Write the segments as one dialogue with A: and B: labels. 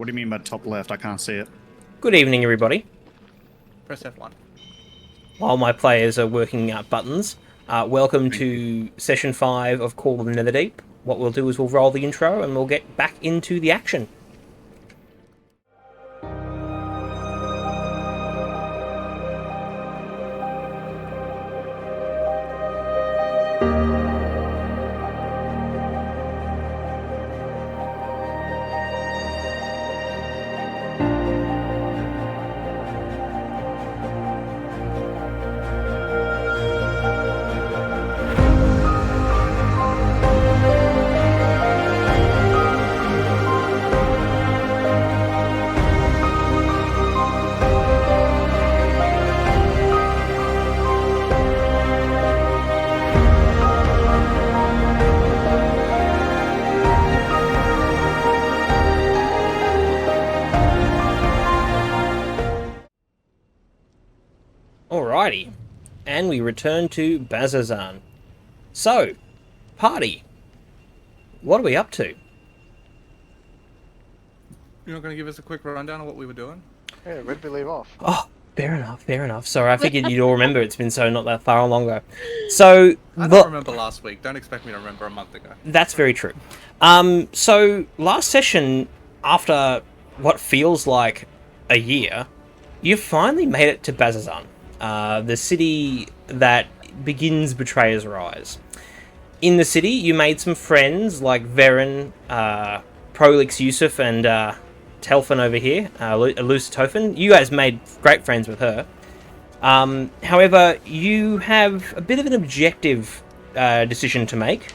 A: What do you mean by top left? I can't see it.
B: Good evening, everybody.
C: Press F1.
B: While my players are working out buttons, welcome to Session 5 of Call of the Netherdeep. What we'll do is we'll roll the intro and we'll get back into the action. Alrighty, and we return to Bazazan. So, party, what are we up to?
C: You're not going to give us a quick rundown of what we were doing?
D: Yeah, where did we leave off?
B: Oh, fair enough. Sorry, I figured you'd all remember. It's been so not that far longer. So,
C: I don't remember last week. Don't expect me to remember a month ago.
B: That's very true. So last session, after what feels like a year, you finally made it to Bazazan, the city that begins Betrayer's Rise. In the city, you made some friends like Varen, Prolix Yusuf, and Telfin over here, Elusa Tofin. You guys made great friends with her. However, you have a bit of an objective decision to make,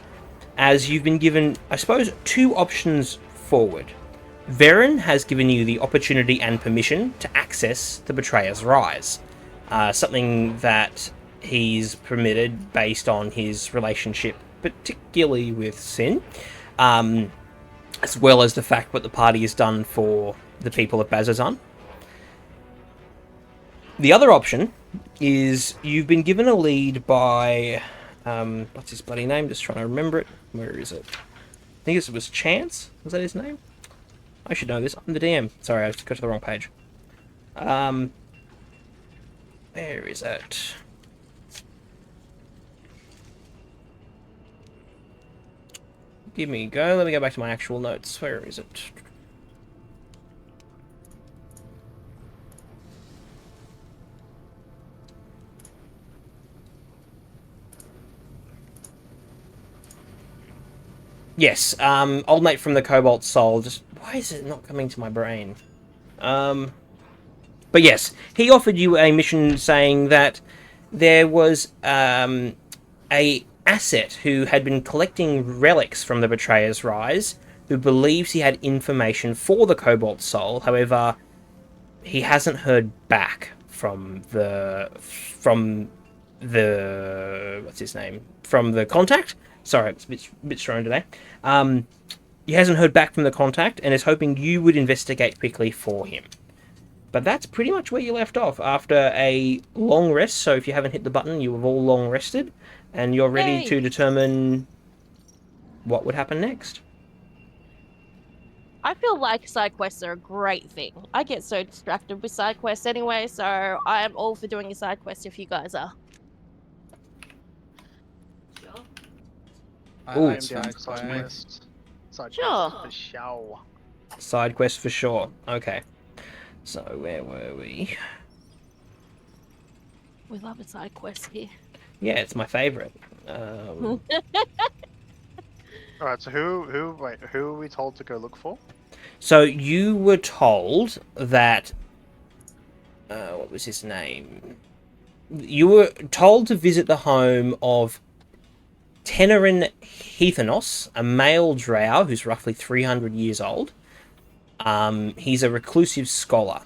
B: as you've been given, I suppose, two options forward. Varen has given you the opportunity and permission to access the Betrayer's Rise, something that he's permitted based on his relationship, particularly with Sin, as well as the fact what the party has done for the people of Bazazan. The other option is you've been given a lead by... what's his bloody name? Just trying to remember it. Where is it? I think it was Chance. Was that his name? I should know this. I'm the DM. Sorry, I just got to the wrong page. Where is it? Give me a go. Let me go back to my actual notes. Where is it? Yes, old mate from the Cobalt Soul. Just why is it not coming to my brain? But yes, he offered you a mission saying that there was a asset who had been collecting relics from the Betrayer's Rise, who believes he had information for the Cobalt Soul. However, he hasn't heard back from the what's his name? From the contact. Sorry, it's a bit strong today. He hasn't heard back from the contact and is hoping you would investigate quickly for him. But that's pretty much where you left off after a long rest. So if you haven't hit the button, you have all long rested and you're ready to determine what would happen next.
E: I feel like side quests are a great thing. I get so distracted with side quests anyway, so I am all for doing a side quest if you guys are.
C: I'm
D: Side quest.
E: Sure.
D: For show.
B: Side quest for sure. Okay. So where were we?
E: We love a side quest here.
B: Yeah, it's my favourite.
D: Alright, so who are we told to go look for?
B: So you were told that... what was his name? You were told to visit the home of Tenerin Hythenos, a male drow who's roughly 300 years old. He's a reclusive scholar.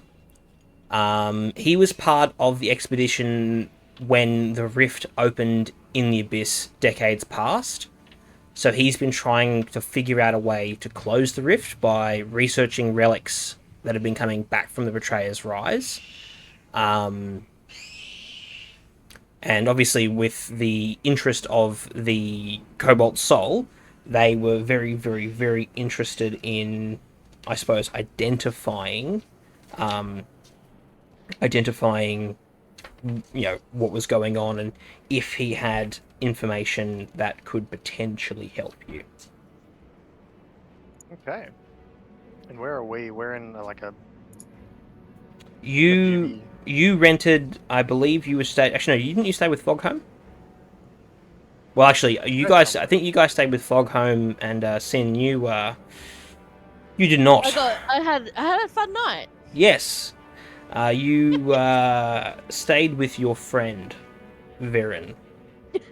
B: He was part of the expedition when the rift opened in the abyss decades past. So he's been trying to figure out a way to close the rift by researching relics that have been coming back from the Betrayer's Rise. And obviously with the interest of the Cobalt Soul, they were very, very, very interested in I suppose, identifying, what was going on, and if he had information that could potentially help you.
D: Okay. And where are we? We're in like a
B: You rented, I believe you were stayed. Actually, no, didn't you stay with Foghome? Well, actually, you guys. I think you guys stayed with Foghome and Sin. You did not.
E: I had a fun night.
B: Yes, you stayed with your friend, Viren.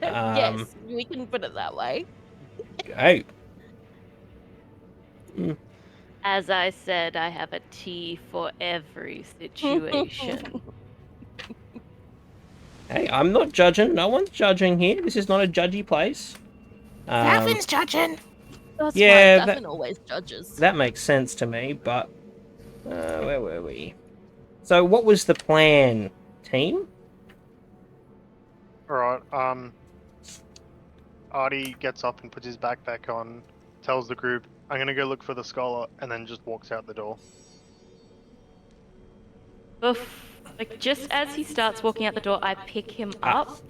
E: Yes, we can put it that way.
B: Hey.
F: As I said, I have a tea for every situation.
B: Hey, I'm not judging. No one's judging here. This is not a judgy place.
E: Davin's judging. That's
B: yeah,
E: fine. Davin always judges.
B: That makes sense to me, but... where were we? So, what was the plan, team?
D: Alright, Artie gets up and puts his backpack on, tells the group, I'm gonna go look for the scholar, and then just walks out the door.
F: Like, just as he starts walking out the door, I pick him up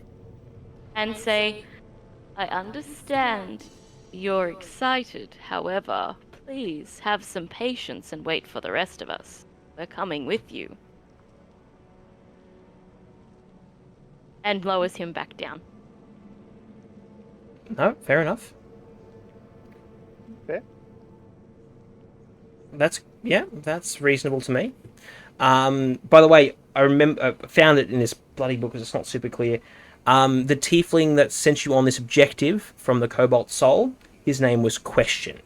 F: and say, I understand you're excited. However, please have some patience and wait for the rest of us. We're coming with you. And lowers him back down.
B: No, fair enough.
D: Fair.
B: That's reasonable to me. By the way, I found it in this bloody book because it's not super clear. The tiefling that sent you on this objective from the Cobalt Soul, his name was Question.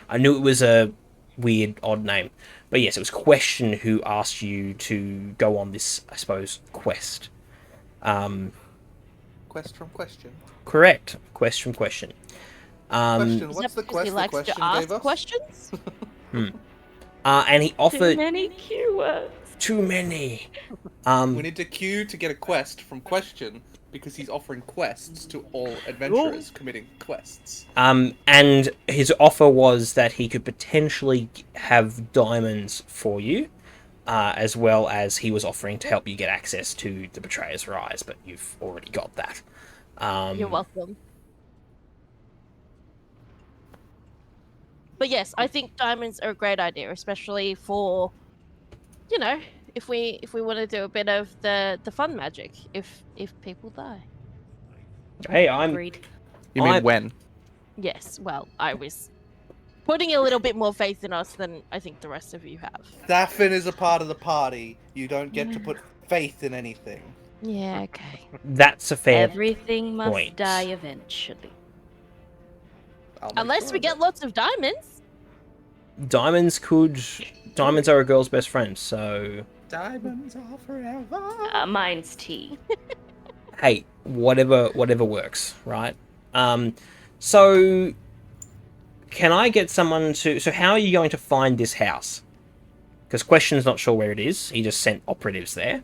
B: I knew it was a weird, odd name. But yes, it was Question who asked you to go on this, I suppose, quest.
C: Quest from Question.
B: Correct. Quest from Question.
C: Question,
E: Is
C: what's
E: that
C: the
E: because
C: quest
E: he
C: the
E: likes
C: Question
E: to ask
C: gave us?
E: questions?
B: And he offered...
F: Too many keywords.
B: Too many.
C: We need to queue to get a quest from Question because he's offering quests to all adventurers committing quests.
B: And his offer was that he could potentially have diamonds for you, as well as he was offering to help you get access to the Betrayer's Rise, but you've already got that.
E: You're welcome. But yes, I think diamonds are a great idea, especially for, if we want to do a bit of the fun magic, if people die.
B: Hey, I'm...
F: Agreed.
C: You mean
B: I'm-
C: when?
E: Yes, well, I was putting a little bit more faith in us than I think the rest of you have.
C: Daffin is a part of the party. You don't get to put faith in anything.
E: Yeah, okay.
B: That's a fair
F: Everything must
B: point.
F: die eventually.
C: I'll make
E: Unless
C: sure
E: we
C: of
E: get
C: it.
E: lots of diamonds.
B: Diamonds are a girl's best friend, so...
C: Diamonds are forever.
F: Mine's tea.
B: Hey, whatever works, right? So... Can I get someone to... So how are you going to find this house? Because Question's not sure where it is. He just sent operatives there.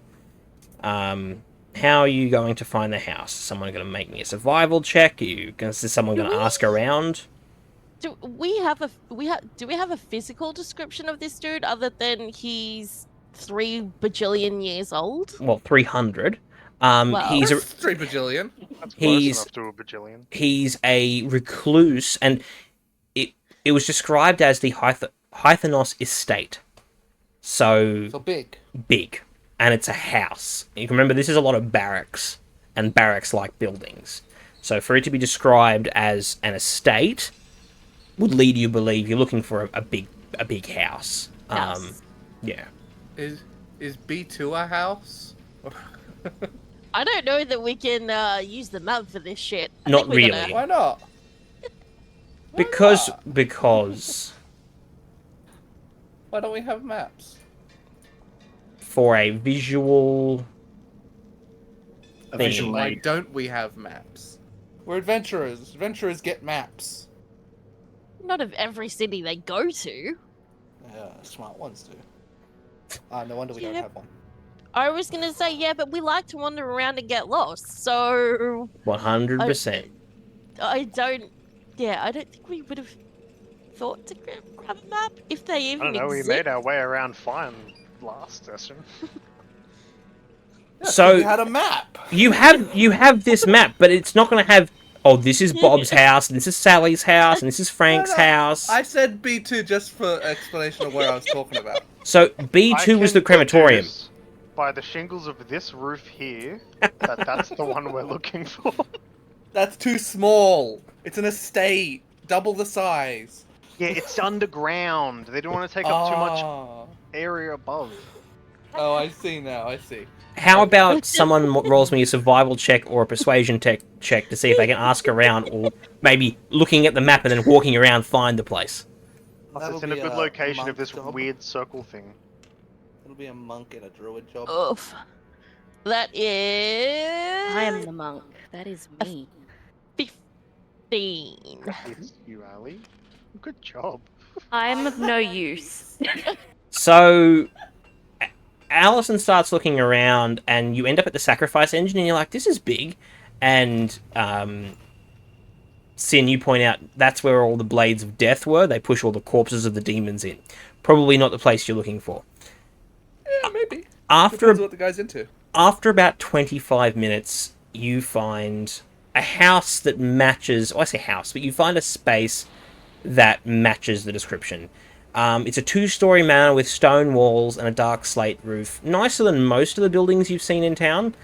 B: How are you going to find the house? Is someone going to make me a survival check? Is someone going to ask around?
E: Do we have a physical description of this dude other than he's 3 bajillion years old?
B: Well, 300.
E: Well,
B: He's a...
C: 3 bajillion.
D: That's close
B: He's-
D: enough to a bajillion.
B: He's a recluse, and it was described as the Hythenos Estate. So
C: big.
B: big. And it's a house. You can remember this is a lot of barracks and barracks-like buildings. So for it to be described as an estate would lead you to believe you're looking for a big house.
E: House.
B: Yeah.
C: Is B2 a house?
E: I don't know that we can use the map for this shit. I
B: Not
E: think we're gonna-
B: really.
C: Why not?
B: Because
C: Why don't we have maps?
B: for a visual
A: A
B: thing.
A: visual
C: Why
A: aid.
C: don't we have maps? We're adventurers. Adventurers get maps.
E: Not of every city they go to.
C: Yeah, smart ones do. No wonder we don't
E: Yeah.
C: have one.
E: I was gonna say, yeah, but we like to wander around and get lost, so
B: 100%.
E: I don't think we would have thought to grab a map, if they
D: I
E: even
D: don't know, we
E: exist.
D: made our way around fine last session.
C: Yeah,
B: So-
C: we had a map.
B: You have this map, but it's not going to have. Oh, this is Bob's house, and this is Sally's house, and this is Frank's
C: No, no,
B: house.
C: I said B2 just for explanation of where I was talking about.
B: So
D: I
B: B2 was the
D: can
B: crematorium.
D: deduce by the shingles of this roof here, that's the one we're looking for.
C: That's too small. It's an estate, double the size.
D: Yeah, it's underground. They don't want to take up too much
C: Ah.
D: area above.
C: Oh, I see now. I see.
B: How about someone rolls me a survival check or a persuasion check to see if they can ask around, or maybe looking at the map and then walking around find the place.
D: Plus,
C: That'll
D: it's in a
C: be
D: good
C: a
D: location
C: monk
D: of this
C: job.
D: weird circle thing.
C: It'll be a monk and a druid job.
E: Oof. That is.
F: I am the monk. That is me.
E: 15.
D: It's you, Ali. Good job.
F: I am of no use.
B: So Allison starts looking around, and you end up at the sacrifice engine, and you're like, this is big. And Sin, you point out that's where all the blades of death were. They push all the corpses of the demons in. Probably not the place you're looking for.
C: Yeah, maybe.
B: After
C: Depends what the guy's into.
B: After about 25 minutes, you find a house that matches... Well, I say house, but you find a space that matches the description. It's a 2-story manor with stone walls and a dark slate roof. Nicer than most of the buildings you've seen in town.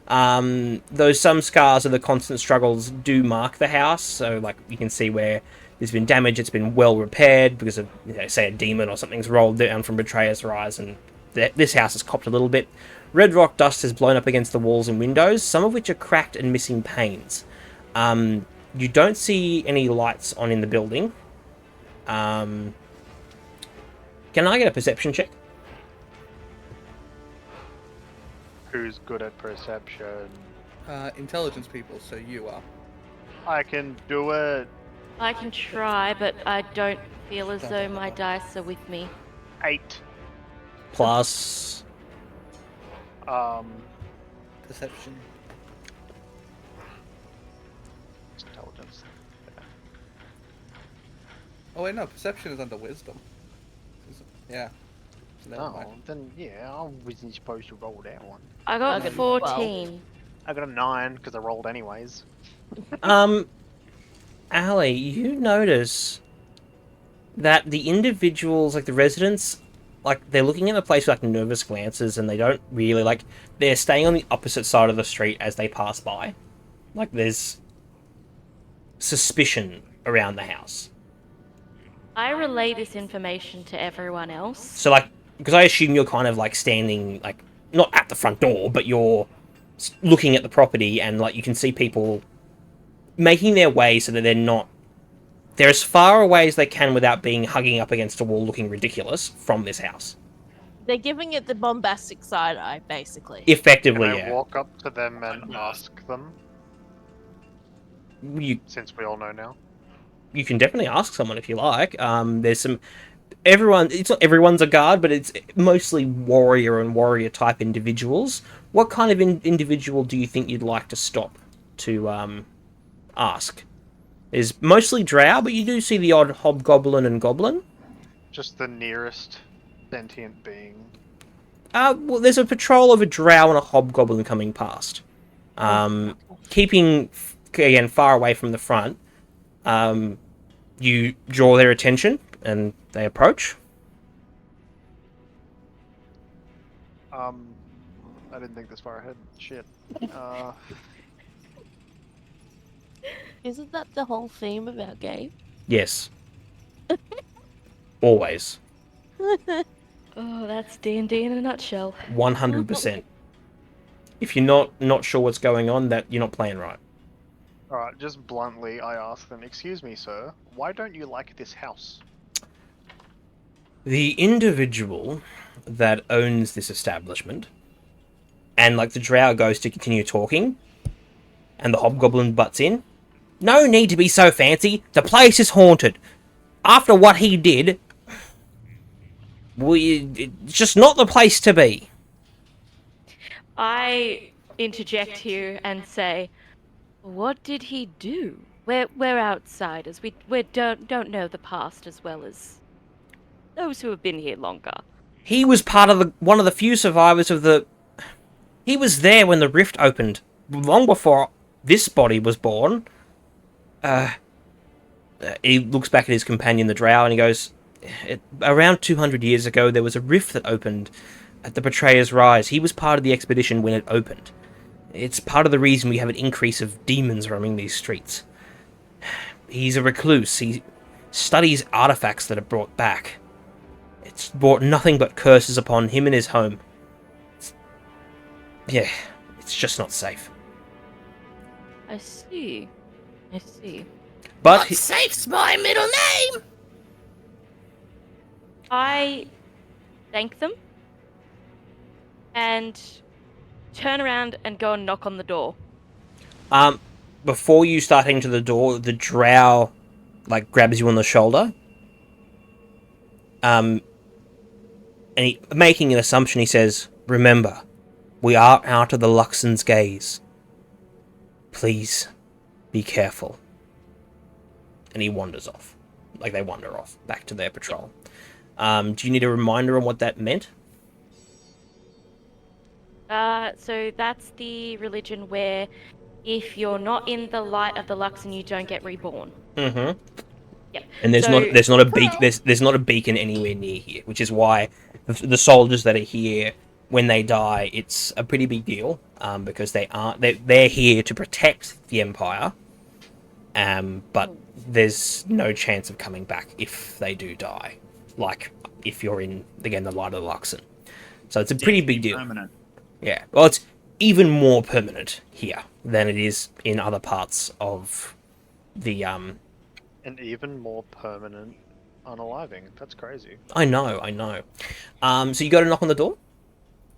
B: Though some scars of the constant struggles do mark the house. So, like, you can see where there's been damage. It's been well repaired because of, say, a demon or something's rolled down from Betrayer's Rise, and this house has copped a little bit. Red rock dust has blown up against the walls and windows, some of which are cracked and missing panes. You don't see any lights on in the building. Can I get a perception check?
D: Who's good at perception?
C: Intelligence people, so you are.
D: I can do it.
F: I can try, but I don't feel as though my dice are with me.
D: 8.
B: Plus...
C: Perception.
D: Intelligence.
C: Oh wait, no. Perception is under wisdom. Yeah. So never
D: Oh,
C: mind.
D: then yeah, I wasn't supposed to roll that one.
F: I got
E: I got
F: 14.
D: I got a 9 because I rolled anyways.
B: Ali, you notice that the individuals, like the residents, like they're looking at the place with like nervous glances, and they don't really like. They're staying on the opposite side of the street as they pass by. Like there's suspicion around the house.
F: I relay this information to everyone else.
B: So like, because I assume you're kind of like standing like not at the front door, but you're looking at the property, and like you can see people making their way so that they're as far away as they can without being hugging up against a wall looking ridiculous from this house.
E: They're giving it the bombastic side eye, basically.
B: Effectively,
D: Can I
B: yeah.
D: walk up to them and ask them?
B: You
D: Since we all know now.
B: you can definitely ask someone if you like. There's some it's not everyone's a guard, but it's mostly warrior and warrior type individuals. What kind of individual do you think you'd like to stop to ask? There's mostly drow, but you do see the odd hobgoblin and goblin.
D: Just the nearest sentient being.
B: Well, there's a patrol of a drow and a hobgoblin coming past. Keeping, again, far away from the front, you draw their attention, and they approach.
D: I didn't think this far ahead. Shit.
E: Isn't that the whole theme of our game?
B: Yes. Always.
F: Oh, that's D&D in a nutshell.
B: 100%. If you're not sure what's going on, that you're not playing right.
D: Alright, just bluntly, I ask them, excuse me, sir, why don't you like this house?
B: The individual that owns this establishment, and like the drow goes to continue talking, and the hobgoblin butts in. No need to be so fancy. The place is haunted. After what he did, it's just not the place to be.
F: I interject here and say, what did he do? we're outsiders. We don't know the past as well as those who have been here longer.
B: He was part of one of the few survivors of the... He was there when the rift opened, long before this body was born. He looks back at his companion, the drow, and he goes, around 200 years ago, there was a rift that opened at the Betrayer's Rise. He was part of the expedition when it opened. It's part of the reason we have an increase of demons roaming these streets. He's a recluse. He studies artifacts that are brought back. It's brought nothing but curses upon him and his home. It's just not safe.
F: I see.
B: But
E: Safe's my middle name.
F: I thank them and turn around and go and knock on the door.
B: Before you start heading to the door, the drow grabs you on the shoulder. And making an assumption, he says, "Remember, we are out of the Luxon's gaze. Please be careful." And he wanders off. They wander off back to their patrol. Do you need a reminder on what that meant?
F: So that's the religion where if you're not in the light of the Luxon, you don't get reborn.
B: Mm-hmm.
F: Yep.
B: And there's not a beacon anywhere near here, which is why the soldiers that are here, when they die, it's a pretty big deal, because they're here to protect the Empire, but there's no chance of coming back if they do die, if you're in, again, the light of the Luxon. So it's a pretty big deal.
A: Permanent.
B: Yeah, well, it's even more permanent here than it is in other parts of the
D: And even more permanent unaliving. That's crazy.
B: I know. So you got to knock on the door?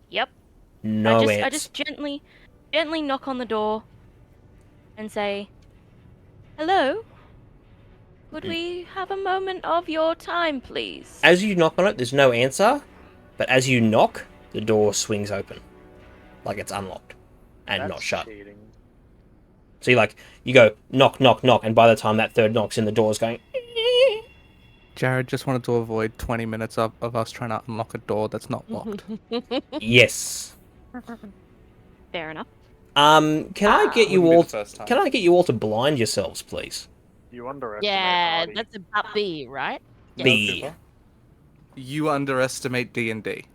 F: Yep.
B: No
F: I just gently knock on the door and say, "Hello? Could we have a moment of your time, please?"
B: As you knock on it, there's no answer, but as you knock, the door swings open. It's unlocked and
D: That's
B: not shut.
D: cheating.
B: So you go knock, knock, knock, and by the time that third knocks in, the door's going...
C: Jared just wanted to avoid 20 minutes of us trying to unlock a door that's not locked.
B: Yes.
F: Fair enough.
B: Can I get you
C: Wouldn't be
B: all...
C: the first time.
B: Can I get you all to blind yourselves, please?
D: You underestimate
E: Yeah,
D: Artie.
E: that's about B, right?
B: B.
C: You underestimate D&D.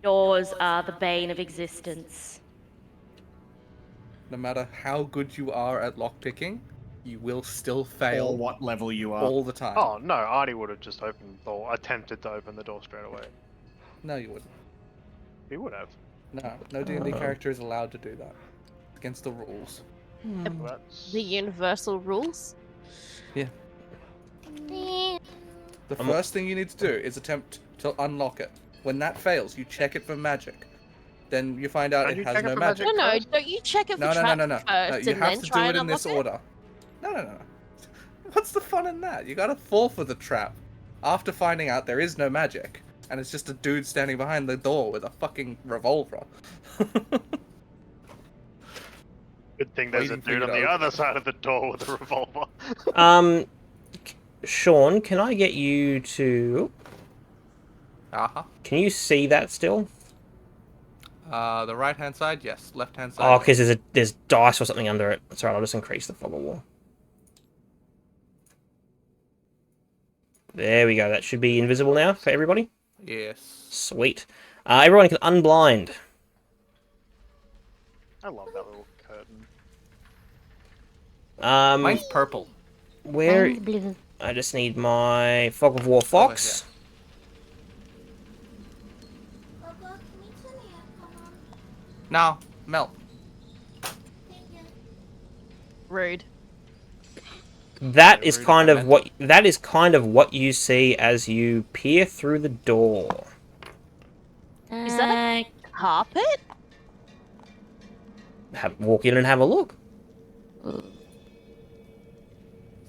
F: Doors are the bane of existence.
C: No matter how good you are at lockpicking, you will still fail
A: Or what level you are.
C: all the time.
D: Oh no, Artie would have just opened or attempted to open the door straight away.
C: No, you wouldn't.
D: He would have.
C: No D&D character is allowed to do that. It's against the rules.
D: That's...
E: The universal rules.
C: Yeah. The first thing you need to do is attempt to unlock it. When that fails, you check it for magic. Then you find out
D: Don't you
C: it has
D: check it
C: no
D: for
C: magic.
E: No, don't you check it for
C: No,
E: traps
C: no.
E: first
C: You
E: and
C: have
E: then
C: to
E: try
C: do it
E: and
C: in this
E: unlock
C: order. No. What's the fun in that? You gotta fall for the trap after finding out there is no magic, and it's just a dude standing behind the door with a fucking revolver.
D: Good thing there's a
C: Waiting for
D: dude
C: you
D: on
C: to
D: the
C: open
D: other
C: it.
D: side of the door with a revolver.
B: Sean, can I get you to...
C: Uh-huh.
B: Can you see that still?
C: The right-hand side, yes. Left-hand side,
B: Oh,
C: no.
B: because there's dice or something under it. That's right, I'll just increase the fog of war. There we go. That should be invisible now for everybody.
C: Yes.
B: Sweet. Everyone can unblind.
D: I love that little curtain.
C: Mine's purple.
B: Where... I just need my fog of war fox.
C: Now, Mel.
E: Rude.
B: That is
C: Rude
B: kind of
C: comment.
B: what you see as you peer through the door.
E: Is that a carpet?
B: Walk in and have a look.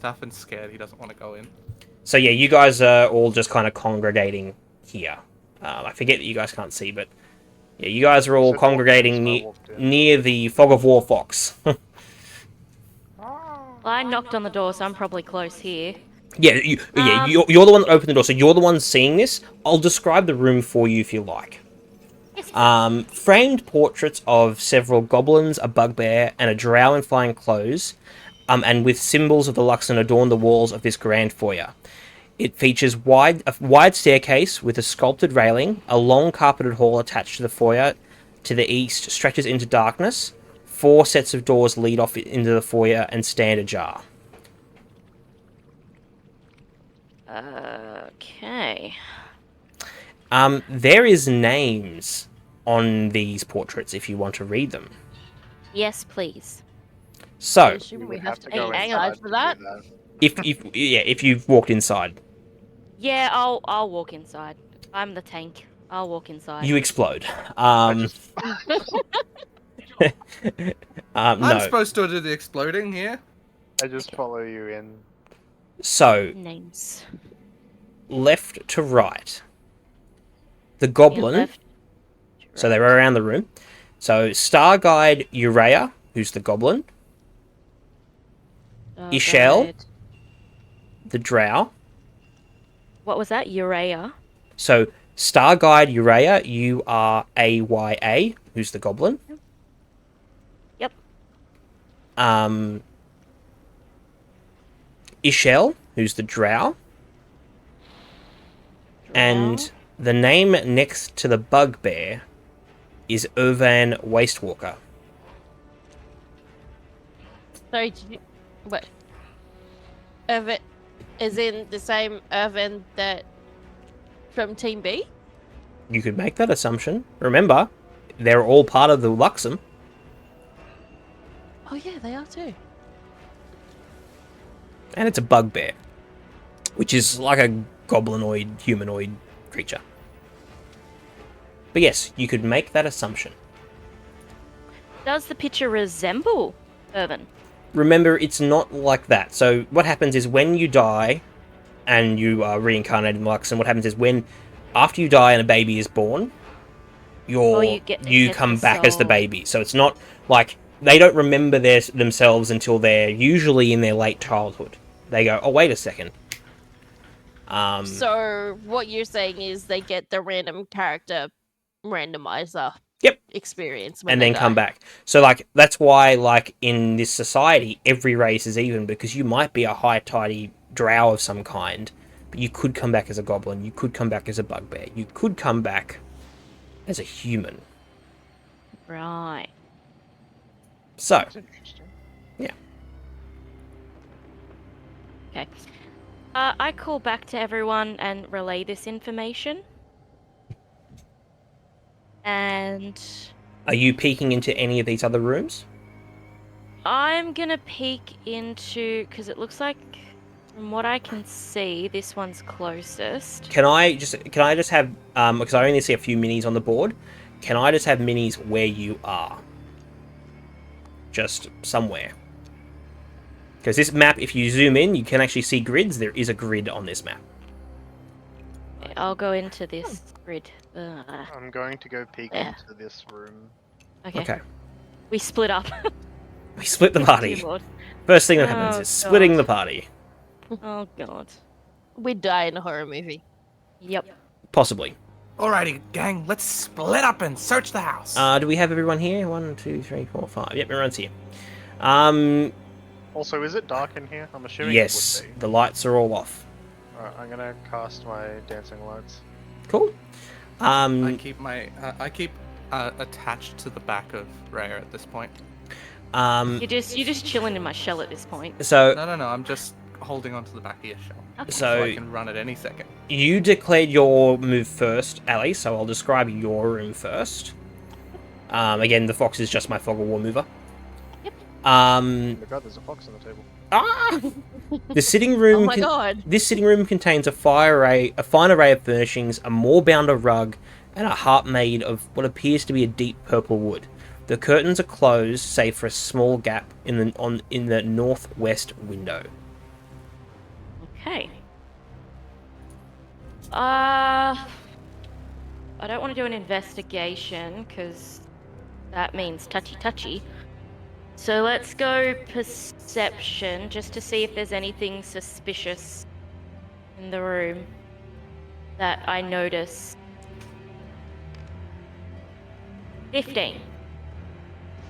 C: Saffin's scared. He doesn't want to go in.
B: So yeah, you guys are all just kind of congregating here. I forget that you guys can't see, but yeah, you guys are all
D: Said
B: congregating
D: walked in, so I walked in.
B: near the fog of war fox.
F: Well, I knocked on the door, so I'm probably close here.
B: Yeah, you're the one that opened the door, so you're the one seeing this. I'll describe the room for you if you like.
F: Yes.
B: Framed portraits of several goblins, a bugbear, and a drow in flying clothes, and with symbols of the Luxon adorn the walls of this grand foyer. It features a wide staircase with a sculpted railing, a long carpeted hall attached to the foyer. To the east stretches into darkness. 4 sets of doors lead off into the foyer and stand ajar.
F: Okay.
B: There is names on these portraits if you want to read them.
F: Yes, please.
E: I
B: So,
E: assume we
D: would
E: have to
D: go
E: go
F: hang
E: inside
D: inside
E: for
D: to
E: that.
D: do that.
B: if you've walked inside,
F: Yeah, I'll walk inside. I'm the tank. I'll walk inside.
B: you explode.
D: I just
C: I'm
B: No.
C: supposed to do the exploding here.
D: I just follow you in.
B: So,
F: Names.
B: left to right. The
F: Yeah,
B: goblin.
F: left.
B: So they're around the room. So Star Guide Urea, who's the goblin. Ishel.
F: Guide.
B: The drow.
F: What was that? Urea.
B: So Star Guide Urea, Urea, who's the goblin.
F: Yep.
B: Ishel, who's the drow. And the name next to the bugbear is Irvan Wastewalker.
E: Sorry, did you... What? Irvin... Is in the same Irvin that... From Team B?
B: You could make that assumption. Remember, they're all part of the Luxem.
E: Oh yeah, they are too.
B: And it's a bugbear, which is like a goblinoid, humanoid creature. But yes, you could make that assumption.
F: Does the picture resemble Irvin?
B: Remember, it's not like that. So what happens is when you die and you are reincarnated in Luxem, what happens is after you die and a baby is born, you come back as the baby. So it's not like they don't remember themselves until they're usually in their late childhood. They go, oh, wait a second.
E: So what you're saying is they get the random character randomizer experience when
B: and
E: they
B: then come
E: die.
B: back. So like that's why like in this society every race is even, because you might be a high tidy drow of some kind, but you could come back as a goblin, you could come back as a bugbear, you could come back as a human.
F: Right.
B: So
D: That's interesting.
F: Okay. I call back to everyone and relay this information. And
B: are you peeking into any of these other rooms?
F: I'm gonna peek into, because it looks like, from what I can see, this one's closest.
B: Can I just have because I only see a few minis on the board, can I just have minis where you are? Just somewhere. Because this map, if you zoom in, you can actually see grids. There is a grid on this map.
F: Okay, I'll go into this grid.
D: I'm going to go peek
F: Yeah.
D: into this room.
F: Okay. We split up.
B: We split the party.
F: Dear Lord.
B: First thing that happens
F: Oh,
B: is splitting
F: God.
B: the party.
F: Oh god.
E: We die in a horror movie.
F: Yep.
B: Possibly.
A: Alrighty, gang, let's split up and search the house.
B: Do we have everyone here? 1, 2, 3, 4, 5. Yep, everyone's here.
D: Also, is it dark in here? I'm assuming
B: Yes,
D: it would be.
B: the lights are all off.
D: Alright, I'm gonna cast my dancing lights.
B: Cool.
C: I keep attached to the back of Rhea at this point.
F: You're just chilling in my shell at this point.
B: So
C: No, I'm just holding onto the back of your shell.
F: Okay.
C: So I
B: So
C: can run at any second.
B: you declared your move first, Ali, so I'll describe your room first. Again, the fox is just my fog of war mover.
F: Yep.
D: Oh my god, there's a fox on the table.
B: The sitting
E: Oh
B: room.
E: my god.
B: This sitting room contains a fine array of furnishings, a moor-bounder rug, and a harp made of what appears to be a deep purple wood. The curtains are closed, save for a small gap in the northwest window.
F: Okay. I don't want to do an investigation because that means touchy. So let's go perception, just to see if there's anything suspicious in the room that I notice. 15.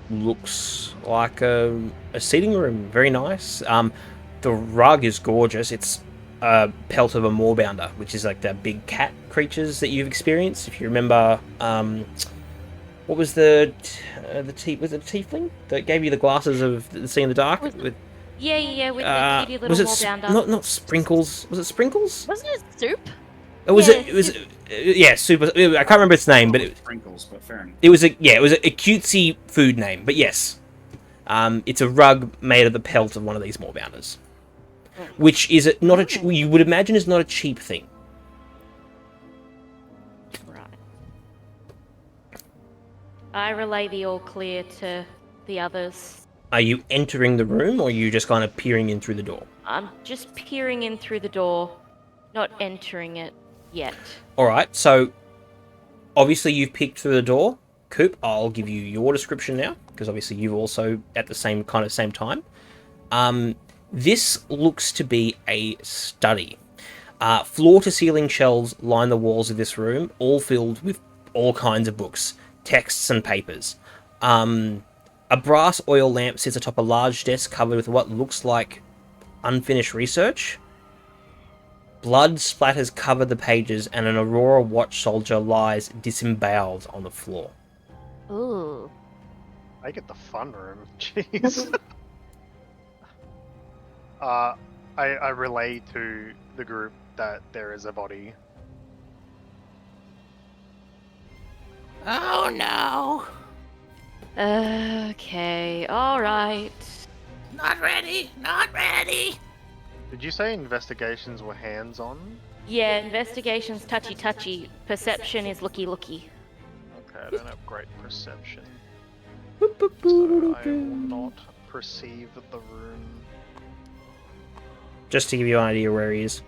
B: Looks like a seating room. Very nice. The rug is gorgeous. It's a pelt of a moorbounder, which is like the big cat creatures that you've experienced. If you remember, what was was it a tiefling that gave you the glasses of seeing in the dark? With
F: with the kitty little moorbounder.
B: not Sprinkles? Was it Sprinkles?
E: Wasn't it soup?
B: Super. I can't remember its name, but
G: Sprinkles, but fair enough.
B: it was a cutesy food name. But yes, it's a rug made of the pelt of one of these moorbounders, which is you would imagine is not a cheap thing.
F: Right. I relay the all clear to the others.
B: Are you entering the room, or are you just kind of peering in through the door?
F: I'm just peering in through the door, not entering it yet.
B: All right, so obviously you've peeked through the door. Coop, I'll give you your description now, because obviously you've also at the same time. This looks to be a study. Floor-to-ceiling shelves line the walls of this room, all filled with all kinds of books, texts, and papers. A brass oil lamp sits atop a large desk covered with what looks like unfinished research. Blood splatters cover the pages, and an Aurora watch soldier lies disemboweled on the floor.
E: Ooh.
D: I get the fun room. Jeez. I relay to the group that there is a body.
A: Oh no!
F: Okay, alright.
A: Not ready! Not ready!
D: Did you say investigations were hands-on?
F: Yeah, investigation's touchy-touchy. Perception is looky-looky.
D: Okay, I don't have great perception. So I will not perceive the room.
B: Just to give you an idea where he is.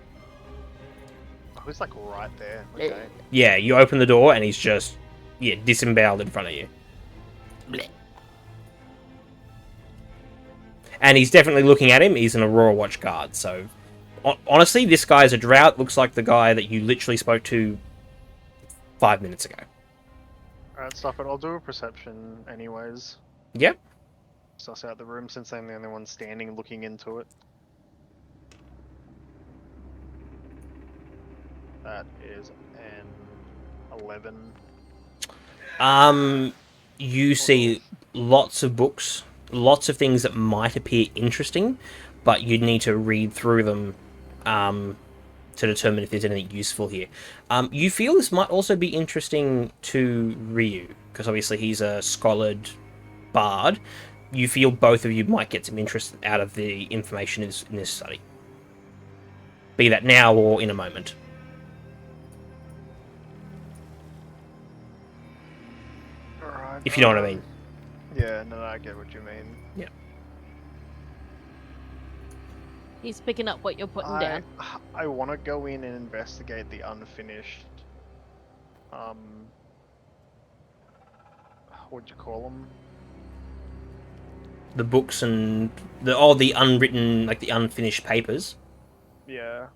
D: Oh, he's like right there. Okay.
B: Yeah, you open the door and he's just, disemboweled in front of you.
A: Blech.
B: And he's definitely looking at him. He's an Aurora Watch guard, so... Honestly, this guy is a drought. Looks like the guy that you literally spoke to 5 minutes ago.
D: Alright, stuff it. I'll do a perception anyways.
B: Yep.
D: Suss out the room since I'm the only one standing looking into it. That is an 11.
B: You see lots of books, lots of things that might appear interesting, but you'd need to read through them to determine if there's anything useful here. You feel this might also be interesting to Ryu, because obviously he's a scholared bard. You feel both of you might get some interest out of the information in this study. Be that now or in a moment.
D: Alright.
B: If you know what I mean.
D: Yeah, no, I get what you mean.
B: Yeah.
E: He's picking up what you're putting down.
D: I want to go in and investigate the unfinished. What'd you call them?
B: The books and the unwritten, like the unfinished papers.
D: Yeah.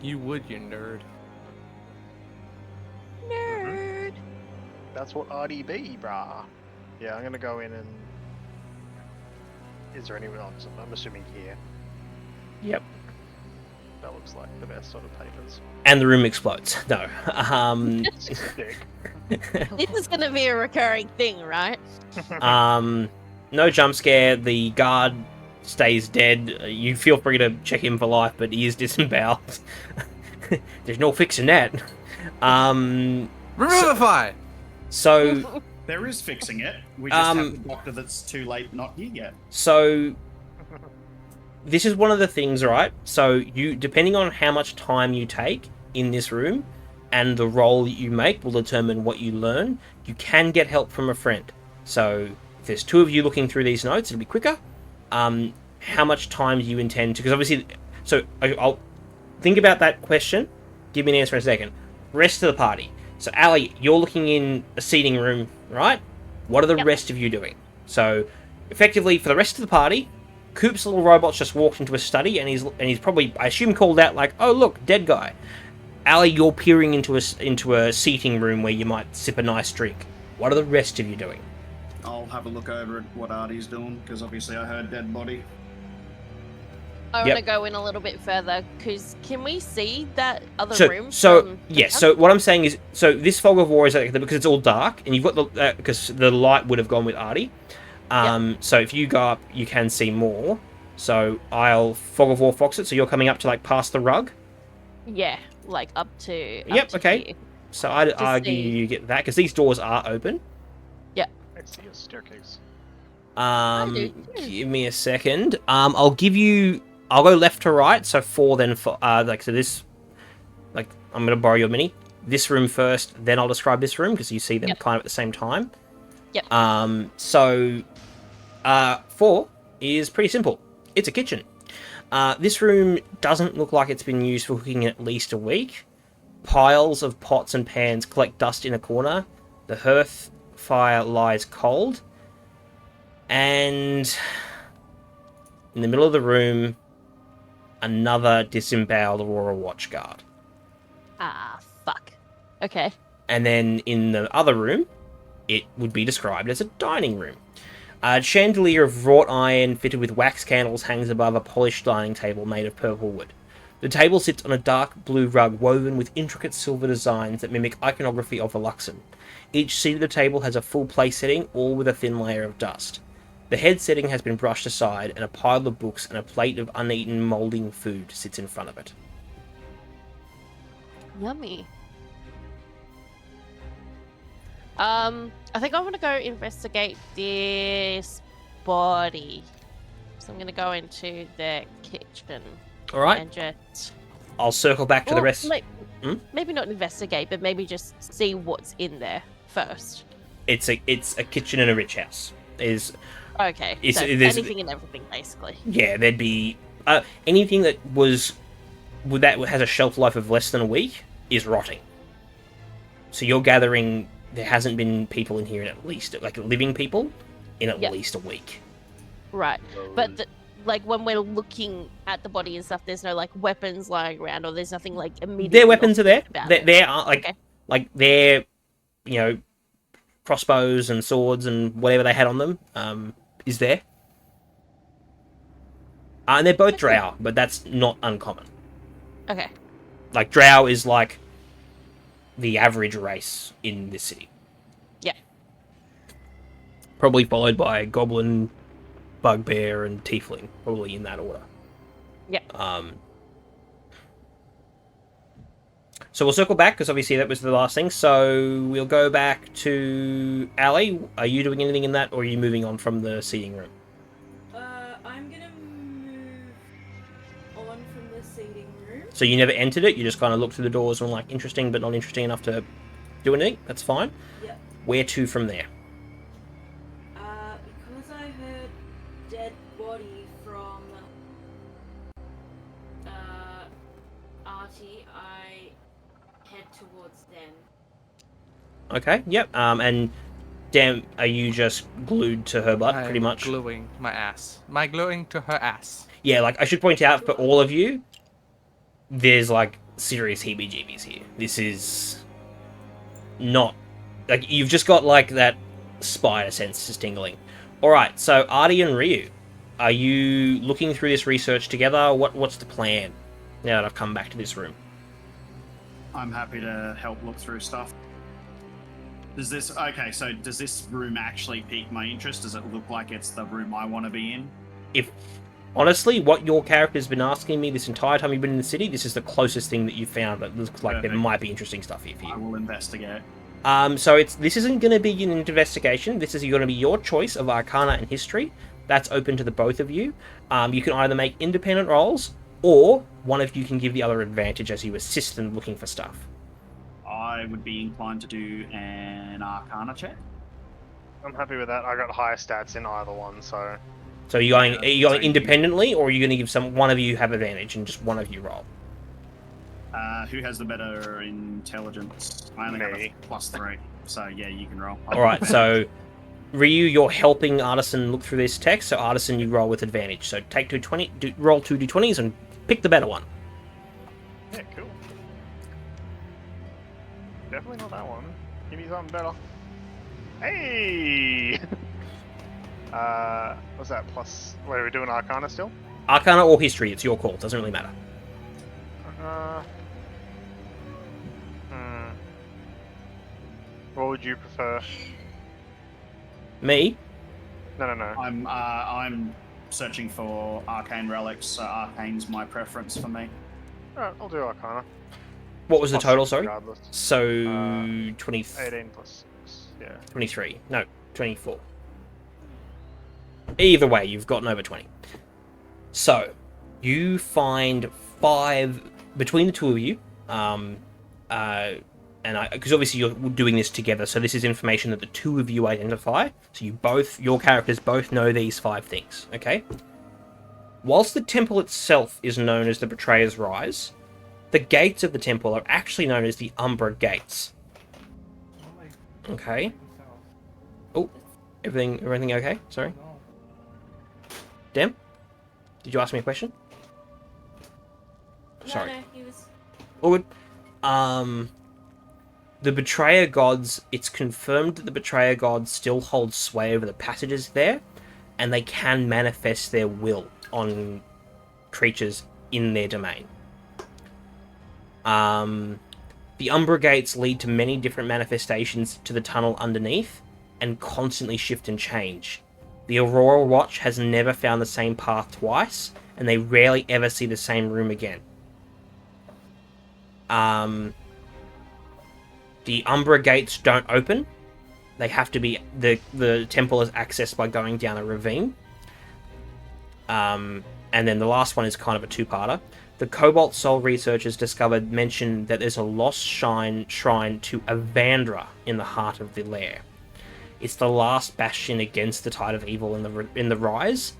A: You would, you nerd.
E: Nerd.
D: That's what RDB, brah. Yeah, I'm gonna go in and... Is there anyone else? I'm assuming here.
B: Yep.
D: That looks like the best sort of papers.
B: And the room explodes. No.
D: Sick.
E: This is going to be a recurring thing, right?
B: No jump scare. The guard stays dead. You feel free to check him for life, but he is disemboweled. There's no fixing that.
A: Revivify!
B: So
G: There is fixing it. We just have the doctor that's too late, not here yet.
B: So this is one of the things, right? So you, depending on how much time you take in this room and the role that you make will determine what you learn. You can get help from a friend. So if there's two of you looking through these notes, it'll be quicker. How much time do you intend to... Because obviously... So I'll think about that question. Give me an answer in a second. Rest of the party. So, Ali, you're looking in a seating room, right? What are the
E: Yep.
B: rest of you doing? So, effectively, for the rest of the party, Coop's little robot's just walked into a study, and he's probably, I assume, called out like, "Oh, look, dead guy." Ali, you're peering into a seating room where you might sip a nice drink. What are the rest of you doing?
G: I'll have a look over at what Artie's doing, because obviously I heard dead body.
E: I
B: Yep.
E: want to go in a little bit further because can we see that other room?
B: So
E: from the
B: yes.
E: front?
B: So what I'm saying is, so this fog of war is like, because it's all dark, and you've got the because the light would have gone with Artie. So if you go up, you can see more. So I'll fog of war fox it. So you're coming up to like past the rug.
E: Yeah, like up to.
B: Yep,
E: to
B: okay.
E: here.
B: So I'd
E: Just
B: argue
E: see.
B: you get that because these doors are open.
D: I see a staircase.
E: do.
B: Give me a second. I'll go left to right. So 4, then for like so this, like I'm gonna borrow your mini. This room first, then I'll describe this room because you see them
E: Yep.
B: kind of at the same time.
E: Yep.
B: So 4 is pretty simple. It's a kitchen. This room doesn't look like it's been used for cooking in at least a week. Piles of pots and pans collect dust in a corner. The hearth fire lies cold. And in the middle of the room, another disemboweled Aurora Watchguard.
E: Ah, fuck. Okay.
B: And then in the other room, it would be described as a dining room. A chandelier of wrought iron fitted with wax candles hangs above a polished dining table made of purple wood. The table sits on a dark blue rug woven with intricate silver designs that mimic iconography of the Luxon. Each seat of the table has a full place setting, all with a thin layer of dust. The head setting has been brushed aside, and a pile of books and a plate of uneaten moulding food sits in front of it.
E: Yummy. I think I want to go investigate this body. So I'm going to go into the kitchen
B: All right,
E: and just.
B: I'll circle back to the
E: Well,
B: rest.
E: Maybe not investigate, but maybe just see what's in there first.
B: It's a kitchen in a rich house.
E: Okay.
B: It's-
E: So
B: there's-
E: anything and everything, basically.
B: Yeah, there'd be anything that has a shelf life of less than a week is rotting. So you're gathering there hasn't been people in here in at least like living people in at
E: Yep.
B: least a week.
E: Right. But like when we're looking at the body and stuff, there's no like weapons lying around, or there's nothing like immediate.
B: Their weapons are there.
E: about it.
B: There are
E: Okay.
B: like their crossbows and swords and whatever they had on them is there. And they're both drow, but that's not uncommon.
E: Okay.
B: Like drow is like the average race in this city.
E: Yeah.
B: Probably followed by goblin, bugbear, and tiefling, probably in that order.
E: Yeah.
B: So we'll circle back because obviously that was the last thing. So we'll go back to Ali. Are you doing anything in that, or are you moving on from the seating room?
H: I'm gonna move on from the seating room.
B: So you never entered it. You just kind of looked through the doors and were like interesting, but not interesting enough to do anything. That's fine.
H: Yep.
B: Where to from there?
H: Because I heard dead body from Artie, I head towards them.
B: Okay. Yep. And damn, are you just glued to her butt, pretty
C: I'm
B: much?
C: gluing my ass. My gluing to her ass.
B: Yeah. Like I should point out for all of you, there's like serious heebie-jeebies here. This is not like you've just got like that spider sense just tingling. All right. So Artie and Ryu, are you looking through this research together? What's the plan now that I've come back to this room?
G: I'm happy to help look through stuff. Does this room actually pique my interest? Does it look like it's the room I want to be in?
B: If honestly, what your character's been asking me this entire time you've been in the city, this is the closest thing that you've found that looks like there
G: Perfect.
B: might be interesting stuff here for
G: I
B: you.
G: will investigate.
B: So this isn't going to be an investigation. This is going to be your choice of Arcana and History. That's open to the both of you. You can either make independent rolls, or one of you can give the other advantage as you assist in looking for stuff.
G: I would be inclined to do an Arcana check.
D: I'm happy with that. I got higher stats in either one, so
B: So are you going independently, or are you going to give one of you have advantage and just one of you roll?
G: Who has the better intelligence? I only have
D: Me.
G: a +3, so yeah, you can roll.
B: All right, so Ryu, you're helping Artisan look through this text. So Artisan, you roll with advantage. So take roll 2 d20s and pick the better one.
D: Yeah, cool. Definitely not that one. Give me something better. Hey! What's that plus? Wait, are we doing Arcana still?
B: Arcana or History, it's your call. Doesn't really matter.
D: What would you prefer?
B: Me?
D: No.
G: I'm searching for arcane relics, so arcane's my preference for me.
D: Alright, I'll do Arcana.
B: What was the
D: Plus
B: total,
D: 6
B: sorry?
D: regardless.
B: So,
D: 18 plus 6, yeah.
B: 23. No, 24. Either way, you've gotten over 20. So, you find 5 between the two of you. Because obviously you're doing this together, so this is information that the two of you identify. So your characters both know these 5 things. Okay. Whilst the temple itself is known as the Betrayer's Rise, the gates of the temple are actually known as the Umbra Gates. Okay. Oh, everything okay? Sorry. Dem? Did you ask me a question? Sorry.
H: No, he was...
B: All good. The Betrayer Gods, it's confirmed that the Betrayer Gods still hold sway over the passages there, and they can manifest their will on creatures in their domain. The Umbra Gates lead to many different manifestations to the tunnel underneath, and constantly shift and change. The Aurora Watch has never found the same path twice, and they rarely ever see the same room again. The Umbra Gates don't open. They have to be... The temple is accessed by going down a ravine. And then the last one is kind of a two-parter. The Cobalt Soul researchers mentioned that there's a lost shrine to Exandria in the heart of the lair. It's the last bastion against the tide of evil in the rise,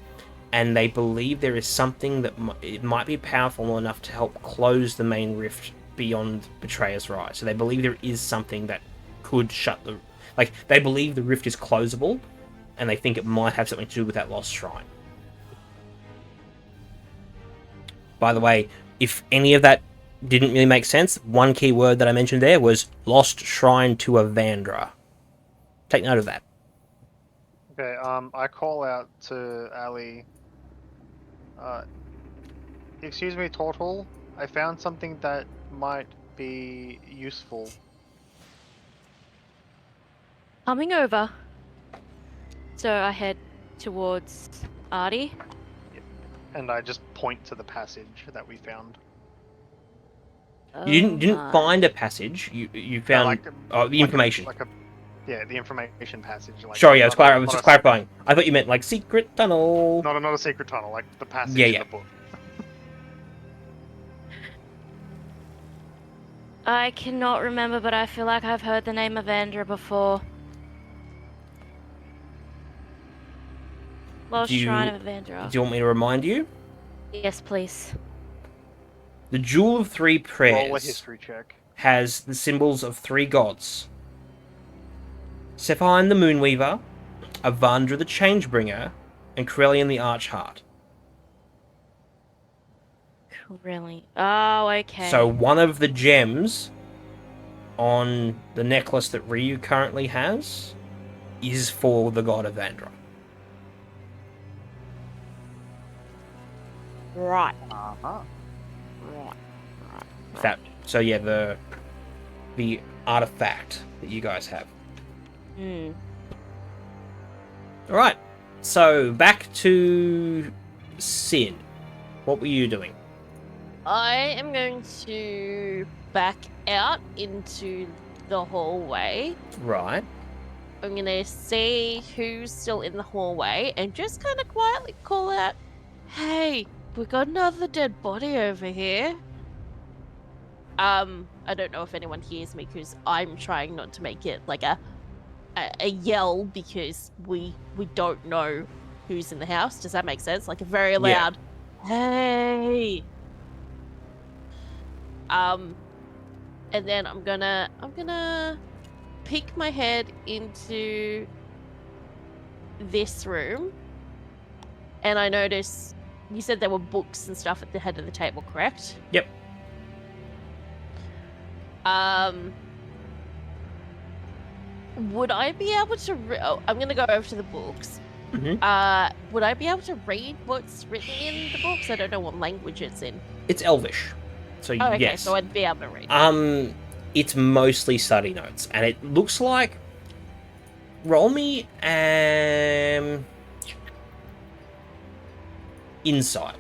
B: and they believe there is something that it might be powerful enough to help close the main rift beyond Betrayer's Rise. So they believe there is something that could shut the... Like, they believe the rift is closable, and they think it might have something to do with that lost shrine. By the way, if any of that didn't really make sense, one key word that I mentioned there was lost shrine to Exandria. Take note of that.
D: Okay, I call out to Ali. Excuse me, Tortle. I found something that might be useful.
F: Coming over. So I head towards Artie.
D: And I just point to the passage that we found.
B: You didn't find a passage. You found the information.
D: Yeah, the information passage. Like,
B: Sorry, I was just clarifying. I thought you meant like secret tunnel.
D: Not a secret tunnel, like the passage
B: Yeah.
D: in the book.
F: I cannot remember, but I feel like I've heard the name of Exandria before. Lost Shrine of Exandria.
B: Do you want me to remind you?
F: Yes, please.
B: The Jewel of Three
D: Roll a
B: Prayers
D: history check.
B: has the symbols of 3 gods. Sephine the Moonweaver, Exandria the Changebringer, and Corellian the Archheart.
F: Really? Oh, okay.
B: So one of the gems on the necklace that Ryu currently has is for the god of Exandria.
F: Right.
G: Uh-huh.
F: Right.
B: So yeah, the artifact that you guys have.
F: Hmm.
B: Alright, so back to Sin. What were you doing?
E: I am going to back out into the hallway.
B: Right.
E: I'm gonna see who's still in the hallway and just kind of quietly call out, "Hey, we got another dead body over here." I don't know if anyone hears me because I'm trying not to make it like a yell because we don't know who's in the house. Does that make sense? Like a very loud, "Hey." And then I'm gonna peek my head into this room, and I notice you said there were books and stuff at the head of the table, correct?
B: Yep.
E: Would I be able to? I'm gonna go over to the books.
B: Mm-hmm.
E: Would I be able to read what's written in the books? I don't know what language it's in.
B: It's Elvish, so
E: Oh, okay,
B: yes.
E: so I'd be able to read.
B: It's mostly study notes, and it looks like. Roll me insight.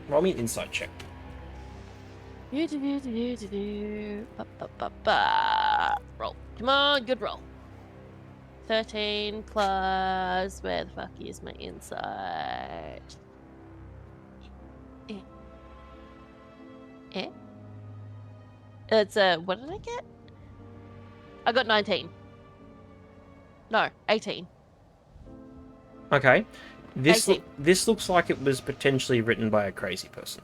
B: Roll me an insight check.
E: Roll. Come on, good roll. 13 plus... Where the fuck is my insight? It's what did I get? I got 19. No, 18.
B: Okay. This
E: 18.
B: this looks like it was potentially written by a crazy person.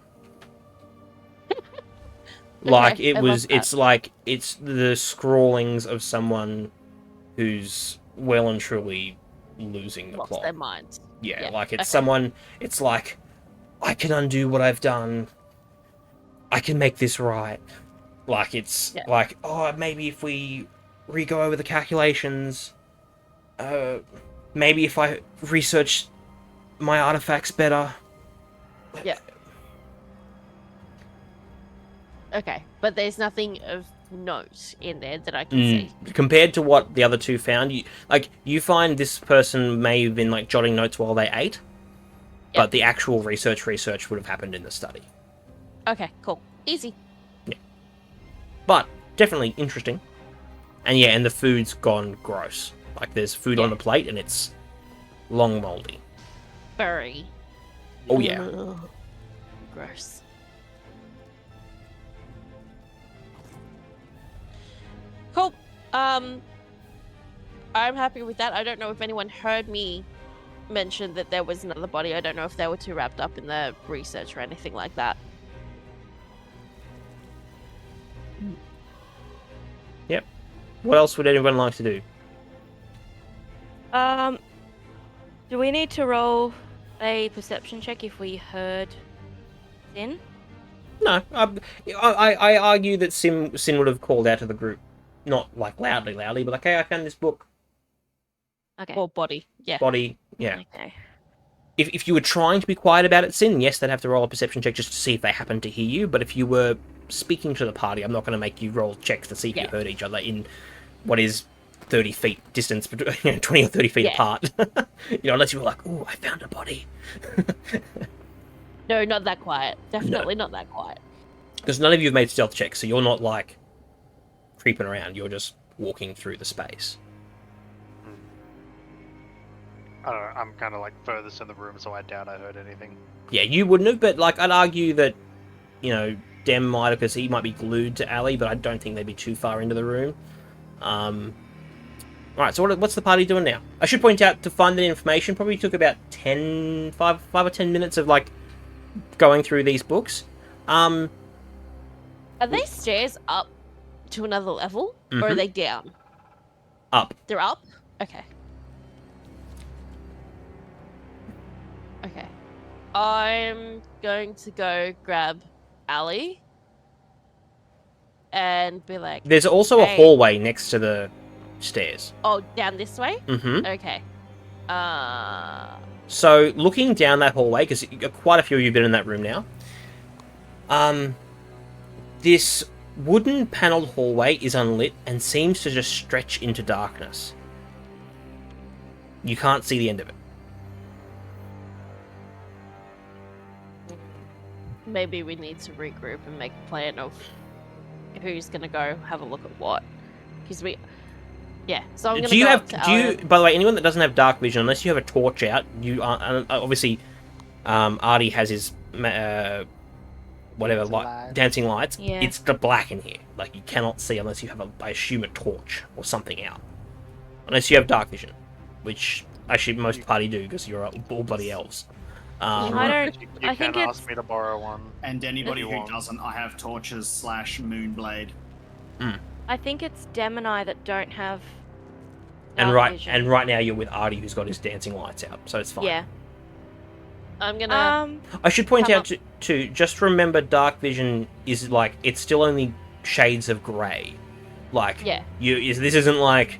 B: Like
E: Okay,
B: it's like it's the scrawlings of someone who's well and truly losing the
E: Lost
B: plot.
E: their mind.
B: Yeah,
E: Yeah,
B: like it's
E: okay.
B: someone. It's like I can undo what I've done. I can make this right. Like it's like, oh, maybe if we re-go over the calculations, maybe if I research my artifacts better.
E: Yeah. Okay, but there's nothing of note in there that I can see.
B: Compared to what the other two found, you find this person may have been like jotting notes while they ate, but the actual research would have happened in the study.
E: Okay, cool. Easy.
B: Yeah. But definitely interesting. And yeah, and the food's gone gross. Like there's food on the plate and it's long moldy.
E: Furry.
B: Oh yeah.
E: Ugh. Gross. Cool. I'm happy with that. I don't know if anyone heard me mention that there was another body. I don't know if they were too wrapped up in the research or anything like that.
B: Yep. What else would anyone like to do?
F: Do we need to roll a perception check if we heard Sin?
B: No. I argue that Sin would have called out to the group. Not like loudly, but like, hey, I found this book.
F: Okay.
E: Or body. Yeah.
B: Body, yeah.
F: Okay.
B: If you were trying to be quiet about it, Sin, yes, they'd have to roll a perception check just to see if they happen to hear you. But if you were speaking to the party, I'm not going to make you roll checks to see if you heard each other in what is 30 feet distance, between 20 or 30 feet apart. Unless you were like, ooh, I found a body.
E: No, not that quiet. Definitely not that quiet.
B: Because none of you have made stealth checks, so you're not like creeping around. You're just walking through the space.
D: I don't know, I'm kind of like furthest in the room, so I doubt I heard anything.
B: Yeah, you wouldn't have, but like I'd argue that, Dem might, because he might be glued to Ali, but I don't think they'd be too far into the room. Alright, so what's the party doing now? I should point out, to find that information probably took about 5 or 10 minutes of like going through these books.
E: Are they stairs up to another level, or are they down?
B: Up.
E: They're up? Okay. Okay. I'm going to go grab Ali and be like...
B: There's also a hallway next to the stairs.
E: Oh, down this way?
B: Mm-hmm.
E: Okay.
B: So, looking down that hallway, because quite a few of you have been in that room now, this wooden panelled hallway is unlit and seems to just stretch into darkness. You can't see the end of it.
E: Maybe we need to regroup and make a plan of who's going to go have a look at what. Because yeah, so I'm going to go up to
B: by the way, anyone that doesn't have dark vision, unless you have a torch out, you are obviously Artie has his dancing lights.
F: Yeah.
B: It's the black in here. Like you cannot see unless you have I assume a torch or something out. Unless you have dark vision, which actually most party do because you're all bloody elves.
F: I don't.
D: You
F: I
D: can
F: think
D: ask
F: it's.
D: me to borrow one.
G: And anybody
D: If you
G: who
D: want.
G: doesn't, I have torches / moonblade.
F: I think it's Dem and I that don't have.
B: And
F: dark vision.
B: right now you're with Artie, who's got his dancing lights out, so it's fine.
F: Yeah.
E: I'm gonna.
B: I should point
E: Come
B: out to just remember, dark vision is like it's still only shades of grey. Like
E: Yeah.
B: this isn't like,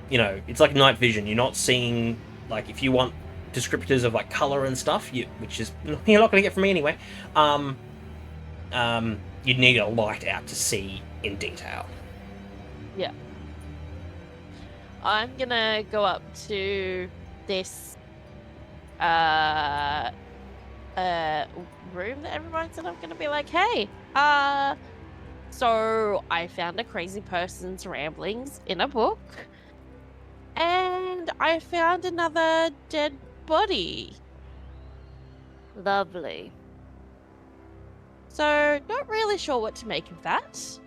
B: it's like night vision. You're not seeing, like, if you want descriptors of like color and stuff, which is you're not going to get from me anyway. You'd need a light out to see in detail.
E: Yeah. I'm gonna go up to this room that everyone's in. I'm gonna be like, hey, so I found a crazy person's ramblings in a book, and I found another dead body.
F: Lovely.
E: So not really sure what to make of that.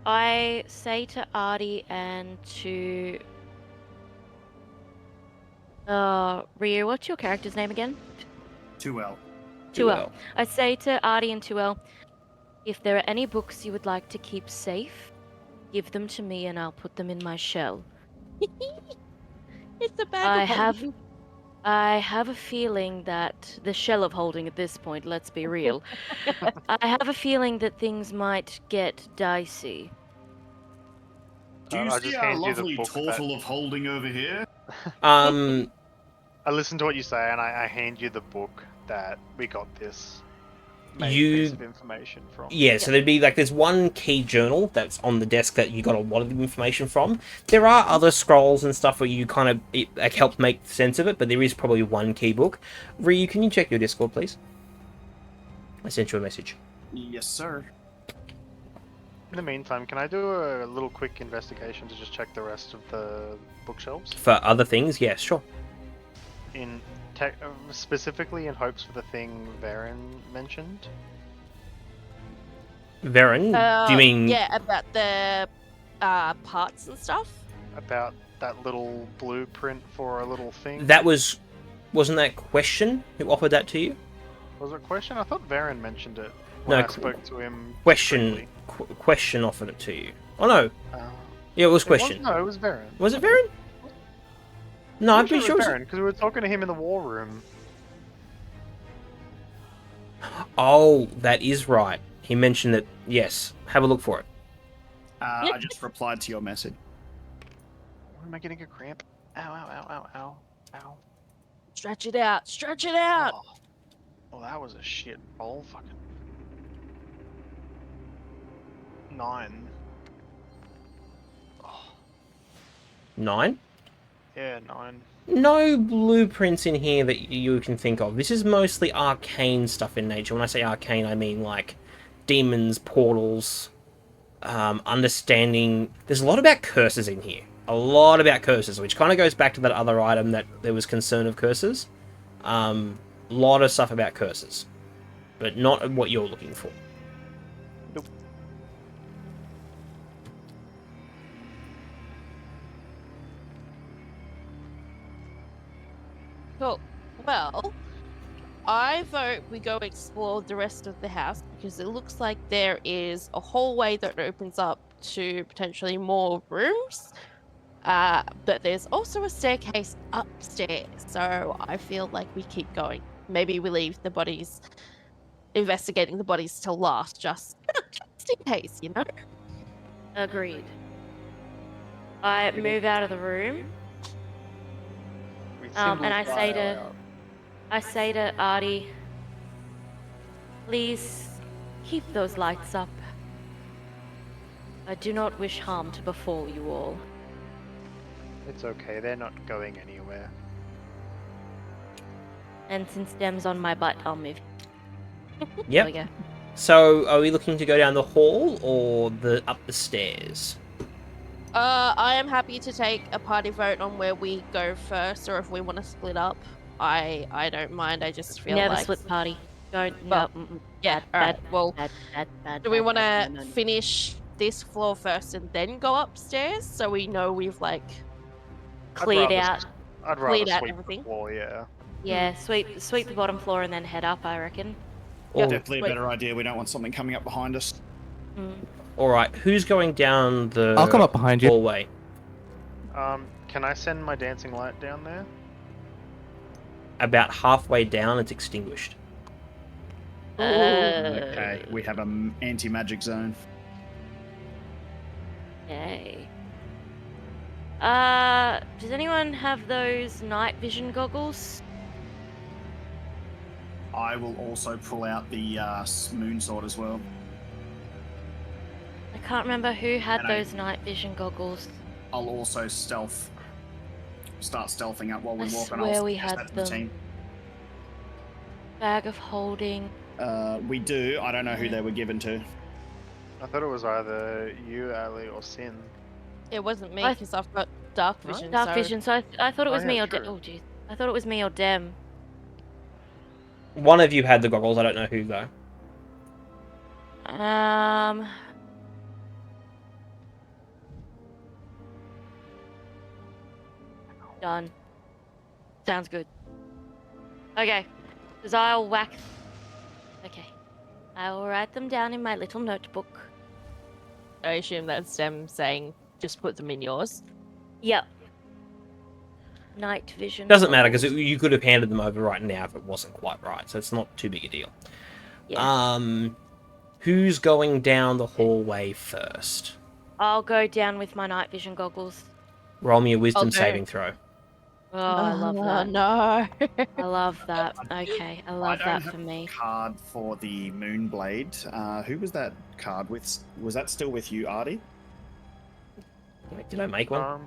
F: I say to Artie and to. Ryu, what's your character's name again?
G: 2L.
F: 2L. I say to Artie and 2L, if there are any books you would like to keep safe, give them to me and I'll put them in my shell.
E: It's a bag of holding.
F: I have a feeling that the shell of holding at this point, let's be real. I have a feeling that things might get dicey.
G: Do you
D: I
G: see
D: just
G: our
D: hand you the
G: lovely
D: book
G: turtle of holding over here?
B: Um,
D: I listen to what you say, and I hand you the book that we got this main
B: You-
D: piece of information from.
B: Yeah, so there'd be like there's one key journal that's on the desk that you got a lot of the information from. There are other scrolls and stuff where you kind of like help make sense of it, but there is probably one key book. Ryu, can you check your Discord, please? I sent you a message.
G: Yes, sir.
D: In the meantime, can I do a little quick investigation to just check the rest of the bookshelves?
B: For other things, yes, sure.
D: Specifically in hopes for the thing Varen mentioned.
B: Varen, do you mean?
E: Yeah, about the parts and stuff.
D: About that little blueprint for a little thing.
B: That wasn't that Question who offered that to you?
D: Was it Question? I thought Varen mentioned it when I spoke to him.
B: Question offered it to you. Oh no, yeah, it was Question.
D: No, it was Varen.
B: Was it Varen? No, I'm pretty sure it was.
D: Varen, because we were talking to him in the war room.
B: Oh, that is right. He mentioned that. Yes, have a look for it.
G: I just replied to your message.
D: Why am I getting a cramp? Ow, ow, ow, ow, ow, ow.
E: Stretch it out. Stretch it out.
D: Oh, that was a shit roll. Fucking 9. Oh,
B: 9?
D: yeah, 9.
B: No blueprints in here that you can think of. This is mostly arcane stuff in nature. When I say arcane, I mean like demons, portals, understanding. There's a lot about curses in here. A lot about curses, which kind of goes back to that other item that there was concern of curses. Lot of stuff about curses, but not what you're looking for.
D: Nope.
E: Cool. Well, I vote we go explore the rest of the house because it looks like there is a hallway that opens up to potentially more rooms. But there's also a staircase upstairs, so I feel like we keep going. Maybe we leave the bodies, investigating the bodies till last, just in case, you know?
F: Agreed. I move out of the room, and I say to Artie, please keep those lights up. I do not wish harm to befall you all.
D: It's okay, they're not going anywhere.
F: And since Dem's on my butt, I'll move.
B: Yep.
F: There we go.
B: So, are we looking to go down the hall or up the stairs?
E: I am happy to take a party vote on where we go first, or if we want to split up. I don't mind. I just feel
F: Never
E: like
F: split party. Don't.
E: Well,
F: No,
E: yeah.
F: bad,
E: All right. Well,
F: bad,
E: do we want
F: bad,
E: to
F: no, no.
E: finish this floor first and then go upstairs so we know we've like
F: Cleared
D: I'd rather
F: out?
D: I'd rather
E: Cleared out
D: sweep
E: everything?
D: the floor, yeah.
F: Yeah, sweep the bottom floor and then head up, I reckon.
B: All,
G: Definitely a
E: Wait.
G: better idea. We don't want something coming up behind us.
B: all right, who's going down the
C: I'll come up behind you.
B: hallway?
D: Can I send my dancing light down there?
B: About halfway down, it's extinguished.
G: Okay, we have an anti-magic zone.
F: Okay. Does anyone have those night vision goggles?
G: I will also pull out the moon sword as well.
F: I can't remember who had
G: And I-
F: those night vision goggles.
G: I'll also start stealthing up while we
F: I
G: walk.
F: swear
G: and I'll
F: we
G: suggest
F: had
G: that to the
F: them.
G: team.
F: Bag of holding.
G: We do. I don't know who they were given to.
D: I thought it was either you, Ali, or Sin.
E: It wasn't me
F: I-
E: because I've got dark vision.
F: Dark
E: so...
F: vision. So I thought it
D: Oh,
F: was me
D: yeah,
F: or Dem.
D: true.
F: Oh jeez. I thought it was me or Dem.
B: One of you had the goggles. I don't know who though.
F: Done. Sounds good. Okay. Because I'll whack. Okay. I will write them down in my little notebook.
E: I assume that's them saying just put them in yours.
F: Yep. Night vision.
B: Doesn't matter because
F: goggles.
B: you could have handed them over right now if it wasn't quite right, so it's not too big a deal.
F: Yeah.
B: Who's going down the hallway first?
F: I'll go down with my night vision goggles.
B: Roll me a wisdom
E: Okay.
B: saving throw.
F: Oh, I love that.
E: No.
F: I love that. Okay, I love
G: don't
F: that
G: have
F: for me.
G: Card for the Moonblade. Who was that card with? Was that still with you, Artie?
B: Did I make one?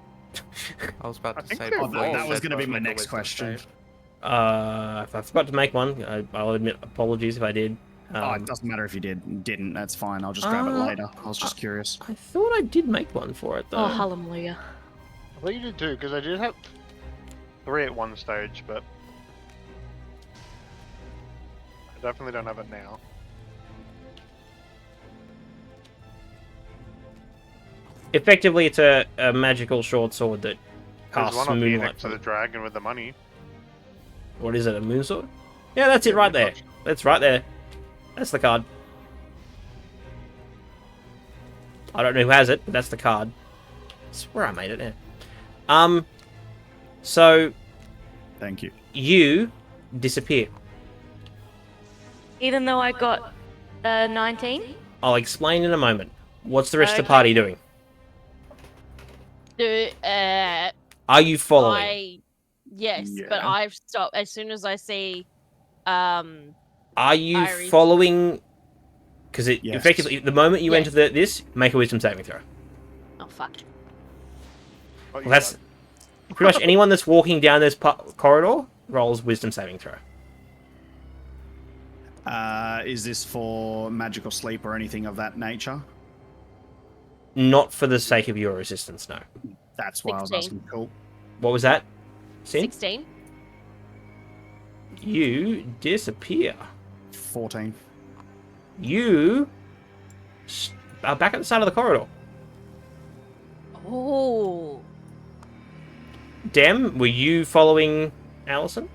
C: I was about
D: I
C: to
D: think
C: say
D: they
C: before
D: were.
C: you
G: That was
C: said
G: gonna be
C: both
G: my
C: make a
G: next
C: wisdom
G: question.
C: save.
B: If I forgot to make one, I'll admit apologies if I did.
G: It doesn't matter if you didn't. That's fine. I'll just grab it later. I was just curious.
B: I thought I did make one for it though.
F: Oh, hallelujah.
D: I thought you did too, because I did have 3 at one stage, but I definitely don't have it now.
B: Effectively, it's a magical short sword that
D: There's
B: casts
D: one on here
B: moonlight.
D: next to the dragon with the money.
B: What is it? A moon sword? Yeah, that's it right there. That's right there. That's the card. I don't know who has it, but that's the card. I swear I made it there. So
G: Thank you.
B: you disappear.
F: Even though I got 19?
B: I'll explain in a moment. What's the rest of the
F: Okay.
B: party doing? Are you following?
E: Yes,
G: Yeah.
E: but I've stopped as soon as I see.
B: Are you
E: Airi.
B: following? Because it
G: Yes.
B: effectively, the moment you
E: Yes.
B: enter this, make a wisdom saving throw.
E: Oh fuck!
D: Oh, you
B: Well, that's
D: got
B: pretty much anyone that's walking down this corridor rolls wisdom saving throw.
G: Is this for magical sleep or anything of that nature?
B: Not for the sake of your resistance, no.
G: That's why I was
E: 16.
G: asking. Cool.
B: What was that? Sin?
E: 16.
B: You disappear.
G: 14.
B: You are back at the side of the corridor.
E: Oh.
B: Dem, were you following Allison?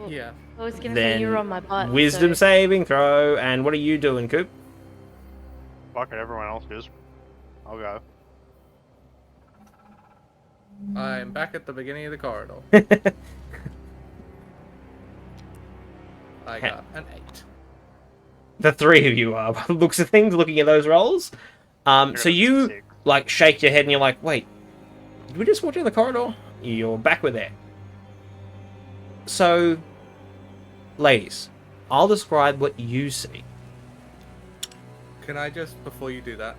C: Yeah.
F: I was gonna
B: Then
F: say you were on my butt.
B: wisdom
F: so...
B: saving throw. And what are you doing, Coop?
D: fuck it, everyone else is. I'll go.
C: I'm back at the beginning of the corridor. I got an 8.
B: The three of you are, by the looks of things, looking at those rolls. So you
D: Sick.
B: like shake your head and you're like, wait, did we just walk down the corridor? You're back with there. So, ladies, I'll describe what you see.
C: Can I just, before you do that?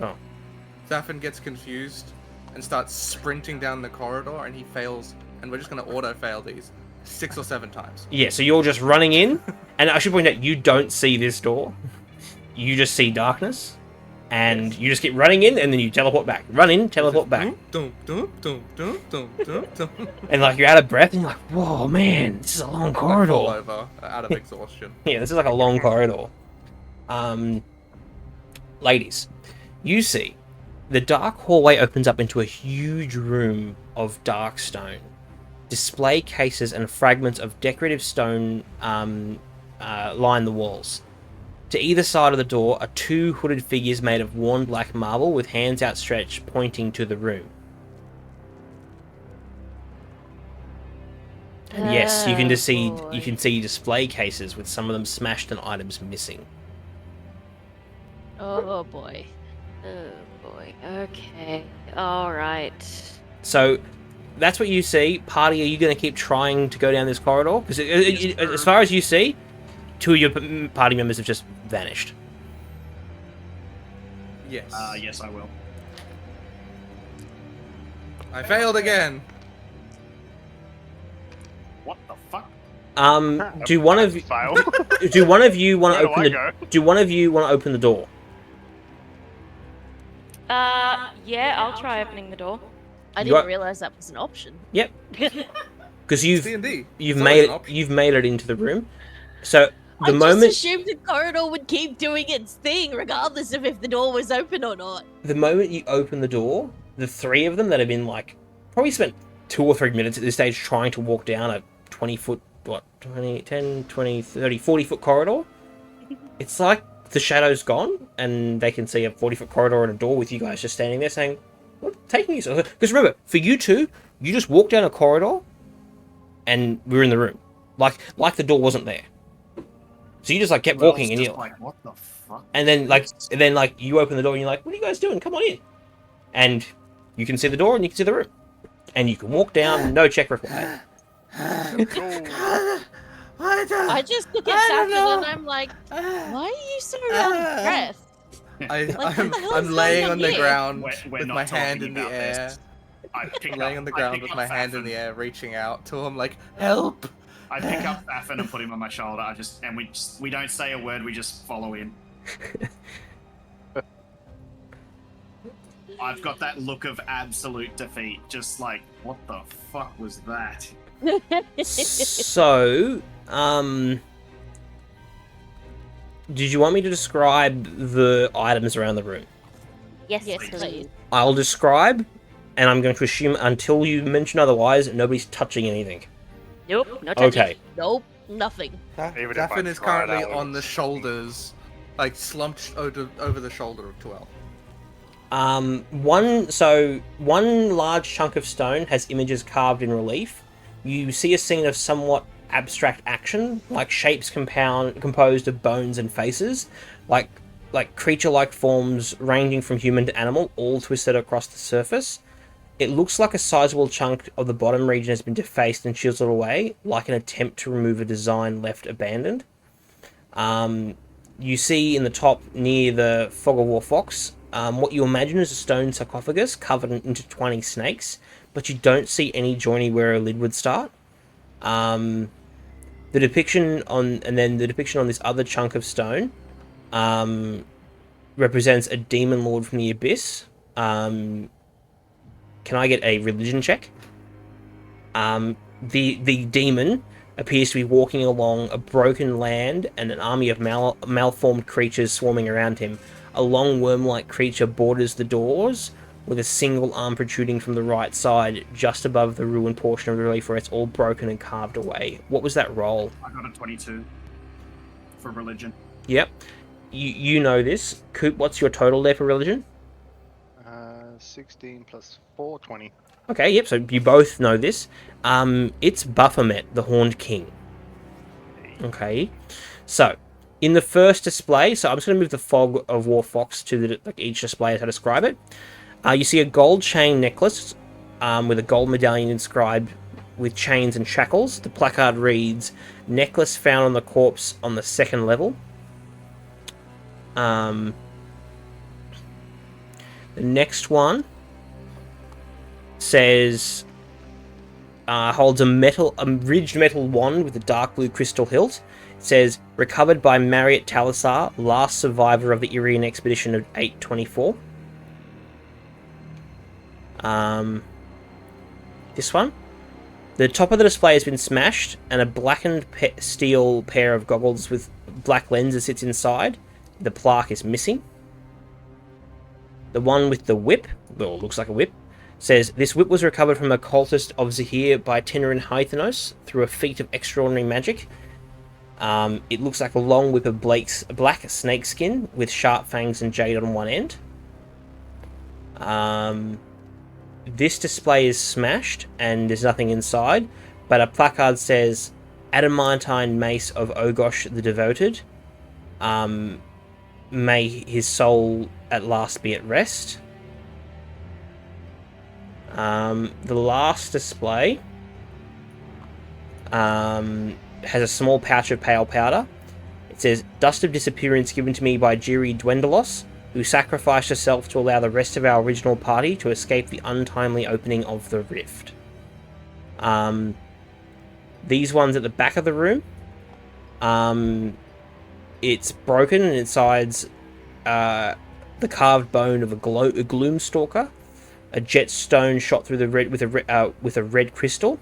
B: Oh.
C: Zafin gets confused and starts sprinting down the corridor and he fails, and we're just going to auto-fail these 6 or 7 times.
B: Yeah, so you're just running in, and I should point out, you don't see this door. You just see darkness, and you just keep running in, and then you teleport back. Run in, teleport back.
C: Dum, dum, dum, dum, dum, dum, dum.
B: And like, you're out of breath, and you're like, whoa, man, this is a long corridor.
C: Fall over out of exhaustion.
B: Yeah, this is like a long corridor. Ladies, you see, the dark hallway opens up into a huge room of dark stone. display cases and fragments of decorative stone line the walls. To either side of the door are two hooded figures made of worn black marble with hands outstretched pointing to the room. And yes, you can just see you can see display cases with some of them smashed and items missing.
E: Oh boy.
F: Oh boy. Okay. All right.
B: So that's what you see. Party, are you going to keep trying to go down this corridor? Because as far as you see, two of your party members have just vanished.
C: Yes.
G: Yes, I will.
C: I failed again.
G: What the fuck?
B: Do one of
D: Fail.
B: do one of you want to
D: Where
B: open
D: do
B: the
D: I go?
B: do one of you want to open the door?
F: Yeah, I'll try opening the door.
E: I
B: You
E: didn't
B: are-
E: realize that was an option.
B: Yep. Because you've
C: D&D.
B: you've
C: It's
B: made
C: always an
B: it
C: option.
B: you've made it into the room. So the
E: I
B: moment
E: just assumed the corridor would keep doing its thing, regardless of if the door was open or not.
B: the moment you open the door, the three of them that have been like probably spent 2 or 3 minutes at this stage trying to walk down a 20-foot, 10, 20, 30, 40-foot corridor. It's like the shadow's gone and they can see a 40-foot corridor and a door with you guys just standing there saying, "What taking you?" Because remember, for you two, you just walked down a corridor and we're in the room. Like the door wasn't there. So you just like kept
G: Well,
B: walking
G: it's
B: and
G: just
B: you
G: like, what the fuck?
B: and then you open the door and you're like, "What are you guys doing? Come on in." And you can see the door and you can see the room. And you can walk down, no check required.
E: I just look at Saffron and I'm like, why are you so out of breath? Like, what the hell
C: I'm
E: is
C: laying
E: going
C: on the
E: here?
C: ground
G: We're
C: with
G: not
C: my hand
G: talking
C: in the
G: about
C: air.
G: this. I pick
C: Laying
G: up,
C: on the
G: I
C: ground
G: pick
C: with
G: up
C: my hand in
G: Faffin.
C: the air, reaching out to him like, "Help!"
G: I pick up Faffin and put him on my shoulder. We don't say a word. We just follow him. I've got that look of absolute defeat. Just like, what the fuck was that?
B: So, did you want me to describe the items around the room?
F: Yes,
E: Yes,
F: please.
E: please.
B: I'll describe, and I'm going to assume until you mention otherwise, nobody's touching anything.
F: Nope, no touching.
B: Okay.
E: Nope, nothing.
D: Even if
C: Daffin
D: I
C: is
D: tried,
C: currently
D: I would
C: on the
D: succeed.
C: shoulders, like slumped over the shoulder of 12.
B: One large chunk of stone has images carved in relief. You see a scene of somewhat abstract action, like shapes composed of bones and faces, like creature-like forms ranging from human to animal, all twisted across the surface. It looks like a sizable chunk of the bottom region has been defaced and chiseled away, like an attempt to remove a design left abandoned. You see in the top near the Fog of War Fox, what you imagine is a stone sarcophagus covered in intertwining snakes, but you don't see any joinery where a lid would start. The depiction on this other chunk of stone represents a demon lord from the abyss. Can I get a religion check? The demon appears to be walking along a broken land and an army of malformed creatures swarming around him. A long worm-like creature borders the doors, with a single arm protruding from the right side, just above the ruined portion of the relief where it's all broken and carved away. What was that roll?
G: I got a 22 for religion.
B: Yep. You know this. Coop, what's your total there for religion?
D: 16 plus 4, 20.
B: Okay, yep, so you both know this. It's Baphomet, the Horned King. Okay, so in the first display, so I'm just going to move the Fog of War Fox to each display as I describe it. You see a gold chain necklace with a gold medallion inscribed with chains and shackles. The placard reads, "Necklace found on the corpse on the 2nd level." The next one says, holds a ridged metal wand with a dark blue crystal hilt. It says, "Recovered by Marriott Talisar, last survivor of the Irian expedition of 824. This one. The top of the display has been smashed, and a blackened steel pair of goggles with black lenses sits inside. The plaque is missing. The one with the whip, well, it looks like a whip, Says, this whip was recovered from a cultist of Zahir by Tinner and Hythenos through a feat of extraordinary magic. It looks like a long whip of black snakeskin with sharp fangs and jade on one end. This display is smashed and there's nothing inside, but a placard says, Adamantine Mace of Ogosh the Devoted. May his soul at last be at rest. The last display has a small pouch of pale powder. It says, Dust of Disappearance given to me by Airi Dragneel, who sacrificed herself to allow the rest of our original party to escape the untimely opening of the rift. These ones at the back of the room, it's broken and inside's the carved bone of a gloomstalker, a jet stone shot through the red with a red crystal,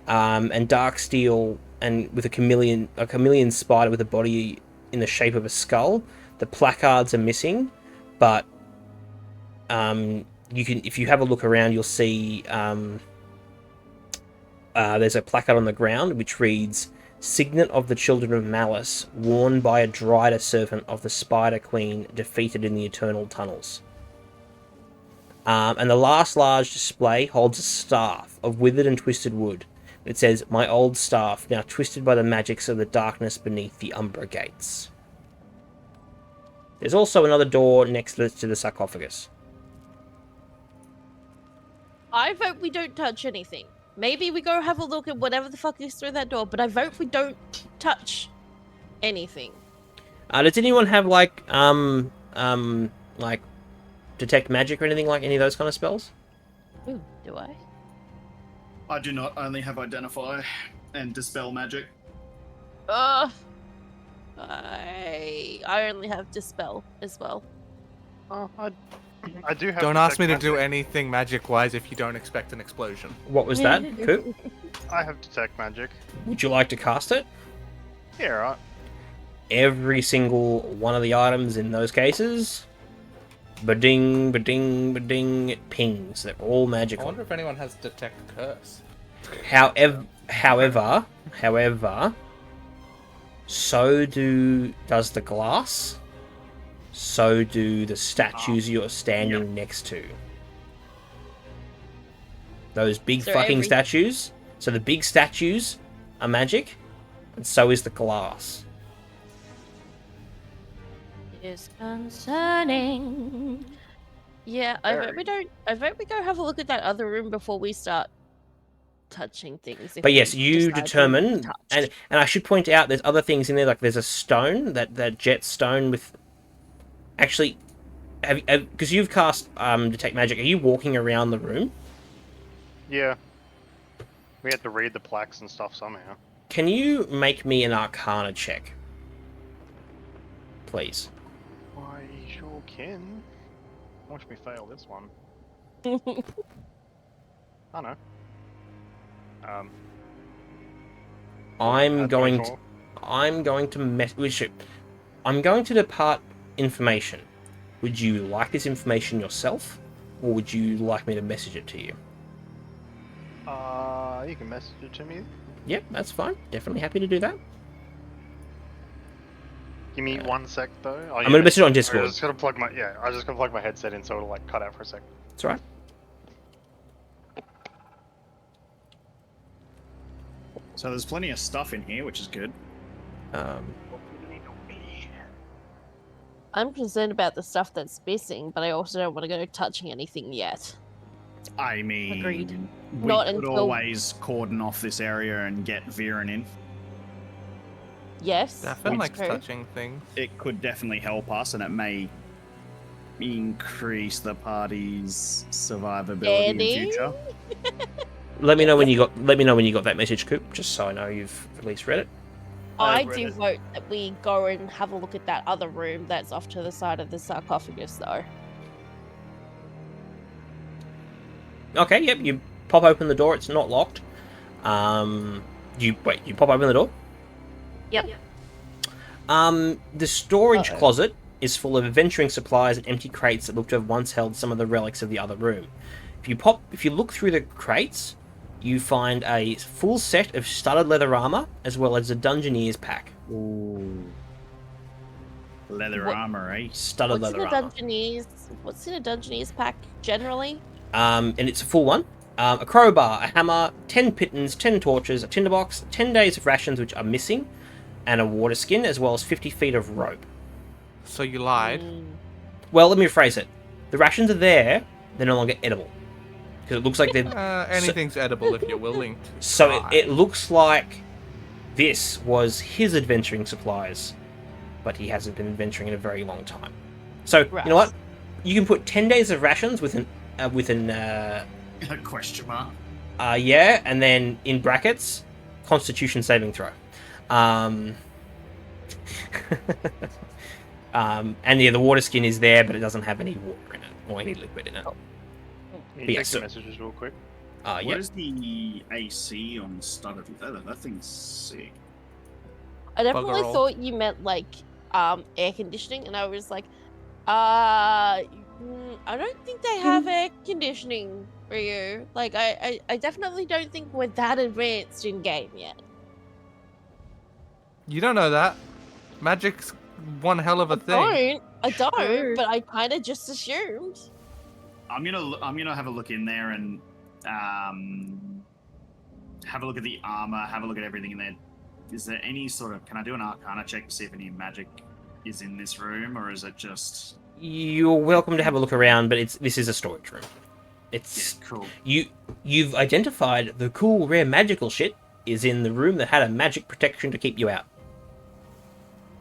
B: and dark steel, and with a chameleon spider with a body in the shape of a skull. The placards are missing, but if you have a look around, you'll see there's a placard on the ground which reads, Signet of the Children of Malice, worn by a Dryder servant of the Spider Queen, defeated in the Eternal Tunnels. And the last large display holds a staff of withered and twisted wood. It says, My old staff, now twisted by the magics of the darkness beneath the Umbra Gates. There's also another door next to the sarcophagus.
E: I vote we don't touch anything. Maybe we go have a look at whatever the fuck is through that door, but I vote we don't touch anything.
B: Does anyone have like detect magic or anything, like any of those kind of spells?
E: Ooh, do I?
G: I do not. Only have identify and dispel magic.
E: I only have dispel as well.
D: Oh, I do have.
C: Don't ask me to
D: detect
C: do
D: magic.
C: anything magic-wise if you don't expect an explosion.
B: What was that, Coop?
D: I have detect magic.
B: Would you like to cast it?
D: Yeah, right.
B: Every single one of the items in those cases, ba-ding, ba-ding, ba-ding, it pings. They're all
C: I
B: magical.
C: wonder if anyone has detect curse.
B: However, so does the glass. So do the statues you're standing next to. Those big fucking statues. So the big statues are magic, and so is the glass.
F: Is concerning.
E: Yeah, I vote we go have a look at that other room before we start touching things.
B: But yes, you determine, and I should point out, there's other things in there. Like there's a stone, that jet stone with. Actually, because you've cast detect magic, are you walking around the room?
D: Yeah. We had to read the plaques and stuff somehow.
B: Can you make me an Arcana check, please?
D: I sure can. Watch me fail this one. I know.
B: I'm going to
D: 24.
B: I'm going to depart information. Would you like this information yourself, or would you like me to message it to you?
D: You can message it to me.
B: Yep, that's fine. Definitely happy to do that.
D: Give me 1 sec though.
B: I'm gonna message it on Discord.
D: I just gotta plug my headset in so it'll like cut out for a sec.
B: It's alright.
G: So there's plenty of stuff in here, which is good.
E: I'm concerned about the stuff that's missing, but I also don't want to go touching anything yet.
G: I mean,
E: Agreed.
G: we
E: Not
G: could
E: until-
G: always cordon off this area and get Viren in.
E: Yes.
C: Stefan likes
E: true.
C: touching things.
G: It could definitely help us, and it may increase the party's survivability in
E: Eddie?
G: future.
B: Let me know when you got that message, Coop, just so I know you've at least read it.
E: I
D: read
E: do
D: it.
E: vote that we go and have a look at that other room that's off to the side of the sarcophagus, though.
B: Okay, yep, you pop open the door, it's not locked. You pop open the door?
F: Yep.
B: The storage closet is full of adventuring supplies and empty crates that look to have once held some of the relics of the other room. if you look through the crates, you find a full set of studded leather armor as well as a Dungeoneer's pack.
G: Ooh. Leather
E: What-
G: armor, eh?
B: Studded
E: What's in
B: leather
E: a
B: armor.
E: What's in a Dungeoneer's pack generally?
B: And it's a full one. A crowbar, a hammer, 10 pitons, 10 torches, a tinderbox, 10 days of rations which are missing, and a water skin, as well as 50 feet of rope.
A: So you lied.
B: Well, let me rephrase it. The rations are there, they're no longer edible. Because it looks like they've...
A: Anything's edible if you're willing to.
B: So
A: try.
B: it looks like this was his adventuring supplies, but he hasn't been adventuring in a very long time. So, you know what? You can put 10 days of rations with an
G: Question mark.
B: yeah, and then in brackets, Constitution saving throw. And yeah, the water skin is there, but it doesn't have any water in it or any liquid in it.
D: Can
B: Yeah,
D: you check
B: so-
D: the messages real quick?
G: What
B: Yeah.
G: is the AC on studded leather? That thing's sick.
E: I definitely
A: Bugger all.
E: thought you meant like air conditioning, and I was like, I don't think they have air conditioning for you. Like, I definitely don't think we're that advanced in game yet.
A: You don't know that. Magic's one hell of a thing.
E: I don't,
F: True.
E: but I kind of just assumed.
G: I'm gonna have a look in there and have a look at the armor, have a look at everything in there. Is there any sort of... Can I do an Arcana check to see if any magic is in this room, or is it just...
B: You're welcome to have a look around, but this is a storage room. It's
G: Yeah, cool.
B: you've identified the cool, rare, magical shit is in the room that had a magic protection to keep you out.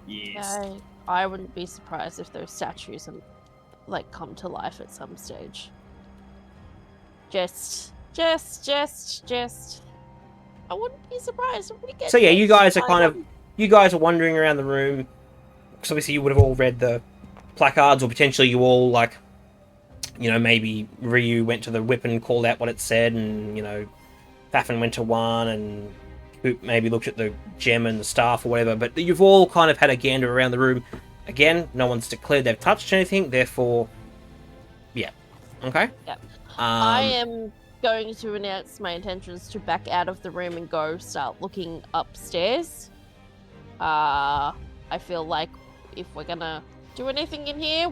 G: Yes.
E: I wouldn't be surprised if those statues like come to life at some stage. Just. I wouldn't be surprised if we get.
B: So yeah, you guys are
E: this.
B: you guys are wandering around the room. Because obviously you would have all read the placards, or potentially you all, like, you know, maybe Ryu went to the whip and called out what it said, and, you know, Faffin went to one, and Hoop maybe looked at the gem and the staff or whatever, but you've all kind of had a gander around the room. Again, no one's declared they've touched anything, therefore, yeah. Okay?
E: Yeah. I am going to announce my intentions to back out of the room and go start looking upstairs. I feel like if we're gonna do anything in here,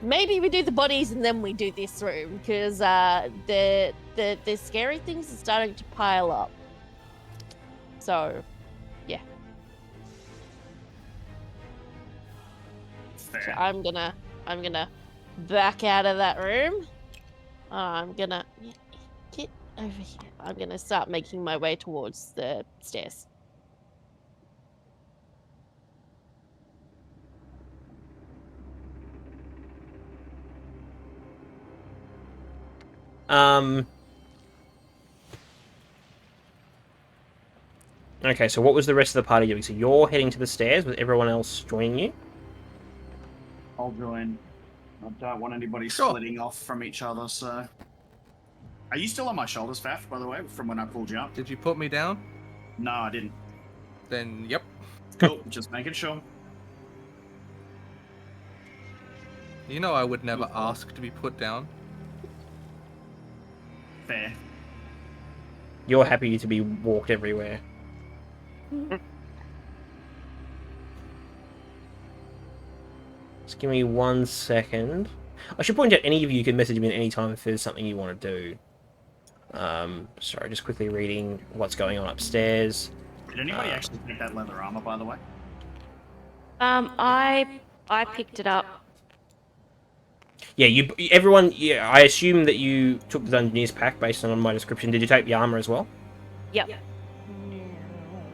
E: maybe we do the bodies and then we do this room, because the scary things are starting to pile up. So, yeah.
G: Fair.
E: So I'm gonna back out of that room. I'm gonna get over here. I'm gonna start making my way towards the stairs.
B: Okay, so what was the rest of the party doing? So you're heading to the stairs with everyone else joining you?
G: I'll join. I don't want anybody
A: Sure.
G: splitting off from each other, so... Are you still on my shoulders, Faf, by the way, from when I pulled you up?
A: Did you put me down?
G: No, I didn't.
A: Then, yep.
G: Cool, just making sure.
A: You know I would never ask to be put down.
G: Fair.
B: You're happy to be walked everywhere. Just give me 1 second. I should point out any of you can message me at any time if there's something you want to do. Sorry, just quickly reading what's going on upstairs.
G: Did anybody actually pick that leather armor, by the way?
F: I picked it up.
B: Yeah, everyone. Yeah, I assume that you took the Dungeoneer's pack based on my description. Did you take the armor as well?
F: Yep.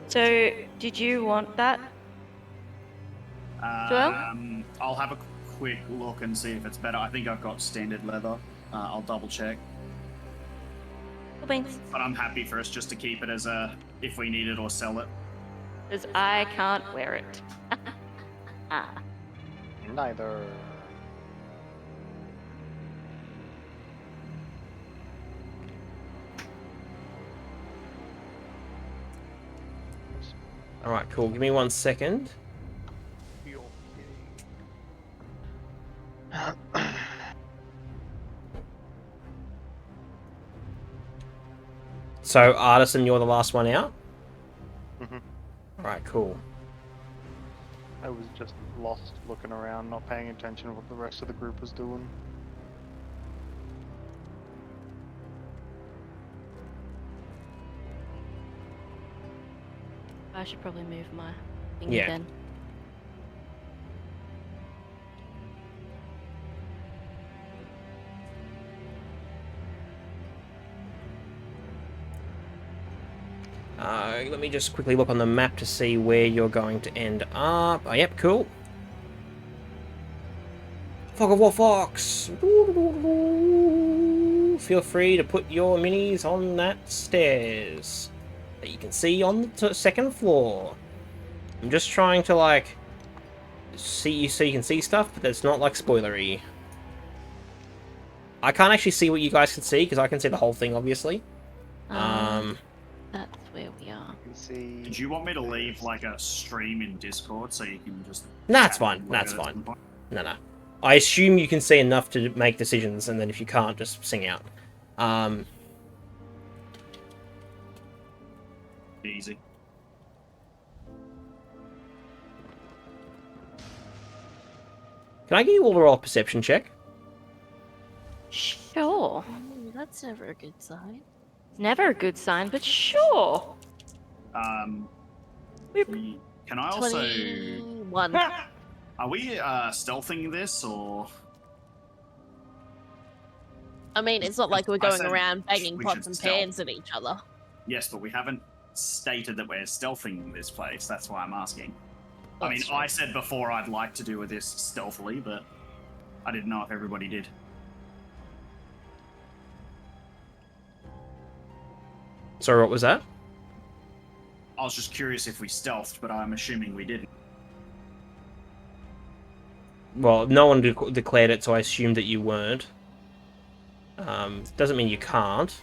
F: So, did you want that? Joel?
G: I'll have a quick look and see if it's better. I think I've got standard leather. I'll double check.
F: Cool beans.
G: But I'm happy for us just to keep it as a, if we need it or sell it.
F: Because I can't wear it.
D: Neither.
B: Alright, cool. Give me 1 second. So, Artisan, you're the last one out?
D: Mhm.
B: Alright, cool.
D: I was just lost looking around, not paying attention to what the rest of the group was doing.
F: I should probably move my thingy
B: Yeah.
F: then.
B: Let me just quickly look on the map to see where you're going to end up. Oh, yep, cool. Fog of War Fox! Feel free to put your minis on that stairs that you can see on the second floor. I'm just trying to, like, see you so you can see stuff, but it's not, like, spoilery. I can't actually see what you guys can see, because I can see the whole thing, obviously.
F: That's where we are.
D: You can see.
G: Did you want me to leave like a stream in Discord so you can just?
B: That's
G: chat
B: fine.
G: and
B: That's
G: whatever
B: fine.
G: point?
B: No. I assume you can see enough to make decisions, and then if you can't, just sing out.
G: Easy.
B: Can I get you all to roll a perception check?
F: Sure.
E: That's never a good sign.
F: Never a good sign, but sure.
G: Can I also?
E: 21.
G: Are we stealthing this or?
E: I mean, it's not like we're
G: I
E: going
G: said
E: around banging
G: we
E: pots
G: should
E: and
G: stealth.
E: pans at each other.
G: Yes, but we haven't stated that we're stealthing this place. That's why I'm asking. I mean,
E: That's
G: I said before I'd like to do this stealthily, but I didn't know if everybody did.
B: Sorry, what was that?
G: I was just curious if we stealthed, but I'm assuming we didn't.
B: Well, no one declared it, so I assumed that you weren't. Doesn't mean you can't.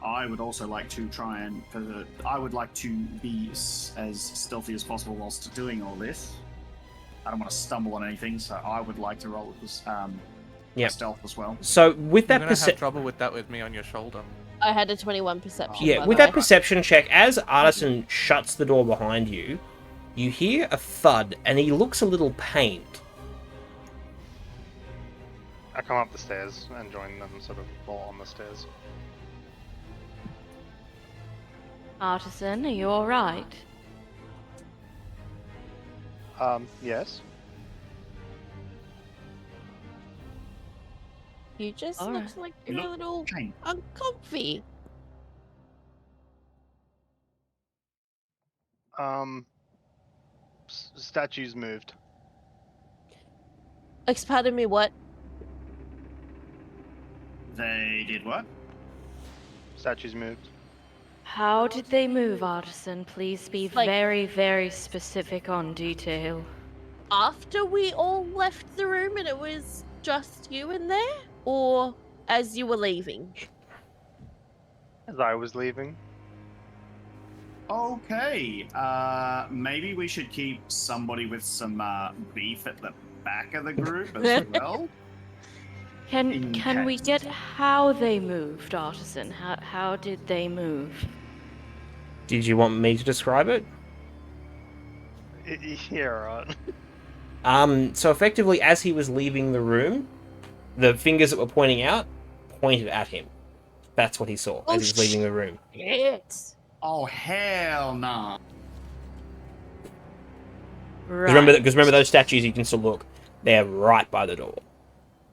G: I would also like to try and... I would like to be as stealthy as possible whilst doing all this. I don't want to stumble on anything, so I would like to roll this stealth as well.
B: So with
C: You're
B: that
C: gonna have trouble with that with me on your shoulder.
E: I had a 21 perception.
B: yeah,
E: by
B: with
E: the
B: that
E: way.
B: perception check, as Artisan shuts the door behind you, you hear a thud, and he looks a little pained.
D: I come up the stairs and join them sort of all on the stairs.
F: Artisan, are you alright?
D: Yes.
E: You just
F: All
E: look
F: right.
E: like
G: You
E: you're a
G: look
E: little
G: pained.
E: uncomfy.
D: Statues moved.
E: Pardon me, what?
G: They did what?
D: Statues moved.
F: How did they move, Artisan? Please be
E: Like-
F: very, very specific on detail.
E: After we all left the room and it was just you in there? Or as you were leaving?
D: As I was leaving.
G: Okay, maybe we should keep somebody with some beef at the back of the group as well.
F: Can we get how they moved, Artisan? How did they move?
B: Did you want me to describe it?
D: Yeah, right.
B: So effectively, as he was leaving the room, the fingers that were pointing out pointed at him. That's what he saw as he was leaving the room.
E: Yes.
G: Oh, hell no.
F: Right.
B: Because remember those statues, you can still look. They're right by the door.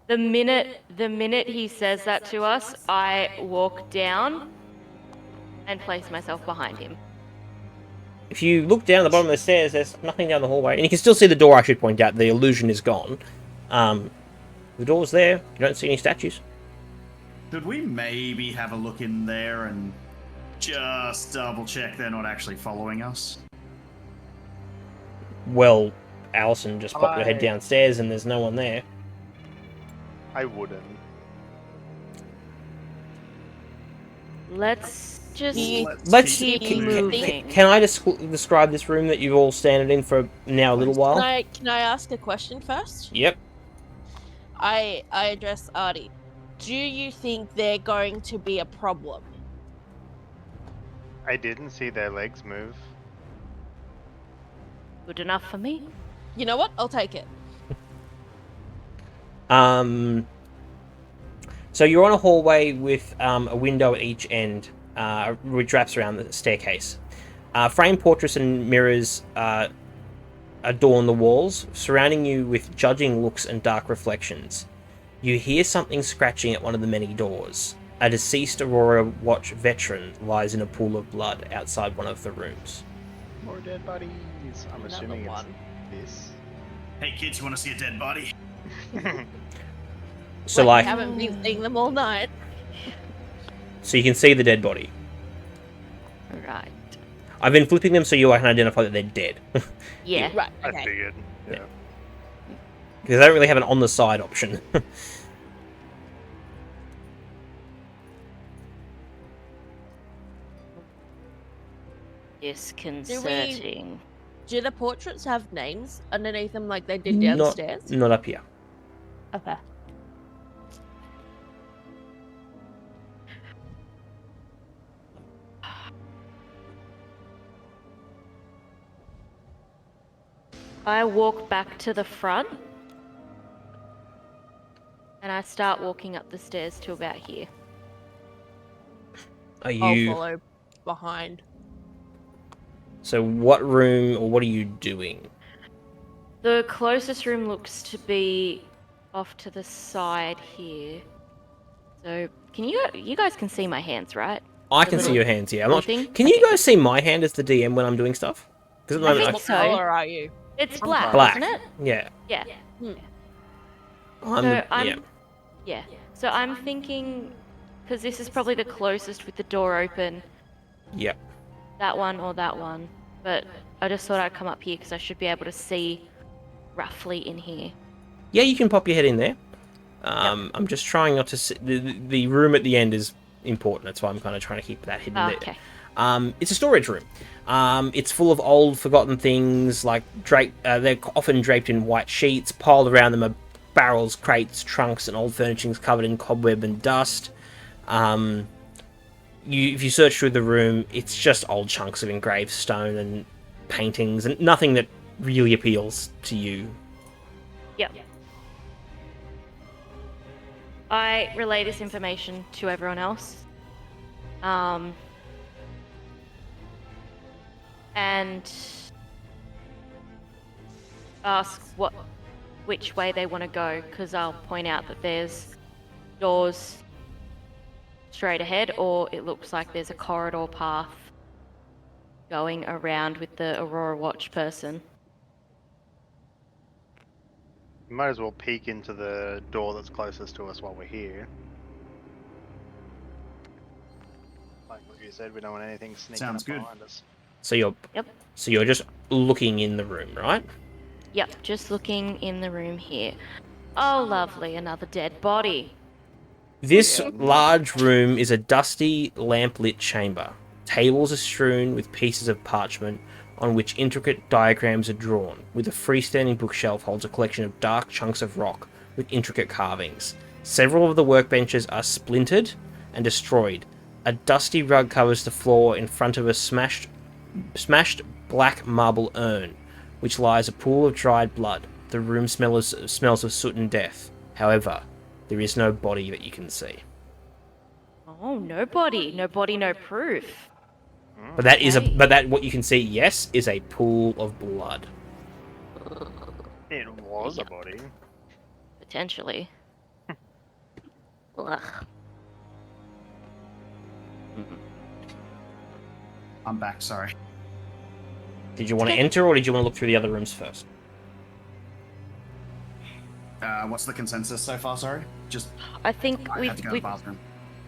F: The minute he says that to us, I walk down and place myself behind him.
B: If you look down the bottom of the stairs, there's nothing down the hallway. And you can still see the door, I should point out. The illusion is gone. The door's there. You don't see any statues.
G: Should we maybe have a look in there and just double check they're not actually following us?
B: Well, Allison just popped her head downstairs and there's no one there.
D: I wouldn't.
F: Let's just
B: Let's
F: keep
B: can,
F: moving.
B: can I describe this room that you've all standed in for now a little while?
E: Can I ask a question first?
B: Yep.
E: I address Artie. Do you think they're going to be a problem?
D: I didn't see their legs move.
F: Good enough for me.
E: You know what? I'll take it.
B: So you're on a hallway with a window at each end, which wraps around the staircase. Framed portraits and mirrors adorn the walls, surrounding you with judging looks and dark reflections. You hear something scratching at one of the many doors. A deceased Aurora Watch veteran lies in a pool of blood outside one of the rooms.
D: More dead bodies. I'm assuming it's this.
G: Hey kids, you want to see a dead body?
B: So
E: I
B: like,
E: haven't been seeing them all night.
B: so you can see the dead body.
F: Right.
B: I've been flipping them so you can identify that they're dead.
F: Yeah.
E: Right.
D: I
E: Okay.
D: figured. Yeah.
B: Because I don't really have an on the side option.
F: Disconcerting.
E: Do the portraits have names underneath them like they did
B: not,
E: downstairs?
B: not up here.
E: Okay.
F: I walk back to the front. And I start walking up the stairs to about here.
B: Are
E: I'll
B: you?
E: follow behind.
B: So what room or what are you doing?
F: The closest room looks to be off to the side here. So, you guys can see my hands, right?
B: I can see
F: little
B: your hands. Yeah, I'm not.
F: thing?
B: Can you guys see my hand as the DM when I'm doing stuff? Because
F: I think
E: What
F: so.
E: color are you?
F: It's black,
B: black.
F: isn't it?
B: Yeah.
F: Yeah.
B: I'm
F: So
B: the, yeah.
F: Yeah. So I'm thinking, because this is probably the closest with the door open,
B: Yeah.
F: that one or that one. But I just thought I'd come up here because I should be able to see roughly in here.
B: Yeah, you can pop your head in there. I'm just trying not to see... The room at the end is important. That's why I'm kind of trying to keep that hidden there.
F: Okay.
B: It's a storage room. It's full of old, forgotten things, like they're often draped in white sheets. Piled around them are barrels, crates, trunks, and old furnishings covered in cobweb and dust. If you search through the room, it's just old chunks of engraved stone and paintings, and nothing that really appeals to you.
F: Yep. I relay this information to everyone else. And ask which way they want to go, because I'll point out that there's doors straight ahead, or it looks like there's a corridor path going around with the Aurora Watch person.
D: You might as well peek into the door that's closest to us while we're here. Like what you said, we don't want anything sneaking
G: Sounds
D: up
G: good.
D: behind us.
B: So you're just looking in the room, right?
F: Yep, just looking in the room here. Oh, lovely, another dead body.
B: This large room is a dusty, lamp-lit chamber. Tables are strewn with pieces of parchment on which intricate diagrams are drawn, with a freestanding bookshelf holds a collection of dark chunks of rock with intricate carvings. Several of the workbenches are splintered and destroyed. A dusty rug covers the floor in front of a smashed black marble urn, which lies a pool of dried blood. The room smells of soot and death. However, there is no body that you can see.
F: Oh, no body. No body, no proof.
B: But that is
F: Okay.
B: what you can see, yes, is a pool of blood.
D: It was a body.
F: Potentially. Ugh.
G: I'm back, sorry.
B: Did you want to enter, or did you want to look through the other rooms first?
G: What's the consensus so far, sorry? Just,
F: I think
G: I had to go to the bathroom.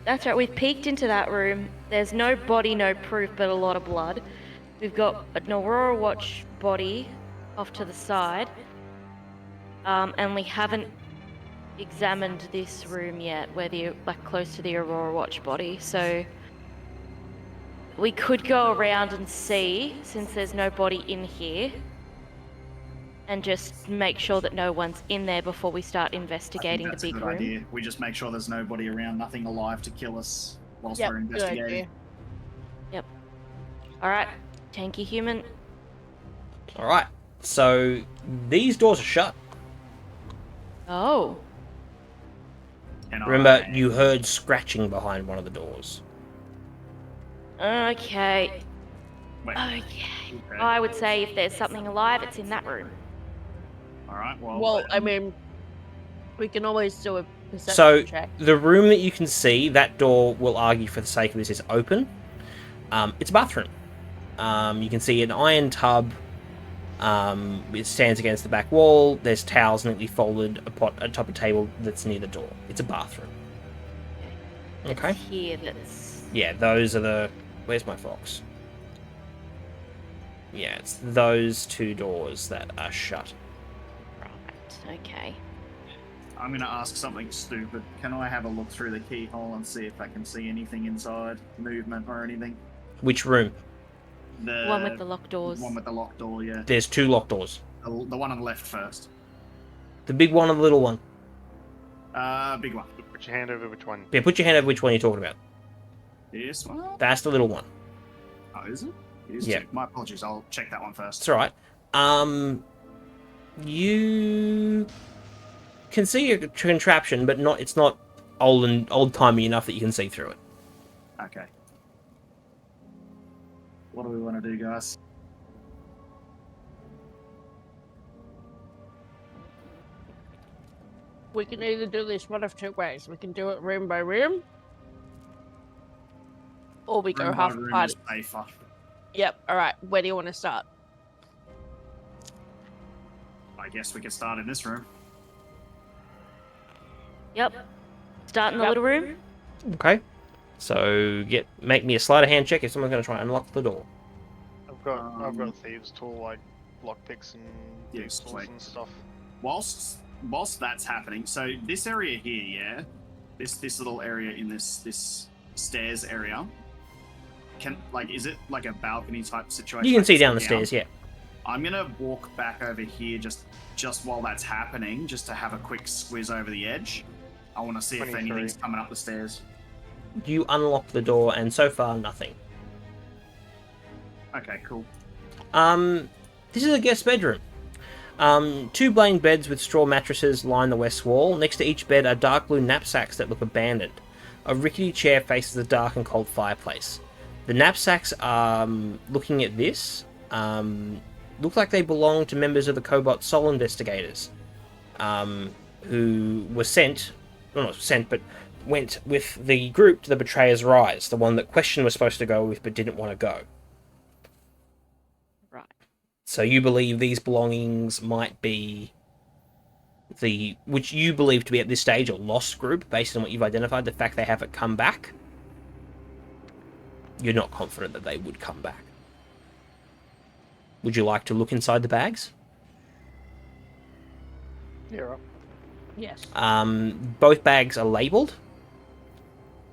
F: That's right, we've peeked into that room. There's no body, no proof, but a lot of blood. We've got an Aurora Watch body off to the side. And we haven't examined this room yet, where close to the Aurora Watch body. So we could go around and see, since there's no body in here, and just make sure that no one's in there before we start investigating the
G: that's
F: big
G: a good
F: room.
G: idea. We just make sure there's nobody around, nothing alive to kill us whilst
E: Yep,
G: we're
E: good
G: investigating.
E: idea.
F: Yep. Alright, tanky human.
B: Alright, so these doors are shut.
F: Oh.
G: And
B: Remember, you heard scratching behind one of the doors.
F: Okay.
G: Wait.
F: Okay. I would say if there's something alive, it's in that room.
G: Alright,
E: Well, I mean, we can always do a perception
B: So,
E: check.
B: the room that you can see, that door will argue for the sake of this is open. It's a bathroom. You can see an iron tub. It stands against the back wall. There's towels neatly folded atop a table that's near the door. It's a bathroom. Okay.
F: It's here that's...
B: Yeah, those are the... Where's my fox? Yeah, it's those two doors that are shut.
F: Right, okay.
G: I'm going to ask something stupid. Can I have a look through the keyhole and see if I can see anything inside? Movement or anything?
B: Which room?
G: The
F: One with the locked doors.
G: one with the locked door, yeah.
B: There's two locked doors.
G: The one on the left first.
B: The big one or the little one?
G: Big one.
D: Put your hand over which one.
B: Yeah, put your hand over which one you're talking about.
G: This one?
B: That's the little one.
G: Oh, is it? It is
B: Yeah.
G: too. My apologies. I'll check that one first.
B: It's alright. You can see a contraption, but it's not old-timey enough that you can see through it.
G: Okay. What do we want to do, guys?
E: We can either do this one of two ways. We can do it room by room, or we go
G: Room by
E: half
G: room
E: party.
G: is safer.
E: Yep. All right. Where do you want to start?
G: I guess we could start in this room.
F: Yep. Start in the
E: Yep.
F: little room.
B: Okay. So make me a sleight of hand check if someone's going to try and unlock the door.
D: I've got thieves tool like lockpicks and
G: Yes,
D: tools
G: wait.
D: and stuff.
G: Whilst that's happening, so this area here, yeah, this little area in this stairs area, is it like a balcony type situation?
B: You can
G: Like
B: see
G: sit
B: down the stairs, yeah.
G: I'm gonna walk back over here just while that's happening, just to have a quick squiz over the edge. I want to see if
D: 23.
G: anything's coming up the stairs.
B: You unlock the door, and so far, nothing.
G: Okay, cool.
B: This is a guest bedroom. Two plain beds with straw mattresses line the west wall. Next to each bed are dark blue knapsacks that look abandoned. A rickety chair faces a dark and cold fireplace. The knapsacks, looking at this, look like they belong to members of the Cobalt Soul investigators, who were went with the group to the Betrayer's Rise, the one that Question was supposed to go with but didn't want to go.
F: Right.
B: So you believe these belongings might be which you believe to be at this stage a lost group based on what you've identified, the fact they haven't come back. You're not confident that they would come back. Would you like to look inside the bags?
D: Yeah, right.
E: Yes.
B: Both bags are labelled.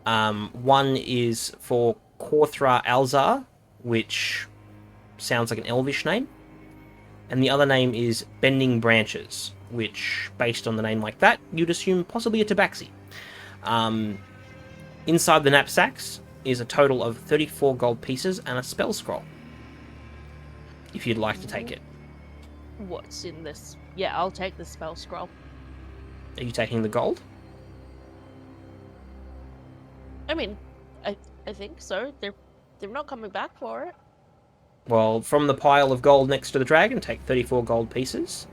B: One is for Korthra Alzar, which sounds like an elvish name. And the other name is Bending Branches, which, based on the name like that, you'd assume possibly a tabaxi. Inside the knapsacks is a total of 34 gold pieces and a spell scroll, if you'd like to take it.
E: What's in this? Yeah, I'll take the spell scroll.
B: Are you taking the gold?
E: I mean, I think so. They're not coming back for it.
B: Well, from the pile of gold next to the dragon, take 34 gold pieces.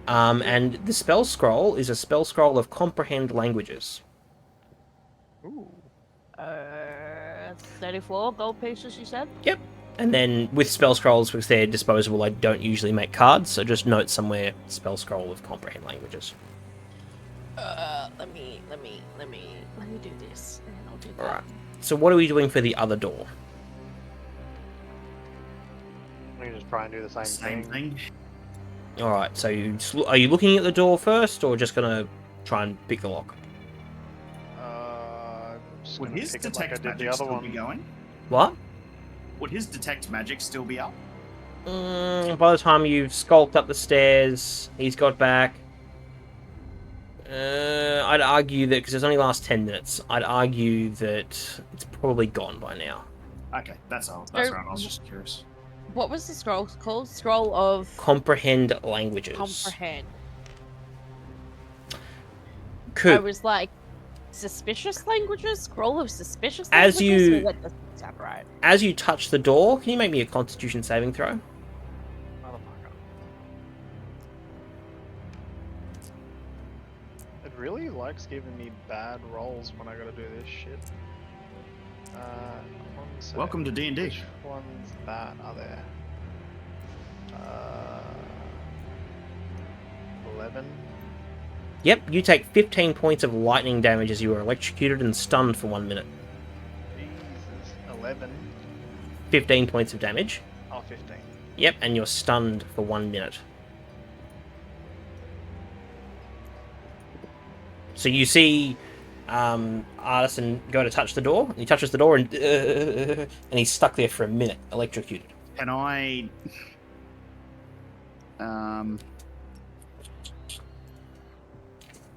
B: And the spell scroll is a spell scroll of Comprehend Languages.
D: Ooh.
E: 34 gold pieces, you said?
B: Yep. And then with spell scrolls, because they're disposable, I don't usually make cards, so just note somewhere spell scroll of Comprehend Languages.
E: Let me do this, and I'll do that.
B: Alright. So what are we doing for the other door?
D: We can just try and do the same
G: Same thing.
B: Alright, so are you looking at the door first, or just gonna try and pick the lock?
D: Just
G: Would
D: gonna
G: his
D: pick it like I
G: detect
D: did
G: magic
D: the other
G: still be
D: one.
G: going?
B: What?
G: Would his detect magic still be up?
B: By the time you've skulked up the stairs, he's got back. I'd argue that, because it's only last 10 minutes, I'd argue that it's probably gone by now.
G: Okay, that's all. That's
E: So-
G: right. I was just curious.
E: What was the scroll called? Scroll of
B: Comprehend languages.
E: comprehend. I
B: Coop,
E: was like, suspicious languages? Scroll of suspicious
B: As
E: languages?
B: you-
E: Well, that doesn't sound right.
B: as you touch the door, can you make me a Constitution saving throw?
D: Motherfucker. It really likes giving me bad rolls when I gotta do this shit. One sec.
G: Welcome to D&D.
D: Which ones that are there? 11.
B: Yep, you take 15 points of lightning damage as you are electrocuted and stunned for 1 minute.
D: Jesus. 11.
B: 15 points of damage.
D: Oh, 15.
B: Yep, and you're stunned for 1 minute. So you see Artisan go to touch the door, and he touches the door, and he's stuck there for a minute, electrocuted.
G: Can I?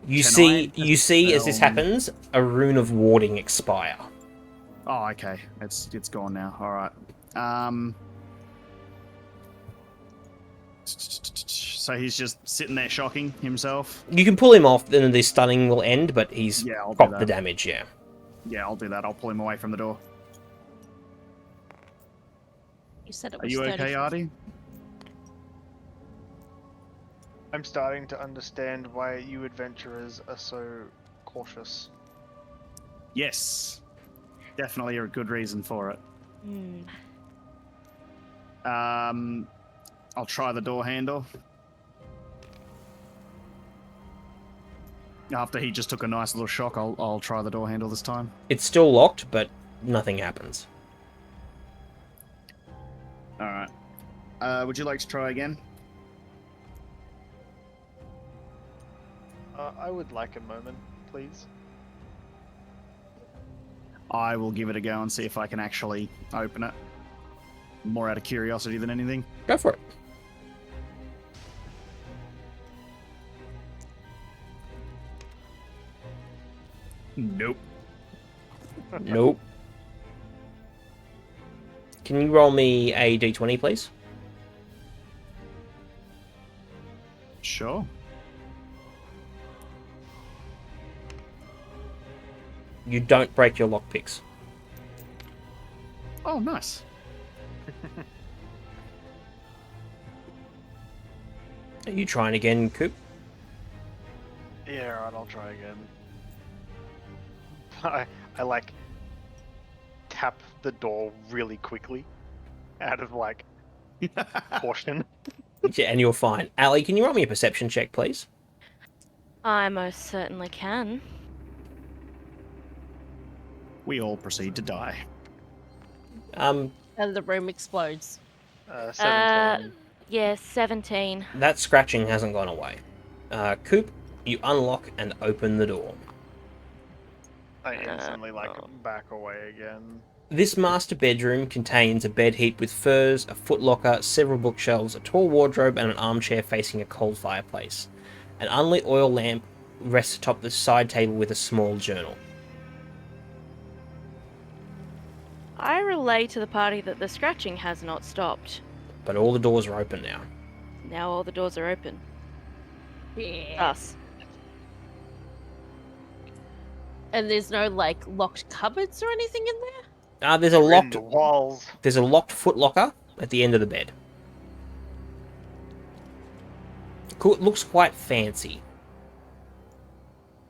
B: You
G: Can
B: see,
G: I
B: you see as this
G: dispel-
B: happens, a rune of warding expire.
G: Oh, okay. It's gone now. All right. So he's just sitting there shocking himself.
B: You can pull him off, then the stunning will end, but he's
G: Yeah, I'll do
B: popped the
G: that.
B: damage, yeah.
G: Yeah, I'll do that. I'll pull him away from the door.
E: You said it
G: Are
E: was
G: you
E: 30
G: okay,
E: feet.
G: Artie?
D: I'm starting to understand why you adventurers are so cautious.
G: Yes. Definitely a good reason for it. I'll try the door handle. After he just took a nice little shock, I'll try the door handle this time.
B: It's still locked, but nothing happens.
G: Alright. Would you like to try again?
D: I would like a moment, please.
G: I will give it a go and see if I can actually open it. More out of curiosity than anything.
B: Go for it.
G: Nope.
B: Nope. Can you roll me a d20, please?
G: Sure.
B: You don't break your lockpicks.
G: Oh, nice.
B: Are you trying again, Coop?
D: Yeah, alright, I'll try again. I like tap the door really quickly out of like caution.
B: Yeah, and you're fine. Ali, can you roll me a perception check, please?
F: I most certainly can.
G: We all proceed to die.
E: And the room explodes.
D: 17.
F: Yeah, 17.
B: That scratching hasn't gone away. Coop, you unlock and open the door.
D: I instantly back away again.
B: This master bedroom contains a bed heaped with furs, a footlocker, several bookshelves, a tall wardrobe, and an armchair facing a cold fireplace. An unlit oil lamp rests atop the side table with a small journal.
F: I relay to the party that the scratching has not stopped.
B: But all the doors are open now.
F: Now all the doors are open.
E: Yeah.
F: Us.
E: And there's no, like, locked cupboards or anything in there?
B: There's a locked
D: The walls.
B: There's a locked footlocker at the end of the bed. Cool, it looks quite fancy.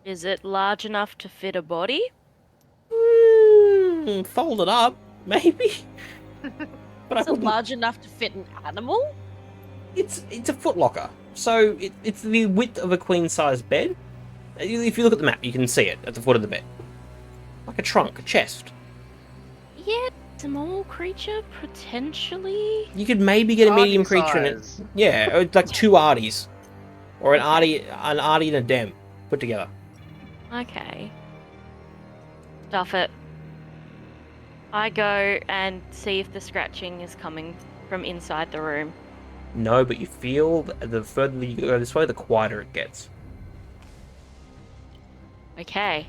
F: Is it large enough to fit a body?
B: Fold it up, maybe. But
E: Is it large enough to fit an animal?
B: It's a footlocker, so it's the width of a queen-size bed. If you look at the map, you can see it at the foot of the bed, like a trunk, a chest.
F: Yeah, small creature, potentially.
B: You could maybe get a medium
D: Artie
B: creature in it.
D: size.
B: Yeah, or like two Arties, or an Artie and a Dem put together.
F: Okay. Stuff it. I go and see if the scratching is coming from inside the room.
B: No, but you feel the further you go this way, the quieter it gets.
F: Okay.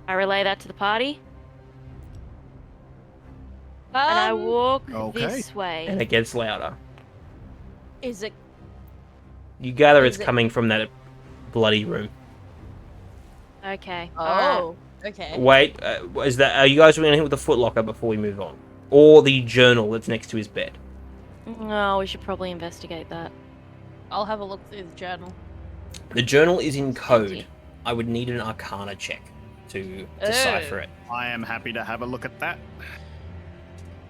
F: I relay that to the party. And I walk
I: Okay.
F: this way.
B: And it gets louder.
E: Is it?
B: You gather
E: Is
B: it's
E: it-
B: coming from that bloody room.
F: Okay.
E: Oh, okay.
B: Wait, are you guys doing anything with the footlocker before we move on? Or the journal that's next to his bed?
F: No, we should probably investigate that.
E: I'll have a look through the journal.
B: The journal is in code.
F: Empty.
B: I would need an Arcana check to decipher it.
G: I am happy to have a look at that.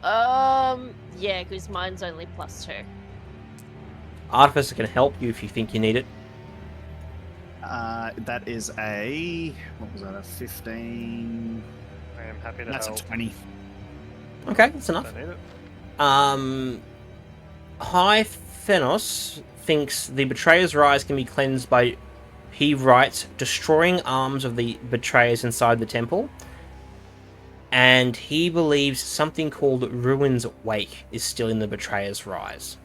E: Yeah, because mine's only +2.
B: Artificer can help you if you think you need it.
G: That is what was that, a 15?
D: I am happy to
G: That's
D: help.
G: a 20.
B: Okay, that's enough.
D: I need it.
B: Hythenos thinks the betrayer's rise can be cleansed by, he writes, destroying arms of the betrayers inside the temple. And he believes something called Ruin's Wake is still in the betrayer's rise.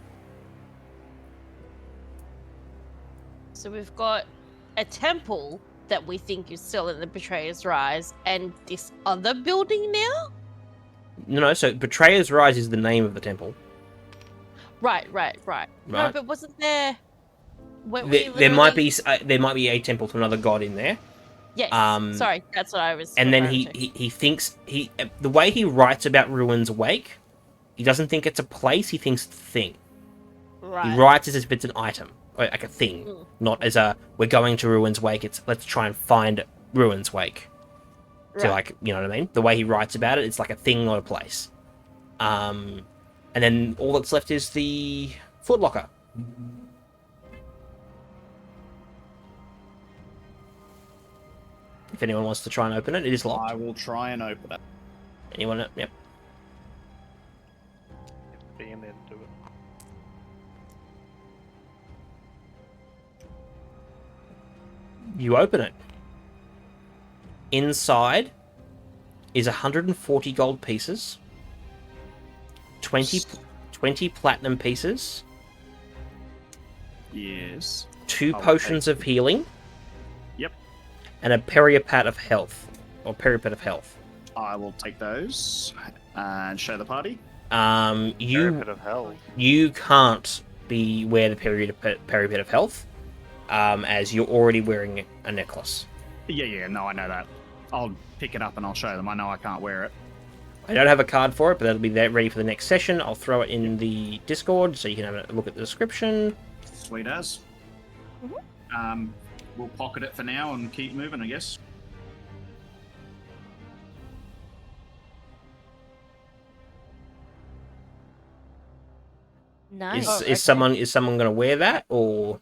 E: So we've got a temple that we think is still in the Betrayer's Rise, and this other building now?
B: No, so Betrayer's Rise is the name of the temple.
E: Right. No,
B: Right.
E: but wasn't there...
B: There might be a temple to another god in there.
E: Yes, sorry, that's what I was...
B: And then
E: referring to.
B: he thinks the way he writes about Ruin's Wake, he doesn't think it's a place. He thinks it's a thing.
E: Right.
B: He writes as if it's an item, or like a thing, not as a we're going to Ruin's Wake. It's let's try and find Ruin's Wake.
E: Right.
B: So like, you know what I mean? The way he writes about it, it's like a thing, not a place. And then all that's left is the footlocker. If anyone wants to try and open it, it is locked.
G: I will try and open it.
B: Anyone? Yep.
D: Be in there to do it.
B: You open it. Inside is 140 gold pieces, 20 platinum pieces,
G: Yes.
B: 2
G: Oh,
B: potions of healing,
G: Yep.
B: and a peripat of health, or peripet of health.
G: I will take those and show the party.
D: Parapet of hell.
B: You can't wear the peripet of health, as you're already wearing a necklace.
G: Yeah, no, I know that. I'll pick it up and I'll show them. I know I can't wear it.
B: I don't have a card for it, but that'll be there ready for the next session. I'll throw it in the Discord so you can have a look at the description.
G: Sweet as. We'll pocket it for now and keep moving, I guess.
F: Nice.
B: Is someone going to wear that, or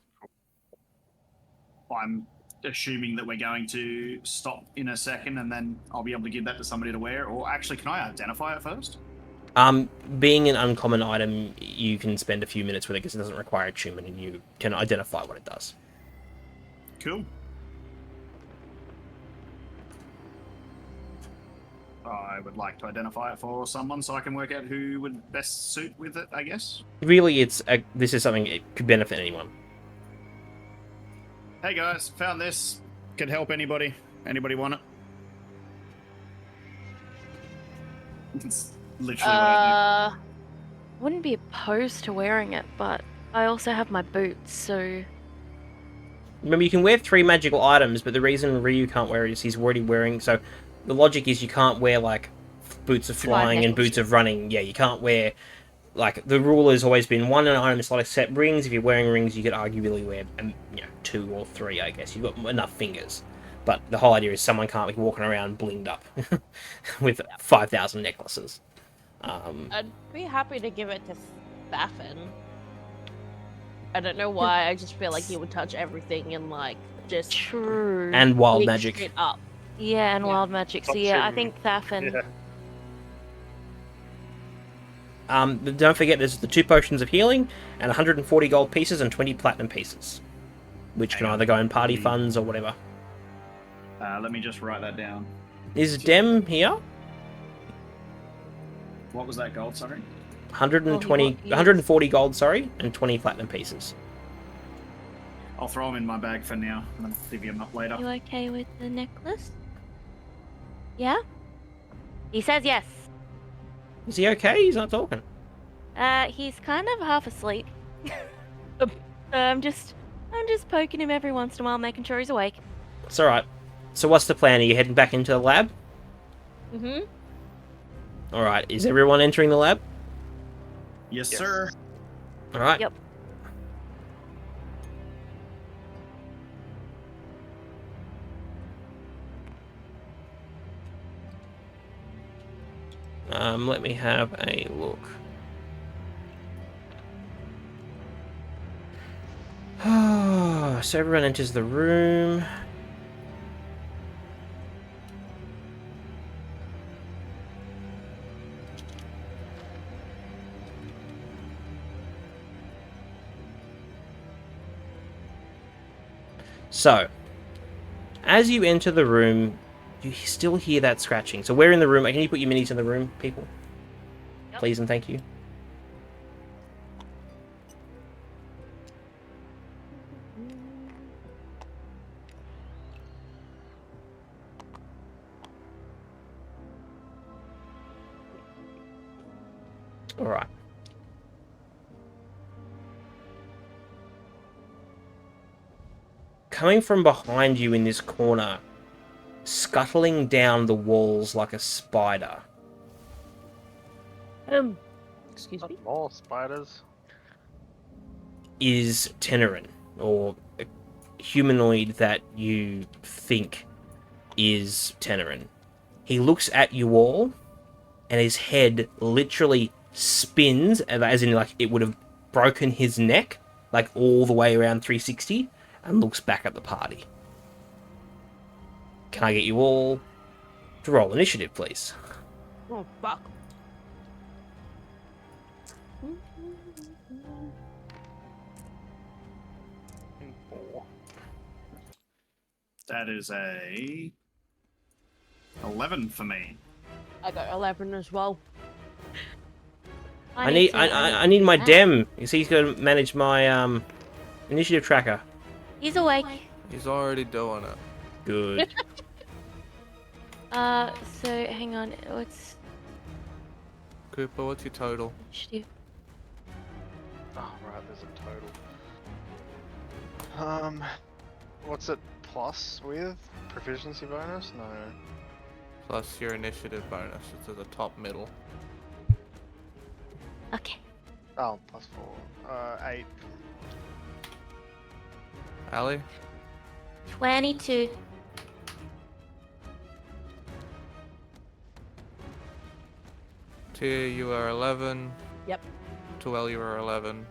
G: I'm assuming that we're going to stop in a second and then I'll be able to give that to somebody to wear. Or actually, can I identify it first?
B: being an uncommon item, you can spend a few minutes with it because it doesn't require attunement, and you can identify what it does.
G: Cool. I would like to identify it for someone so I can work out who would best suit with it, I guess.
B: Really, this is something it could benefit anyone.
G: Hey guys, found this. Could help anybody. Anybody want it? It's literally what I do.
F: Wouldn't be opposed to wearing it, but I also have my boots, so...
B: Remember, you can wear 3 magical items, but the reason Ryu can't wear it is he's already wearing... So, the logic is you can't wear, like, boots of flying and boots of running. Yeah, you can't wear... Like, the rule has always been 1 item slot except rings. If you're wearing rings, you could arguably wear, 2 or 3, I guess. You've got enough fingers. But the whole idea is someone can't be walking around blinged up with 5,000 necklaces.
E: I'd be happy to give it to Baffin. I don't know why, I just feel like he would touch everything and, like, just...
F: True.
B: And wild
E: mix
B: magic.
E: it up.
F: Yeah, and wild magic. So
D: Stop
F: yeah, I
D: shooting.
F: think Thafin...
D: Yeah.
B: But don't forget, there's the 2 potions of healing, and 140 gold pieces and 20 platinum pieces. Which can either go in party funds or whatever.
G: Let me just write that down.
B: Is Dem here?
G: What was that gold, sorry?
B: 140 gold, sorry, and 20 platinum pieces.
G: I'll throw them in my bag for now, and then divvy them up later.
F: You okay with the necklace? Yeah? He says yes.
B: Is he okay? He's not talking.
F: He's kind of half asleep. I'm just poking him every once in a while, making sure he's awake.
B: It's alright. So what's the plan? Are you heading back into the lab?
E: Mm-hmm.
B: Alright, is everyone entering the lab?
G: Yes,
D: Yes.
G: sir.
B: Alright.
F: Yep.
B: Let me have a look. So everyone enters the room. So, as you enter the room, you still hear that scratching. So we're in the room. Can you put your minis in the room, people?
F: Yep.
B: Please and thank you. Alright. Coming from behind you in this corner, scuttling down the walls like a spider,
E: Excuse me.
D: More spiders.
B: is Tenerin, or a humanoid that you think is Tenerin. He looks at you all, and his head literally spins, as in like it would have broken his neck, like all the way around 360, and looks back at the party. Can I get you all to roll initiative, please?
E: Oh, fuck.
D: Four.
G: That is a 11 for me.
E: I got 11 as well.
B: I need my dem. You see, he's going to manage my initiative tracker.
F: He's awake.
C: He's already doing it.
B: Good.
F: So hang on. What's
C: Cooper, what's your total?
F: initiative?
D: Oh, right, there's a total. What's it plus with? Proficiency bonus? No.
C: Plus your initiative bonus. It's at the top middle.
F: Okay.
D: Oh, plus 4. 8.
C: Ali?
F: 22.
C: Tia, you are 11.
E: Yep.
C: Tuel, you are 11.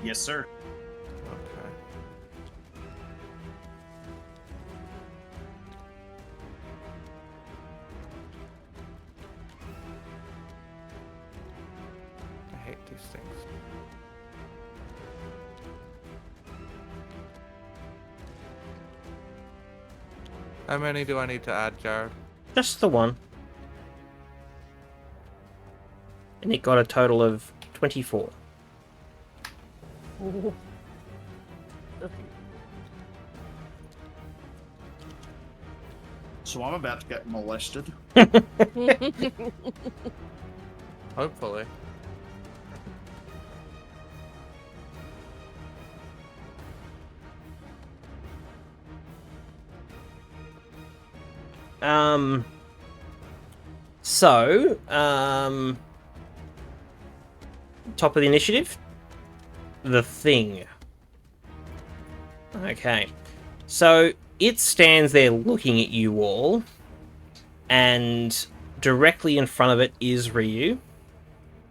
G: Yes, sir.
C: Okay. I hate these things. How many do I need to add, Jared?
B: Just the one. And it got a total of 24.
G: So I'm about to get molested.
C: Hopefully.
B: Top of the initiative, the thing. Okay, so it stands there looking at you all, and directly in front of it is Ryu.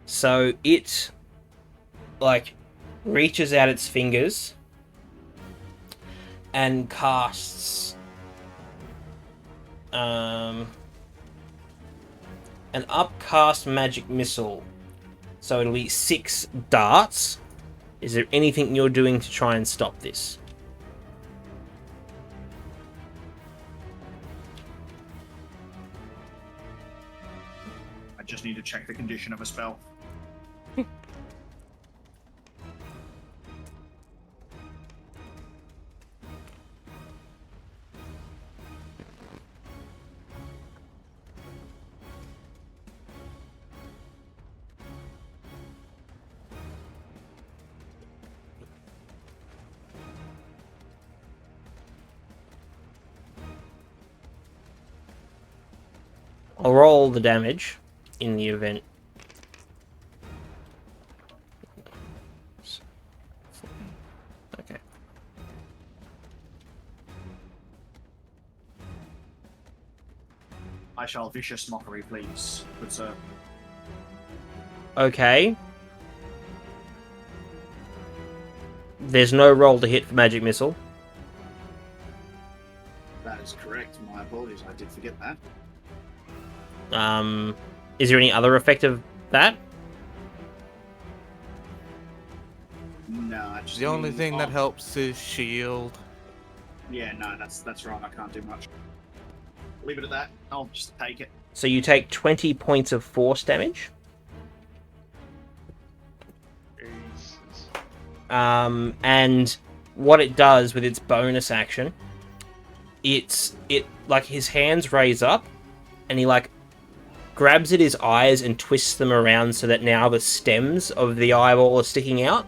B: So it, like, reaches out its fingers and casts an upcast magic missile. So it'll be 6 darts. Is there anything you're doing to try and stop this?
G: I just need to check the condition of a spell.
B: I'll roll the damage in the event. Okay.
G: I shall vicious mockery, please, good sir.
B: Okay. There's no roll to hit for magic missile.
G: That is correct. My apologies, I did forget that.
B: Is there any other effect of that?
G: No, just
C: The only thing that
G: oh,
C: helps is shield.
G: Yeah, no, that's wrong. I can't do much. Leave it at that. I'll just take it.
B: So you take 20 points of force damage.
D: Jesus.
B: And what it does with its bonus action, it like his hands raise up, and he like grabs at his eyes and twists them around so that now the stems of the eyeball are sticking out,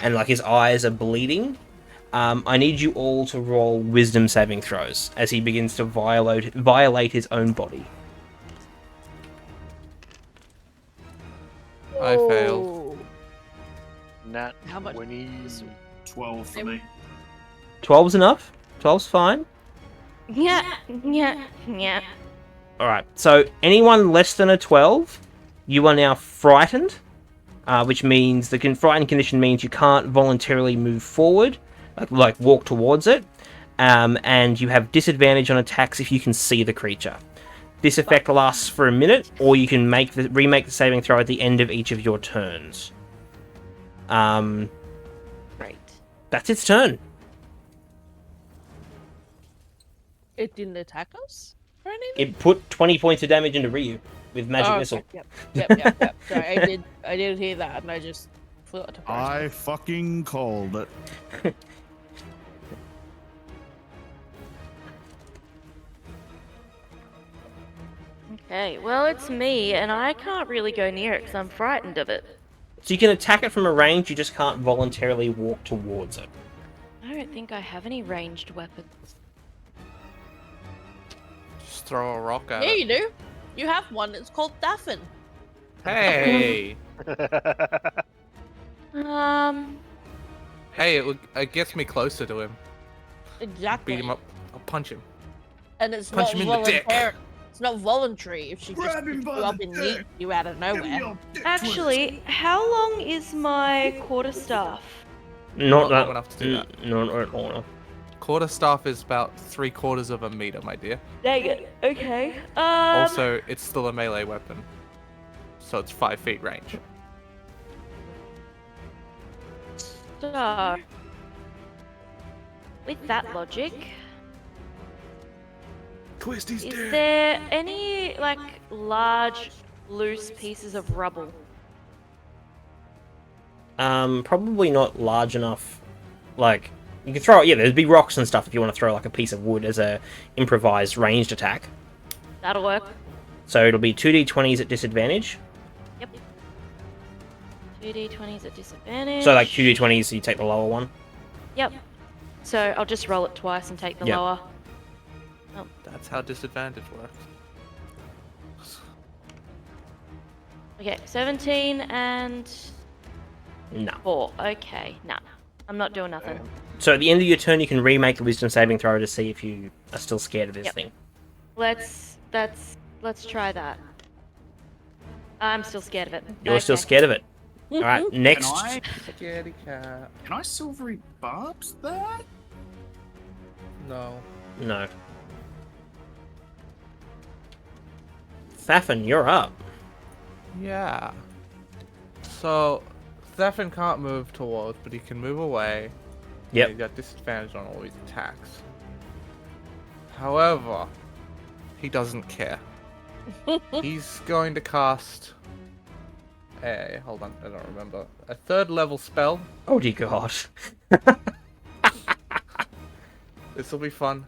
B: and like his eyes are bleeding. I need you all to roll wisdom saving throws as he begins to violate his own body.
C: I failed.
D: Nat
E: How much
D: 20.
G: 12 for me.
B: 12's enough? 12's fine?
F: Yeah.
B: Alright, so anyone less than a 12, you are now frightened, which means the frightened condition means you can't voluntarily move forward, like walk towards it, and you have disadvantage on attacks if you can see the creature. This effect lasts for a minute, or you can remake the saving throw at the end of each of your turns.
E: Right.
B: That's its turn.
E: It didn't attack us or anything?
B: It put 20 points of damage into Ryu with magic missile.
E: Okay. Yep. Sorry, I did hear that, and I just forgot to press
I: I fucking called it.
F: Okay, well, it's me, and I can't really go near it because I'm frightened of it.
B: So you can attack it from a range, you just can't voluntarily walk towards it.
F: I don't think I have any ranged weapons.
C: Just throw a rock at
E: Yeah,
C: it.
E: you do. You have one. It's called Daffin.
C: Hey! Hey, it gets me closer to him.
E: Exactly.
C: Beat him up. I'll punch him.
E: And it's
C: Punch
E: not
C: him in the dick.
E: voluntary. It's not voluntary if she just
I: Grab him
E: picks
I: by
E: you up
I: the
E: and
I: dick.
E: yeets you out of nowhere.
F: Actually, how long is my quarterstaff?
B: Not
C: long enough to do that.
B: Not long enough.
C: Quarterstaff is about 3/4 of a meter, my dear.
F: Dang it. Okay.
C: Also, it's still a melee weapon. So it's 5 feet range.
F: So, with that logic,
I: Twist his
F: is
I: dick.
F: there any, like, large, loose pieces of rubble?
B: Probably not large enough. Like, you can throw, yeah, there's big rocks and stuff if you want to throw like a piece of wood as a improvised ranged attack.
F: That'll work.
B: So it'll be 2d20s at disadvantage.
F: Yep. 2d20s at disadvantage.
B: So like 2d20s, so you take the lower one.
F: Yep. So I'll just roll it twice and take the
B: Yep.
F: lower.
C: That's how disadvantage works.
F: Okay, 17 and
B: No.
F: 4. Okay, nah. I'm not doing nothing.
B: So at the end of your turn, you can remake the wisdom saving throw to see if you are still scared of this
F: Yep.
B: thing.
F: Let's try that. I'm still scared of it.
B: You're still
F: Okay.
B: scared of it. All right, next.
C: Scaredy cat.
G: Can I silvery barbs that?
C: No.
B: No. Thafin, you're up.
C: Yeah. So, Thefin can't move towards, but he can move away.
B: Yep.
C: He's got disadvantage on all his attacks. However, he doesn't care. He's going to cast hold on, I don't remember. A 3rd level spell.
B: Oh dear God.
C: This will be fun.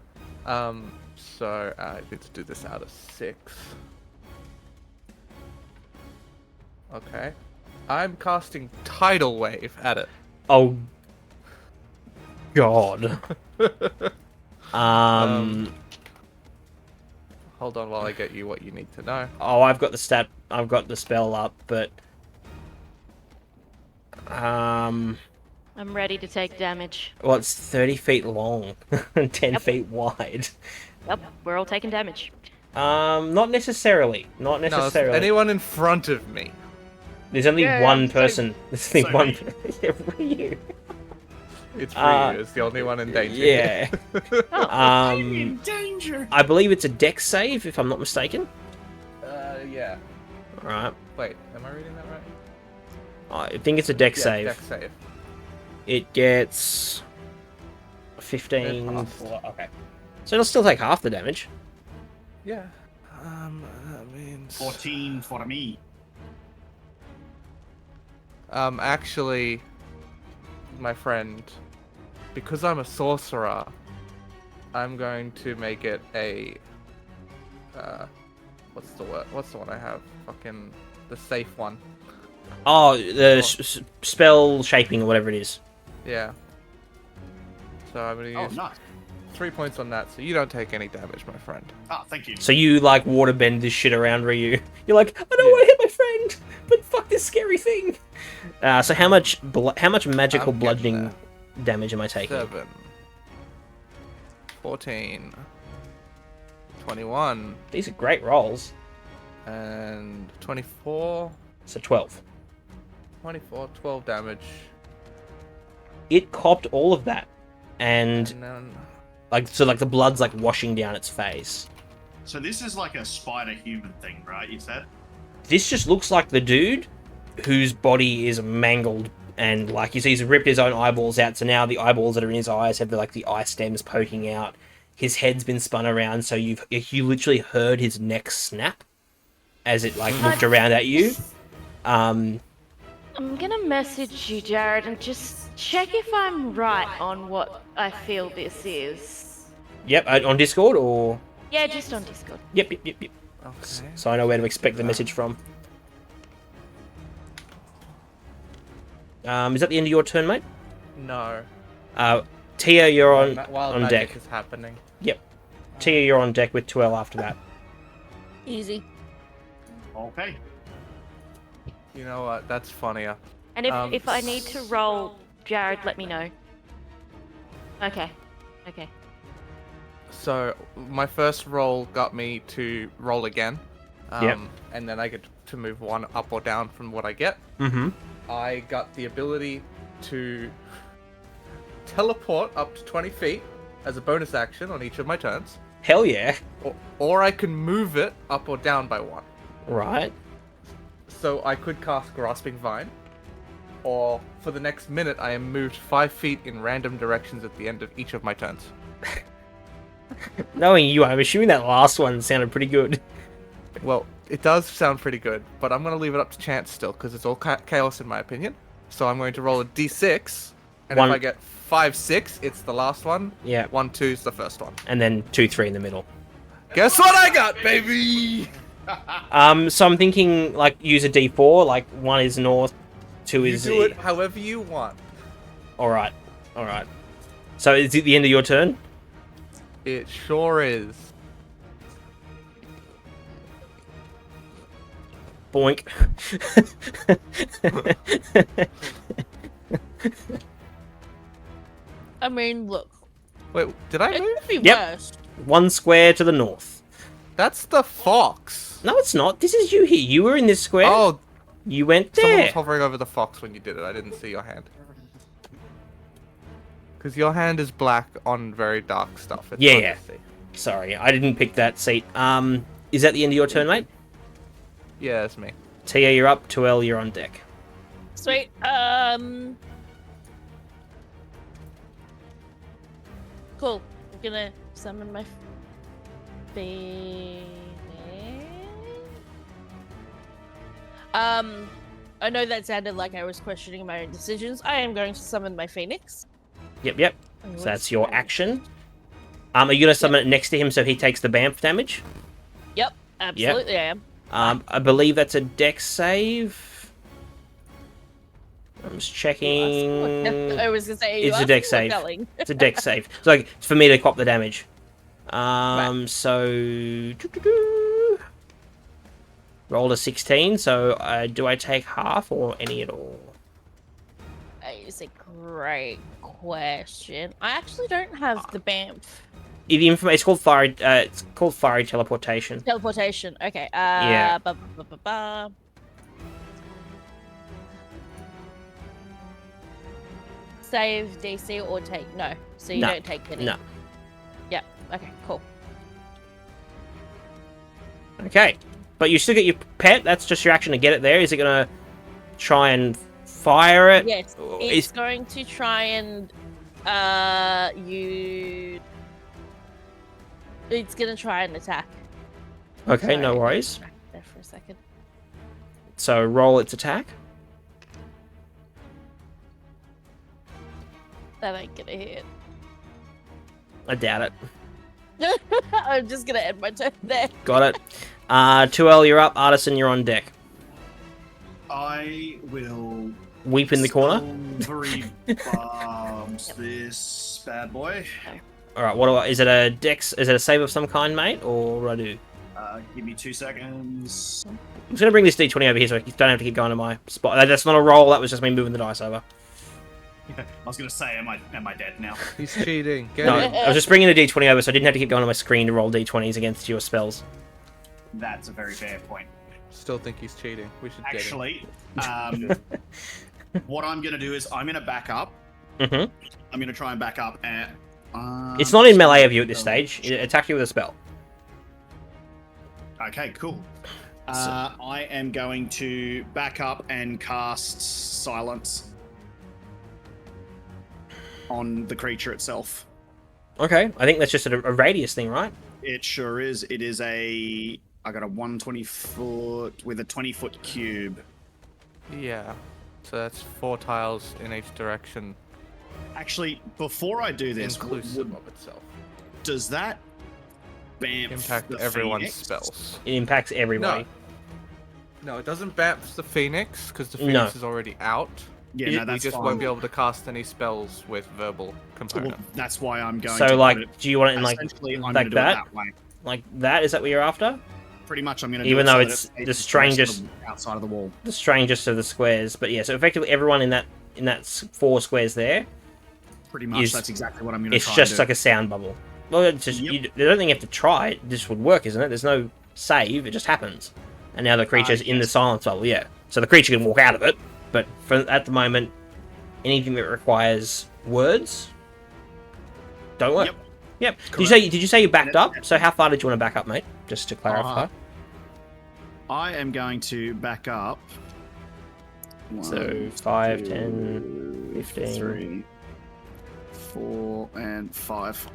C: So I need to do this out of 6. Okay. I'm casting Tidal Wave at it.
B: Oh God.
C: hold on while I get you what you need to know.
B: Oh, I've got the spell up, but
F: I'm ready to take damage.
B: well, it's 30 feet long and 10 feet wide.
F: Yep, we're all taking damage.
B: Not necessarily. Not
C: No, it's
B: necessarily.
C: anyone in front of me.
B: There's only
G: Yeah,
B: one
G: so-
B: person. There's only
G: so
B: one.
G: me.
B: Yeah, Ryu.
C: It's Ryu. It's the only one in danger.
B: Yeah.
G: I'm in danger.
B: I believe it's a dex save, if I'm not mistaken.
C: Yeah.
B: All right.
C: Wait, am I reading that right?
B: I think it's a dex
C: Yeah,
B: save.
C: dex save.
B: It gets 15.
C: Half.
B: Okay. So it'll still take half the damage.
C: Yeah. That means
G: 14 for me.
C: Actually, my friend, because I'm a sorcerer, I'm going to make it a what's the word? What's the one I have? Fucking the safe one.
B: Oh, the spell shaping or whatever it is.
C: Yeah. So I'm gonna
G: Oh,
C: use
G: nice.
C: 3 points on that, so you don't take any damage, my friend.
G: Ah, thank you.
B: So you like waterbend this shit around Ryu. You're like, I don't want to hit my friend, but fuck this scary thing. So how much magical
C: I'm getting
B: bludgeoning damage am I taking?
C: 7, 14, 21,
B: These are great rolls.
C: and 24,
B: So 12.
C: 24, 12 damage,
B: It copped all of that, and
C: and then
B: like the blood's like washing down its face.
G: So this is like a spider human thing, right? You said?
B: This just looks like the dude whose body is mangled, and like he's ripped his own eyeballs out. So now the eyeballs that are in his eyes have the eye stems poking out. His head's been spun around, so you literally heard his neck snap as it like looked around at you.
F: I'm gonna message you, Jared, and just check if I'm right on what I feel this is.
B: Yep, on Discord or
F: Yeah, just on Discord.
B: yep.
C: okay.
B: So I know where to expect the message from. Is that the end of your turn, mate?
C: No.
B: Tia, you're on
C: While
B: on
C: magic
B: deck.
C: is happening.
B: Yep. Tia, you're on deck with 12 after that.
E: Easy.
G: Okay.
C: You know what? That's funnier.
F: And if I need to roll, Jared, let me know. Okay. Okay.
C: So my first roll got me to roll again.
B: Yep.
C: And then I get to move one up or down from what I get.
B: Mm-hmm.
C: I got the ability to teleport up to 20 feet as a bonus action on each of my turns.
B: Hell yeah.
C: Or I can move it up or down by 1.
B: Right.
C: So I could cast Grasping Vine. Or for the next minute, I am moved 5 feet in random directions at the end of each of my turns.
B: Knowing you, I'm assuming that last one sounded pretty good.
C: Well, it does sound pretty good, but I'm going to leave it up to chance still, because it's all chaos in my opinion. So I'm going to roll a d6, and
B: One-
C: if I get 5, 6, it's the last one.
B: Yeah.
C: 1, 2 is the first one.
B: And then 2, 3 in the middle.
C: Guess what I got, baby?
B: So I'm thinking like use a D4. Like 1 is north, 2
C: You
B: is
C: do it however you want.
B: All right. All right. So is it the end of your turn?
C: It sure is.
B: Boink.
E: I mean, look.
C: Wait, did I
E: It
C: move?
E: could be
B: Yep.
E: worse.
B: 1 square to the north.
C: That's the fox.
B: No, it's not. This is you here. You were in this square.
C: Oh,
B: You went
C: someone
B: there.
C: was hovering over the fox when you did it. I didn't see your hand. Because your hand is black on very dark stuff. It's
B: Yeah,
C: hard
B: yeah.
C: to see.
B: Sorry, I didn't pick that seat. Is that the end of your turn, mate?
C: Yeah, it's me.
B: Tia, you're up. 2L, you're on deck.
E: Sweet. Cool. I'm gonna summon my Phoenix. I know that sounded like I was questioning my own decisions. I am going to summon my Phoenix.
B: Yep. So that's your action. Are you gonna summon it next to him so he takes the BAMF damage?
E: Yep, absolutely I am.
B: I believe that's a dex save. I'm just checking.
E: I was gonna say
B: It's
E: you
B: a dex
E: asking or
B: save.
E: telling?
B: It's a dex save. So like, it's for me to cop the damage. So rolled a 16. So do I take half or any at all?
E: It's a great question. I actually don't have the BAMF.
B: It's called fiery. It's called fiery teleportation.
E: Teleportation. Okay.
B: Yeah.
E: Save DC or take no. So you
B: No.
E: don't take any.
B: No.
E: Yeah. Okay. Cool.
B: Okay, but you still get your pet. That's just your action to get it there. Is it gonna try and fire it?
E: Yes.
B: Or
E: It's
B: is-
E: going to try and It's gonna try and attack.
B: Okay,
E: Sorry,
B: no
E: I got
B: worries.
E: distracted there for a second.
B: So roll its attack.
E: That ain't gonna hit.
B: I doubt it.
E: I'm just gonna end my turn there.
B: Got it. 2L, you're up. Artisan, you're on deck.
G: I will
B: Weep in the corner.
G: silvery bombs this bad boy.
B: All right. What do I? Is it a dex? Is it a save of some kind, mate, or what do I do?
G: Give me 2 seconds.
B: I'm just gonna bring this D20 over here so I don't have to keep going to my spot. That's not a roll. That was just me moving the dice over.
G: I was gonna say, am I dead now?
C: He's cheating. Get
B: No,
C: him.
B: I was just bringing the D20 over so I didn't have to keep going to my screen to roll D20s against your spells.
G: That's a very fair point.
C: Still think he's cheating. We should get him.
G: Actually, what I'm gonna do is I'm gonna back up.
B: Mm-hmm.
G: I'm gonna try and back up at.
B: It's not in melee of you at this stage. It attacked you with a spell.
G: Okay, cool. I am going to back up and cast Silence on the creature itself.
B: Okay, I think that's just a radius thing, right?
G: It sure is. It is I got a 120 foot with a 20-foot cube.
C: Yeah. So that's 4 tiles in each direction,
G: Actually, before I do this,
C: inclusive of itself.
G: does that bamf
C: Impact
G: the
C: everyone's
G: Phoenix?
C: spells.
B: It impacts everybody.
C: No, it doesn't bamf the Phoenix because the
B: No.
C: Phoenix is already out.
G: Yeah,
B: You-
G: no, that's
C: we just
G: fine.
C: won't be able to cast any spells with verbal
G: Well,
C: component.
G: that's why I'm going
B: So,
G: to
B: like,
G: put it,
B: do you want it in like
G: essentially, I'm
B: like
G: going to do
B: that?
G: it that way.
B: Like that? Is that what you're after?
G: Pretty much, I'm going to do
B: Even
G: it
B: though
G: so
B: it's
G: that it
B: the
G: faces
B: strangest-
G: rest of the outside of the wall.
B: The strangest of the squares, but yeah. So effectively, everyone in that 4 squares there,
G: Pretty much,
B: is-
G: that's exactly what I'm going to
B: it's
G: try
B: just
G: and
B: like a sound bubble. Well, it's just
G: Yep.
B: I don't think you have to try it. This would work, isn't it? There's no save. It just happens. And now the creature's in the
G: yes.
B: silence bubble. Yeah. So the creature can walk out of it, but at the moment, anything that requires words don't work.
G: Yep.
B: Yep. Did you say you backed up? So how far did you want to back up, mate? Just to clarify.
G: I am going to back up.
B: So
G: 1,
B: 5,
G: 2,
B: 10, 15.
G: 3, 4, and 5.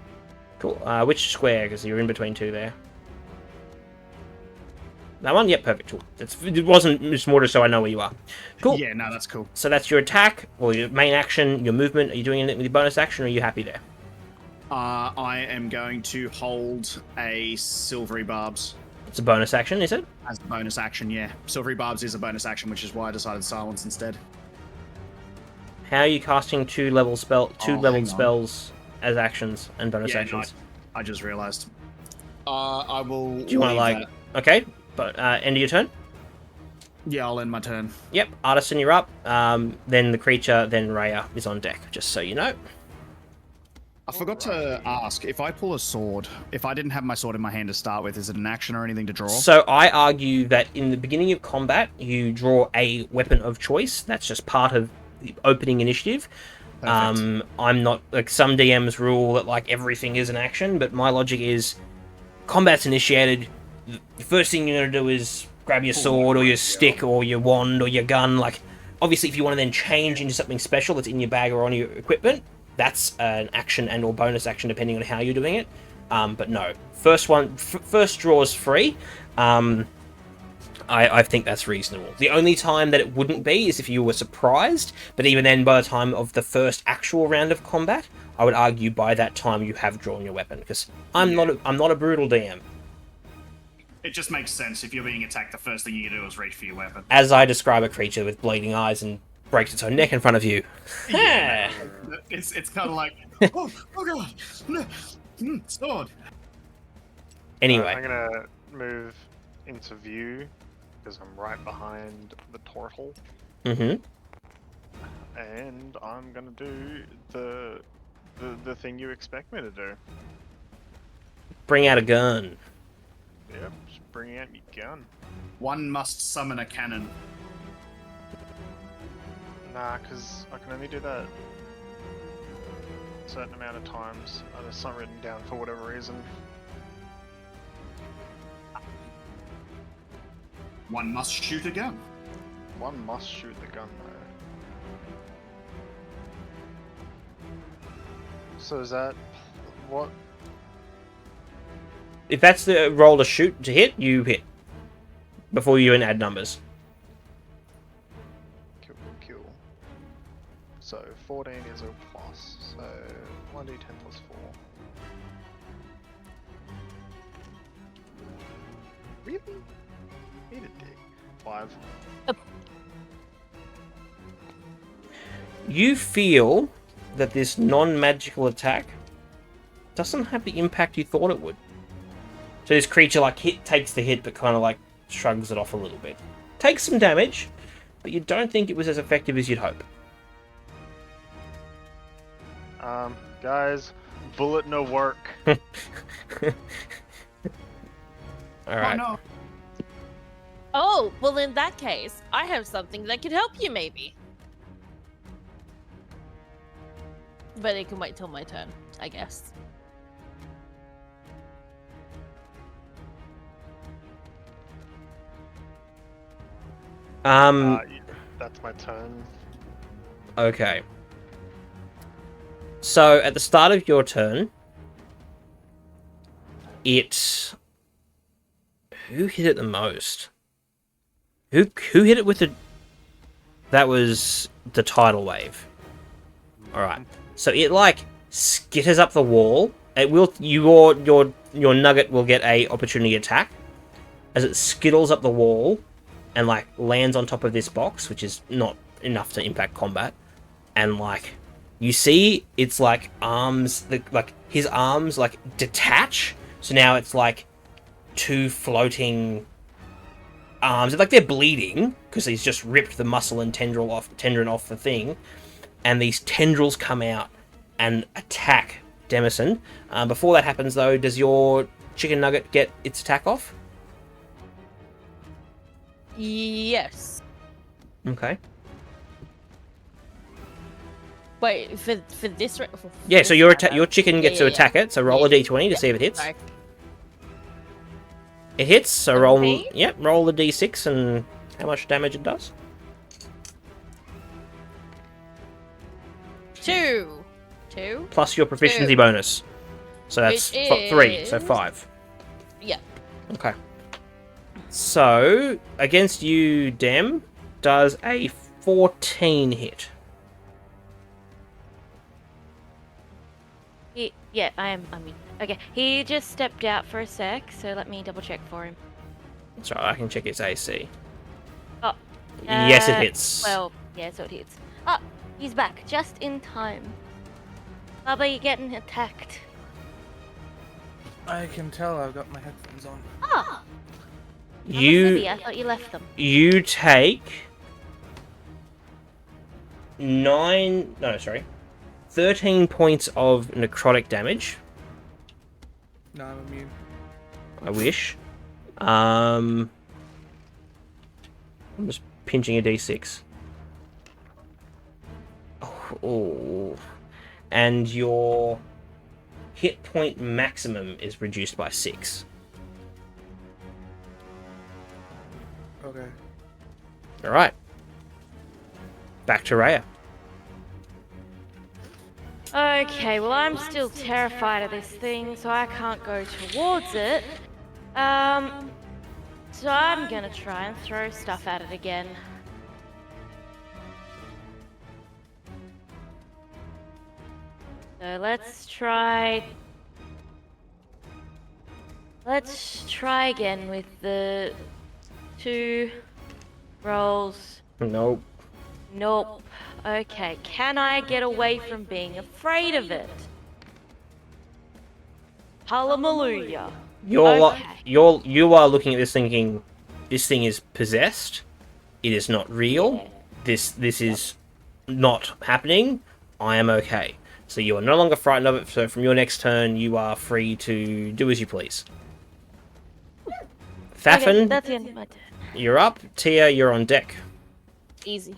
B: Cool. Which square? Because you're in between 2 there. That one? Yep, perfect. Cool. It wasn't just more just so I know where you are. Cool.
G: Yeah, no, that's cool.
B: So that's your attack, or your main action, your movement. Are you doing anything with your bonus action, or are you happy there?
G: I am going to hold a Silvery Barbs
B: It's a bonus action, is it?
G: as a bonus action, yeah. Silvery Barbs is a bonus action, which is why I decided Silence instead.
B: How are you casting 2 level
G: hang on.
B: spells as actions and bonus
G: Yeah, no,
B: actions?
G: I just realized. I will.
B: Do you want to
G: leave
B: like?
G: that.
B: Okay, but end of your turn.
G: Yeah, I'll end my turn.
B: Yep, Artisan, you're up. Then the creature, then Raya is on deck. Just so you know.
G: I forgot to ask, if I pull a sword, if I didn't have my sword in my hand to start with, is it an action or anything to draw?
B: So I argue that in the beginning of combat, you draw a weapon of choice. That's just part of the opening initiative.
G: Perfect.
B: I'm not like some DMs rule that like everything is an action, but my logic is combat's initiated. The first thing you're gonna do is grab your sword or your stick or your wand or your gun. Like, obviously, if you want to then change into something special that's in your bag or on your equipment, that's an action and or bonus action depending on how you're doing it. But no, first draw is free. I think that's reasonable. The only time that it wouldn't be is if you were surprised, but even then, by the time of the first actual round of combat, I would argue by that time you have drawn your weapon, because I'm not a brutal DM.
G: It just makes sense. If you're being attacked, the first thing you do is reach for your weapon.
B: As I describe a creature with bleeding eyes and breaks its own neck in front of you.
G: Yeah, it's kind of like, oh god, no, sword.
B: Anyway,
D: I'm gonna move into view because I'm right behind the turtle,
B: mm-hmm.
D: and I'm gonna do the thing you expect me to do.
B: Bring out a gun.
D: Yep, just bring out your gun.
G: One must summon a cannon.
D: Nah, because I can only do that a certain amount of times, and it's not written down for whatever reason.
G: One must shoot a gun.
D: One must shoot the gun, though. So is that what?
B: If that's the roll to shoot to hit, you hit. Before you even add numbers.
D: Cool. So 14 is a plus, so 1d10 plus 4. Really? Eat a dick. 5.
B: You feel that this non-magical attack doesn't have the impact you thought it would. So this creature takes the hit, but kind of shrugs it off a little bit. Takes some damage, but you don't think it was as effective as you'd hope.
D: Guys, bullet no work.
B: Alright.
G: Oh no!
E: Oh, well, in that case, I have something that could help you, maybe. But it can wait till my turn, I guess.
D: That's my turn.
B: Okay. So, at the start of your turn, who hit it the most? Who hit it with the... That was the tidal wave. Alright. So it skitters up the wall. It will your nugget will get a opportunity attack as it skittles up the wall and lands on top of this box, which is not enough to impact combat. And you see its arms, his arms detach. So now it's two floating arms. They're bleeding because he's just ripped the muscle and tendon off the thing. And these tendrils come out and attack Demisin. Before that happens, though, does your chicken nugget get its attack off?
E: Yes.
B: Okay.
E: Wait, for this...
B: Yeah, so your chicken gets to attack it, so roll a d20 to see if it hits.
E: Sorry.
B: It hits, so roll
E: Okay.
B: roll the d6 and how much damage it does.
E: 2.
B: Plus your proficiency bonus. So that's
E: Which
B: 3, so
E: is-
B: 5.
E: Yeah.
B: Okay. So, against you, Dem, does a 14 hit.
F: Yeah, I mean, okay. He just stepped out for a sec, so let me double check for him.
B: So I can check its AC.
F: Oh.
B: Yes, it hits.
F: Well, yeah, so it hits. Oh, he's back, just in time. Bubba, you're getting attacked.
C: I can tell I've got my headphones on.
F: Ah!
B: You
F: I thought you left them.
B: you take 13 points of necrotic damage.
C: No, I'm immune.
B: I wish. I'm just pinching a d6. Oh. And your hit point maximum is reduced by 6.
C: Okay.
B: Alright. Back to Rhea.
F: Okay, well, I'm still terrified of this thing, so I can't go towards it. So I'm gonna try and throw stuff at it again. So let's try again with the 2 rolls.
B: Nope.
F: Nope. Okay, can I get away from being afraid of it? Hallelujah.
B: You are looking at this thinking, this thing is possessed. It is not real. This is not happening. I am okay. So you are no longer frightened of it. So from your next turn, you are free to do as you please. Thafin,
F: Okay, that's the end of my turn.
B: you're up. Tia, you're on deck.
E: Easy.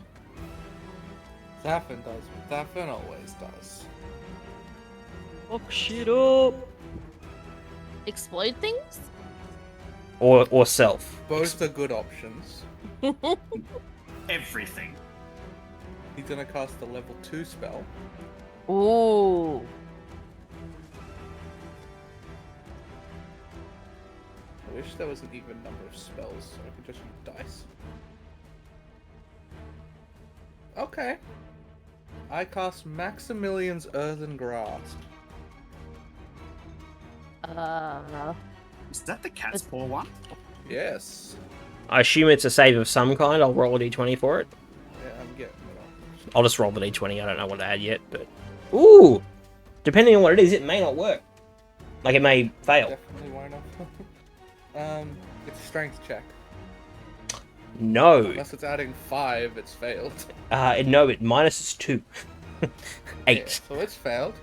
C: Thafin does what Thafin always does.
F: Fuck shit up.
E: Explode things?
B: Or self.
C: Both are good options.
G: Everything.
C: He's gonna cast a level 2 spell.
E: Ooh.
C: I wish there was an even number of spells so I could just use dice. Okay. I cast Maximilian's Earthen Grasp.
G: Is that the cat's paw one?
C: Yes.
B: I assume it's a save of some kind. I'll roll a d20 for it.
C: Yeah, I'm getting it
B: I'll just roll the d20. I don't know what to add yet, but... Ooh! Depending on what it is, it may not work. Like, it may fail.
C: Definitely why not? It's a strength check.
B: No.
C: Unless it's adding 5, it's failed.
B: No, it minus is 2. 8.
C: Yeah, so it's failed.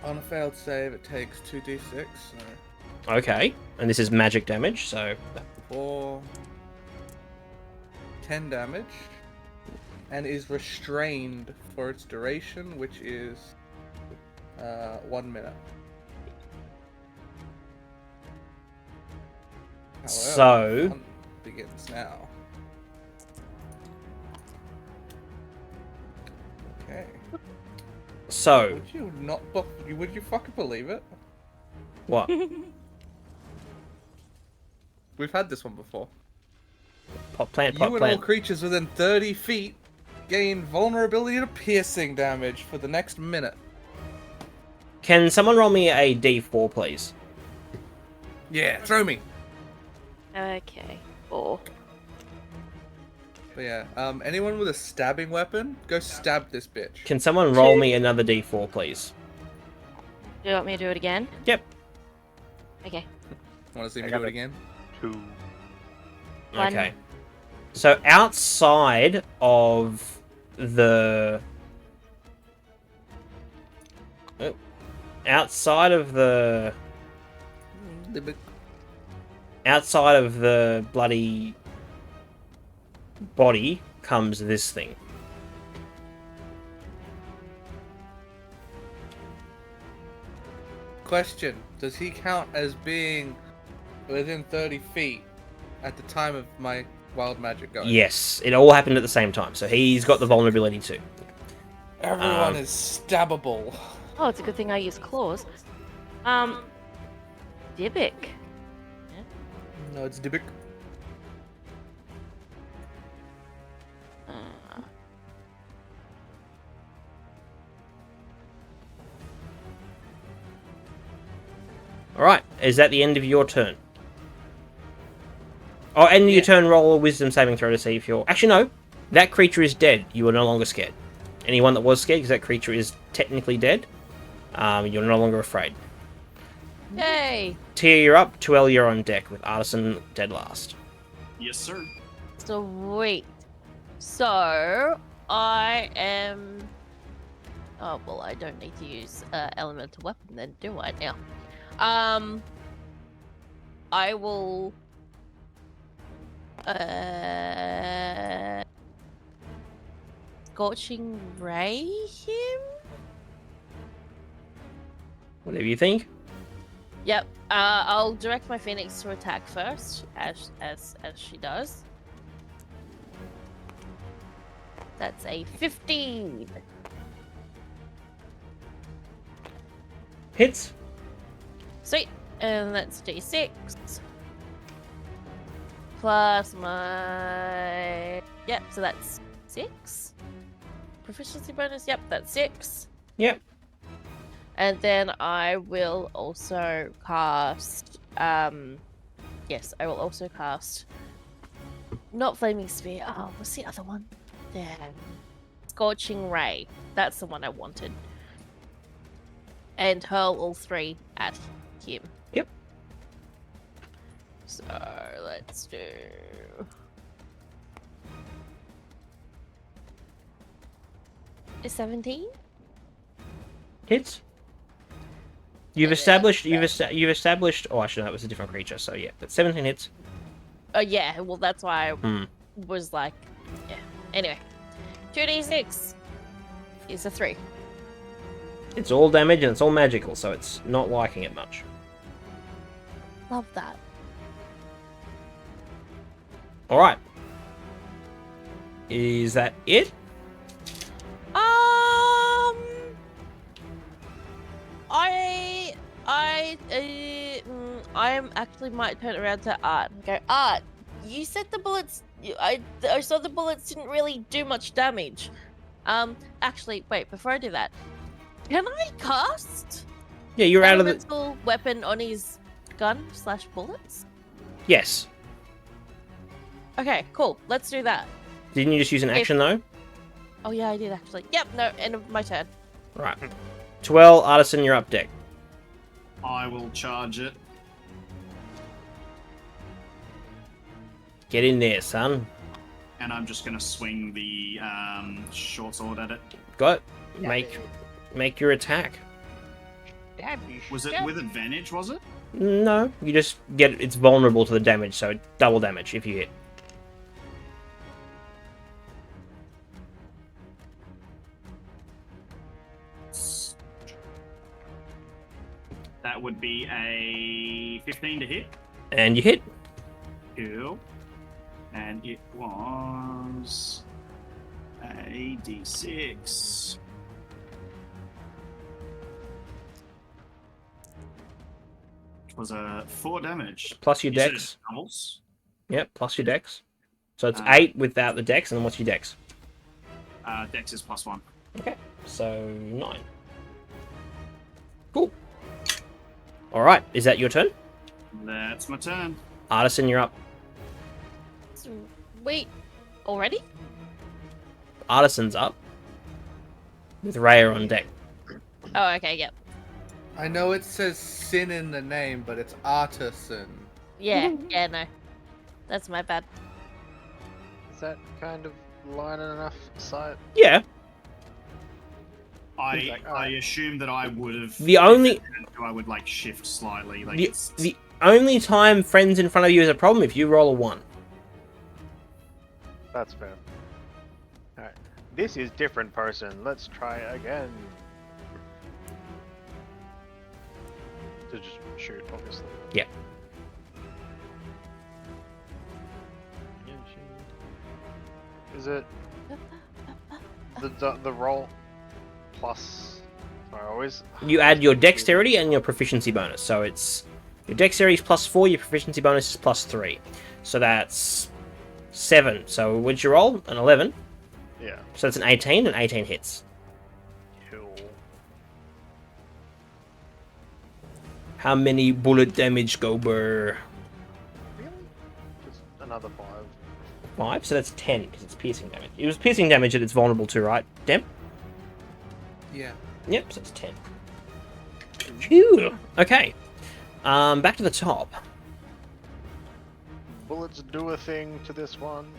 C: On a failed save, it takes 2d6. So
B: Okay. And this is magic damage, so...
C: 4... 10 damage. And is restrained for its duration, which is 1 minute. However,
B: So-
C: fun begins now. Okay.
B: So...
C: Would you not? Would you fucking believe it?
B: What?
C: We've had this one before.
B: Pot plant,
C: You
B: pot
C: and all
B: plant.
C: creatures within 30 feet gain vulnerability to piercing damage for the next minute.
B: Can someone roll me a d4, please?
C: Yeah, throw me.
F: Okay. 4.
C: But yeah, anyone with a stabbing weapon, go stab this bitch.
B: Can someone roll me another d4, please?
F: Do you want me to do it again?
B: Yep.
F: Okay.
C: Want to see me
D: I
C: do
D: got
C: it
D: it.
C: again?
D: 2.
F: One.
B: Okay. So outside of the... Outside of the... Outside of the bloody body comes this thing.
C: Question: does he count as being within 30 feet at the time of my wild magic going?
B: Yes, it all happened at the same time, so he's got the vulnerability too.
C: Everyone is stabbable.
F: Oh, it's a good thing I use claws. Dybbuk.
C: No, it's Dybbuk.
B: Alright, is that the end of your turn? Oh, end of your turn, roll a wisdom saving throw to see if you're... Actually, no. That creature is dead. You are no longer scared. Anyone that was scared, because that creature is technically dead, you're no longer afraid.
E: Yay!
B: Tia, you're up. Tuel, you're on deck, with Artisan dead last.
G: Yes, sir.
E: Sweet. So, I am... Oh, well, I don't need to use elemental weapon then, do I now? I will... Scorching Ray him?
B: Whatever you think.
E: Yep. I'll direct my Phoenix to attack first, as she does. That's a 15.
B: Hits.
E: Sweet. And that's D6. Plus my... Yep, so that's 6. Proficiency bonus, yep, that's 6.
B: Yep.
E: And then I will also cast... Yes, I will also cast... Not Flaming Spear. Oh, what's the other one? There. Scorching Ray. That's the one I wanted. And hurl all 3 at him.
B: Yep.
E: So let's do. Is 17?
B: Hits. You've established. You've established. Oh, actually, that was a different creature. So yeah, but 17 hits.
E: Oh yeah. Well, that's why I
B: Hmm.
E: was like, yeah. Anyway, 2d6 is a 3.
B: It's all damage and it's all magical, so it's not liking it much.
E: Love that.
B: All right. Is that it?
E: I actually might turn around to Art and go, Art, you said the bullets. I saw the bullets didn't really do much damage. Actually, wait. Before I do that, can I cast?
B: Yeah, you're out of the.
E: Elemental weapon on his gun / bullets.
B: Yes.
E: Okay, cool. Let's do that.
B: Didn't you just use an action though?
E: Oh yeah, I did actually. Yep. No, end of my turn.
B: Right. 12, Artisan, you're up deck.
G: I will charge it.
B: Get in there, son.
G: And I'm just going to swing the short sword at it.
B: Got it. Make your attack.
G: Was it with advantage, was it?
B: No, you just get it. It's vulnerable to the damage, so double damage if you hit.
G: That would be a 15 to hit.
B: And you hit.
G: Cool. And it was a d6. It was a 4 damage.
B: Plus your
G: You said
B: dex.
G: it doubles?
B: Yep, plus your dex. So it's 8 without the dex, and then what's your dex?
G: Dex is +1.
B: Okay, so 9. Cool. Alright, is that your turn?
G: That's my turn.
B: Artisan, you're up.
E: Wait, already?
B: Artisan's up. With Raya on deck.
E: Oh, okay, yep.
C: I know it says sin in the name, but it's artisan.
E: Yeah, yeah, no. That's my bad.
D: Is that kind of line enough sight?
B: Yeah.
G: I assume that I would have.
B: The only
G: I would like shift slightly. Like
B: the only time friends in front of you is a problem if you roll a 1.
D: That's fair. Alright. This is different person. Let's try again. To just shoot, obviously.
B: Yep.
D: Is it the roll plus? I always.
B: You add your dexterity and your proficiency bonus. So it's your dexterity is +4, your proficiency bonus is +3. So that's 7. So what'd you roll? An 11.
D: Yeah.
B: So that's an 18, and 18 hits.
D: Cool.
B: How many bullet damage, Gober?
D: Really? Just another 5.
B: 5, so that's 10, because it's piercing damage. It was piercing damage that it's vulnerable to, right, Dem?
C: Yeah.
B: Yep, so it's 10. Phew. Okay. Back to the top.
D: Bullets do a thing to this one.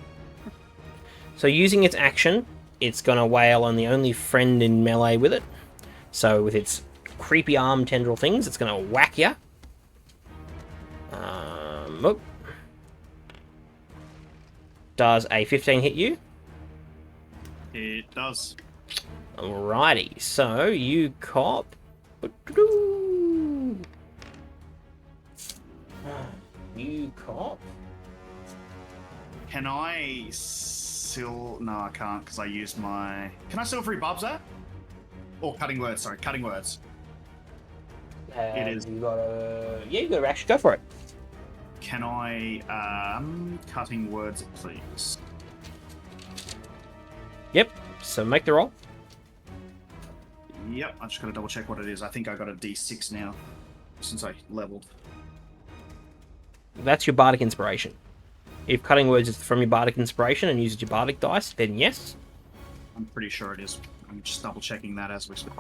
B: So using its action, it's going to wail on the only friend in melee with it. So with its creepy arm tendril things, it's going to whack ya. Oh. Does a 15 hit you?
G: It does.
B: Alrighty, so you cop. You cop.
G: Can I still? No, I can't because I used my. Can I still free barbs there? Or cutting words? Sorry, cutting words. It is.
B: You got a. Yeah, you got a action. Go for it.
G: Can I cutting words, please?
B: Yep. So make the roll.
G: Yep. I just gotta double check what it is. I think I got a D6 now since I leveled.
B: That's your bardic inspiration. If cutting words is from your bardic inspiration and uses your bardic dice, then yes.
G: I'm pretty sure it is. I'm just double checking that as we speak.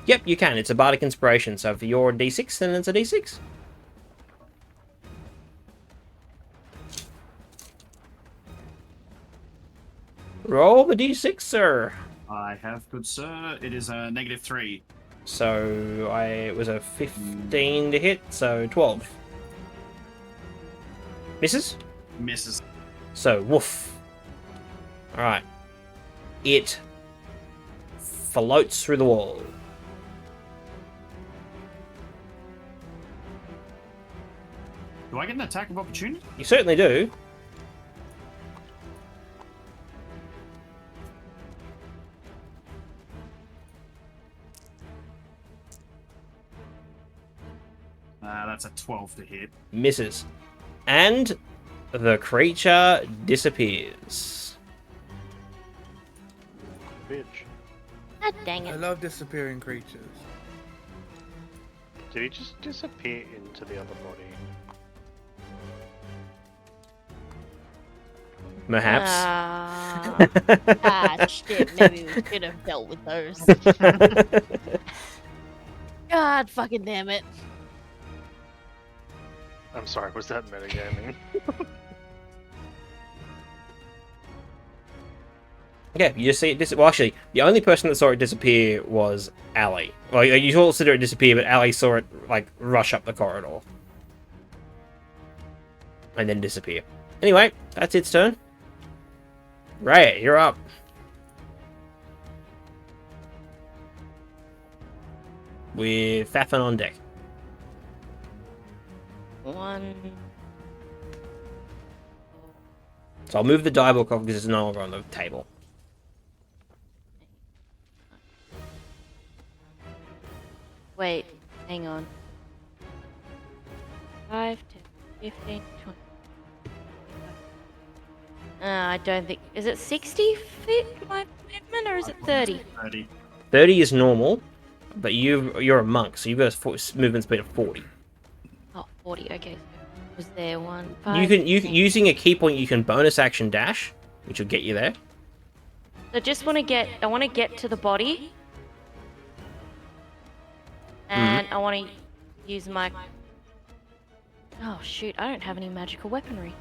B: Yep, you can. It's a bardic inspiration. So for your d6, then it's a d6. Roll the d6, sir.
G: I have, good sir. It is a -3.
B: So it was a 15 to hit, so 12. Misses?
G: Misses.
B: So, woof. Alright. It floats through the wall.
G: Do I get an attack of opportunity?
B: You certainly do.
G: That's a 12 to hit.
B: Misses. And the creature disappears.
D: Bitch.
F: God dang
C: I
F: it.
C: love disappearing creatures.
D: Did he just disappear into the other body?
B: Perhaps.
E: Shit, maybe we should have dealt with those. God fucking damn it.
D: I'm sorry, was that metagaming?
B: Yeah, you just see it well, actually, the only person that saw it disappear was Ali. Well, you all saw it disappear, but Ali saw it, like, rush up the corridor. And then disappear. Anyway, that's its turn. Ray, you're up. With Fafin on deck.
F: 1.
B: So I'll move the die book off because it's no longer on the table.
F: Wait, hang on. 5, 10, 15, 20. I don't think. Is it 60 feet my movement or is it 30?
G: 30.
B: 30 is normal, but you're a monk, so you've got a movement speed of 40.
F: Oh, 40, okay. Was there one?
B: You
F: 5,
B: can
F: 10.
B: using a key point, you can bonus action dash, which will get you there.
F: I just want to get. I want to get to the body, and I want to use my. Oh shoot! I don't have any magical weaponry.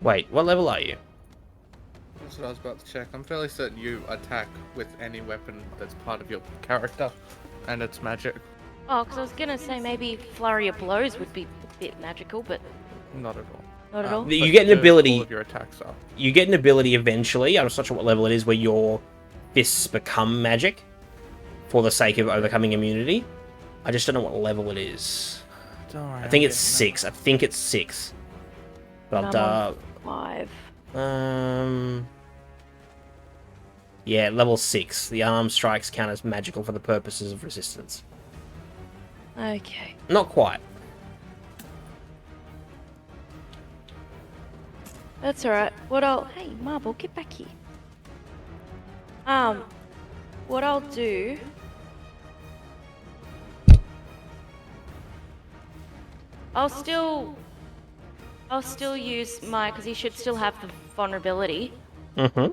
B: Wait, what level are you?
C: That's what I was about to check. I'm fairly certain you attack with any weapon that's part of your character, and it's magic.
F: Oh, because I was gonna say maybe flurry of blows would be a bit magical, but
C: Not at all.
F: not at all.
B: You
C: But
B: get an ability.
C: All of your attacks are.
B: You get an ability eventually. I'm not sure what level it is, where your fists become magic for the sake of overcoming immunity. I just don't know what level it is.
C: Don't worry,
B: I think
C: I'm
B: it's
C: getting
B: 6. I think it's 6. But
F: I'm on 5.
B: yeah, level 6. The arm strikes count as magical for the purposes of resistance.
F: Okay.
B: Not quite.
F: That's alright. Hey, Marble, get back here. What I'll do. I'll still use my, because he should still have the vulnerability.
B: Mm-hmm.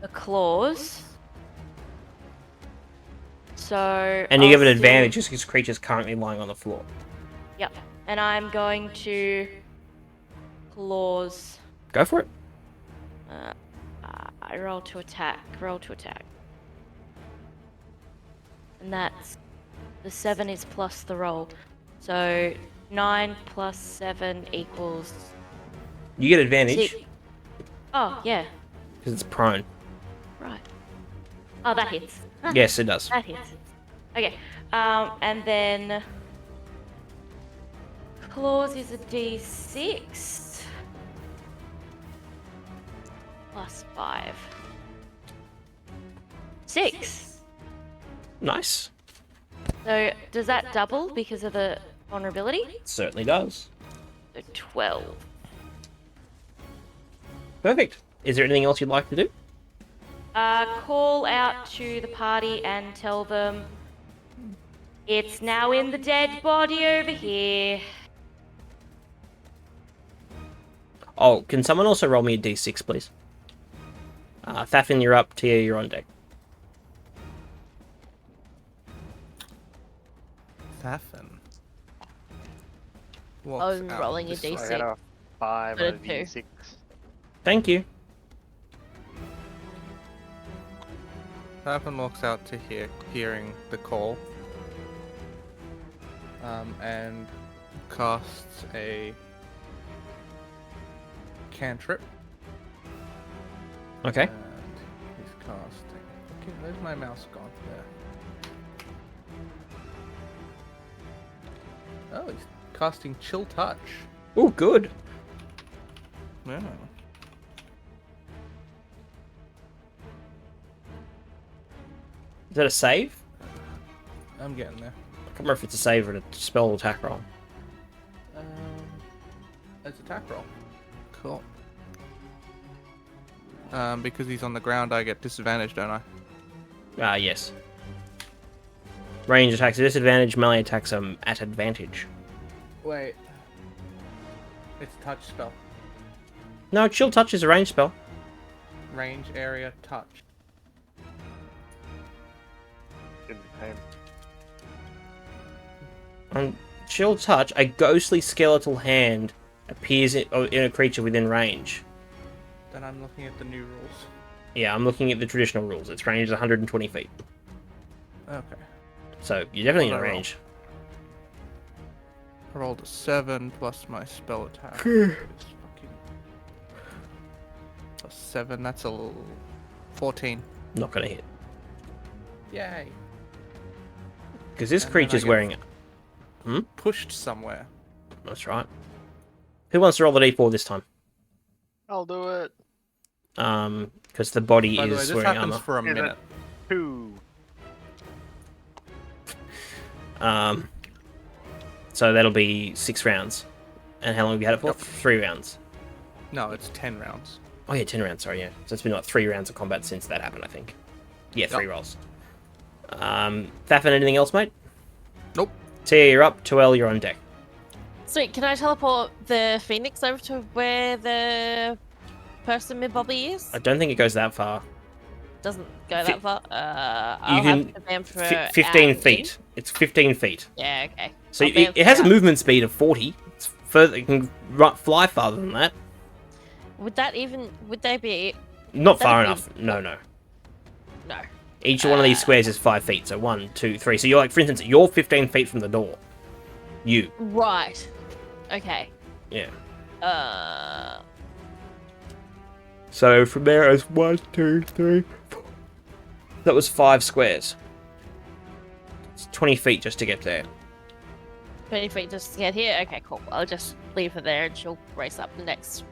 F: The claws. So.
B: And you
F: I'll
B: give an
F: still-
B: advantage just because creature's currently lying on the floor.
F: Yep. And I'm going to claws.
B: Go for it.
F: I roll to attack. And that's the 7 is plus the roll. So 9 plus 7 equals.
B: You get advantage
F: Six. Oh yeah,
B: because it's prone.
F: right. Oh, that hits.
B: Yes, it does.
F: That hits. Okay. And then claws is a D6 plus 5. 6.
B: Nice.
F: So does that double because of the vulnerability?
B: It certainly does.
F: So 12.
B: Perfect. Is there anything else you'd like to do?
F: Call out to the party and tell them it's now in the dead body over here.
B: Oh, can someone also roll me a d6, please? Thafin, you're up. Tia, you're on deck.
C: Thafin.
E: I'm rolling a
D: I
E: D6.
D: got a 5
E: But
D: and
E: a
D: a
E: 2.
D: D6.
B: Thank you.
C: Thafin walks out to hearing the call. And casts a cantrip.
B: Okay.
C: And he's casting. Okay, where's my mouse gone? There. Oh, he's casting Chill Touch.
B: Oh, good.
C: Yeah.
B: Is that a save?
C: I'm getting there.
B: I can't remember if it's a save or a spell attack roll.
C: It's attack roll. Cool. Because he's on the ground, I get disadvantage, don't I?
B: Ah, yes. Range attacks at disadvantage, melee attacks at advantage.
C: Wait. It's a touch spell.
B: No, Chill Touch is a range spell.
C: Range, area, touch.
D: Didn't pay him.
B: On Chill Touch, a ghostly skeletal hand appears in a creature within range.
C: Then I'm looking at the new rules.
B: Yeah, I'm looking at the traditional rules. Its range is 120 feet.
C: Okay.
B: So, you're definitely in
C: What do I
B: range.
C: I rolled a 7 plus my spell attack. It's fucking... Plus 7, that's a little... 14.
B: Not gonna hit.
C: Yay.
B: Because this
C: And then
B: creature's
C: I get
B: wearing it.
C: Pushed somewhere.
B: That's right. Who wants to roll the d4 this time?
D: I'll do it.
B: Because the body
C: By the way,
B: is
C: this
B: wearing
C: happens
B: armor.
C: for a
D: Is it?
C: minute.
D: 2.
B: So that'll be 6 rounds. And how long have you had it for?
C: Yep.
B: 3 rounds.
C: No, it's 10 rounds.
B: Oh yeah, 10 rounds, sorry, yeah. So it's been like 3 rounds of combat since that happened, I think. Yeah, 3
C: Yep.
B: rolls. Thafin, anything else, mate?
C: Nope.
B: Tia, you're up. Tuel, you're on deck.
E: Sweet, can I teleport the Phoenix over to where the person with Bobby is?
B: I don't think it goes that far.
E: Doesn't go
B: Fi-
E: that far. I'll
B: You
E: have
B: can...
E: to bam for
B: 15
E: out
B: feet. It's 15 feet.
E: in. Yeah, okay.
B: So
E: I'll bam
B: it has a
E: for out.
B: movement speed of 40. It's further. It can fly farther than that.
E: Would they be...
B: Not far
E: That'd
B: enough.
E: be-
B: No, no.
E: No.
B: Each one of these squares is 5 feet. So 1, 2, 3. So you're like, for instance, you're 15 feet from the door. You.
E: Right. Okay.
B: Yeah.
E: So
B: from there, it's 1, 2, 3, 4. That was 5 squares. It's 20 feet just to get there.
E: 20 feet just to get here? Okay, cool. I'll just leave her there and she'll race up the next...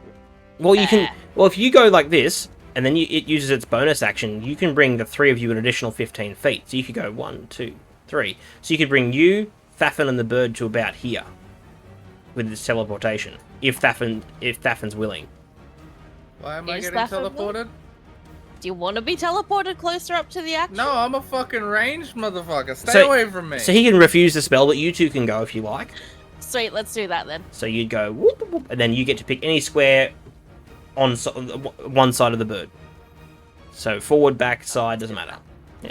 B: Well, you can. Well, if you go like this, and then it uses its bonus action, you can bring the 3 of you an additional 15 feet. So you could go 1, 2, 3. So you could bring you, Thafin, and the bird to about here with this teleportation, if Thaffin's willing.
C: Why am I
E: Is
C: getting
E: Thafin
C: teleported?
E: Do you want to be teleported closer up to the action?
C: No, I'm a fucking ranged motherfucker. Stay
B: So-
C: away from me.
B: So he can refuse the spell, but you two can go if you like.
E: Sweet, let's do that then.
B: So you'd go whoop, whoop, whoop, and then you get to pick any square on one side of the bird. So forward, back, side, doesn't matter. Yeah.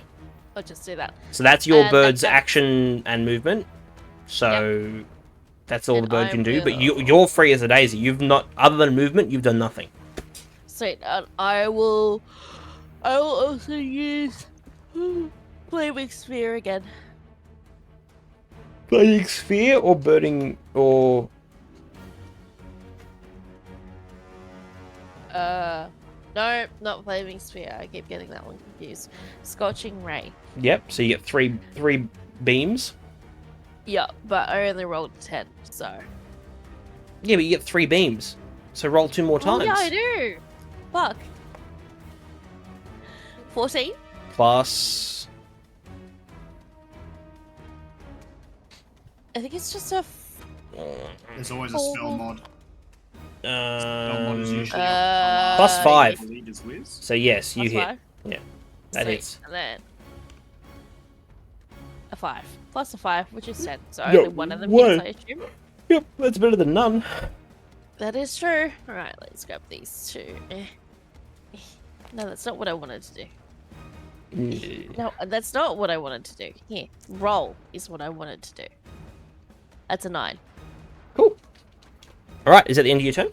E: I'll just do that.
B: So that's your
E: And
B: bird's
E: that's-
B: action and movement. So that's all
E: And
B: the bird
E: I
B: can do. But
E: will-
B: you're free as a daisy. You've not, other than movement, you've done nothing.
E: Sweet, and I will also use Flaming Sphere again.
B: Flaming sphere or birding or
E: No, not Flaming Sphere. I keep getting that one confused. Scorching Ray.
B: yep. So you get three beams.
E: Yeah, but I only rolled 10, so.
B: Yeah, but you get 3 beams. So roll 2 more times.
E: Oh, yeah, I do. Fuck. 14?
B: Plus.
E: I think it's just a.
G: There's always a spell mod. Spell mod is usually
B: Plus 5.
G: Leader's whiz.
B: So yes, you
E: Plus
B: hit.
E: 5.
B: Yeah, that
E: Sweet.
B: hits.
E: And then a 5. Plus a 5, which is 10. So
B: Yeah,
E: only one of them
B: one.
E: hits, I assume.
B: Yep, that's better than none.
E: That is true. Alright, let's grab these two. No, that's not what I wanted to do.
B: Mm.
E: No, that's not what I wanted to do. Here, roll is what I wanted to do. That's a 9.
B: Cool. All right, is that the end of your turn?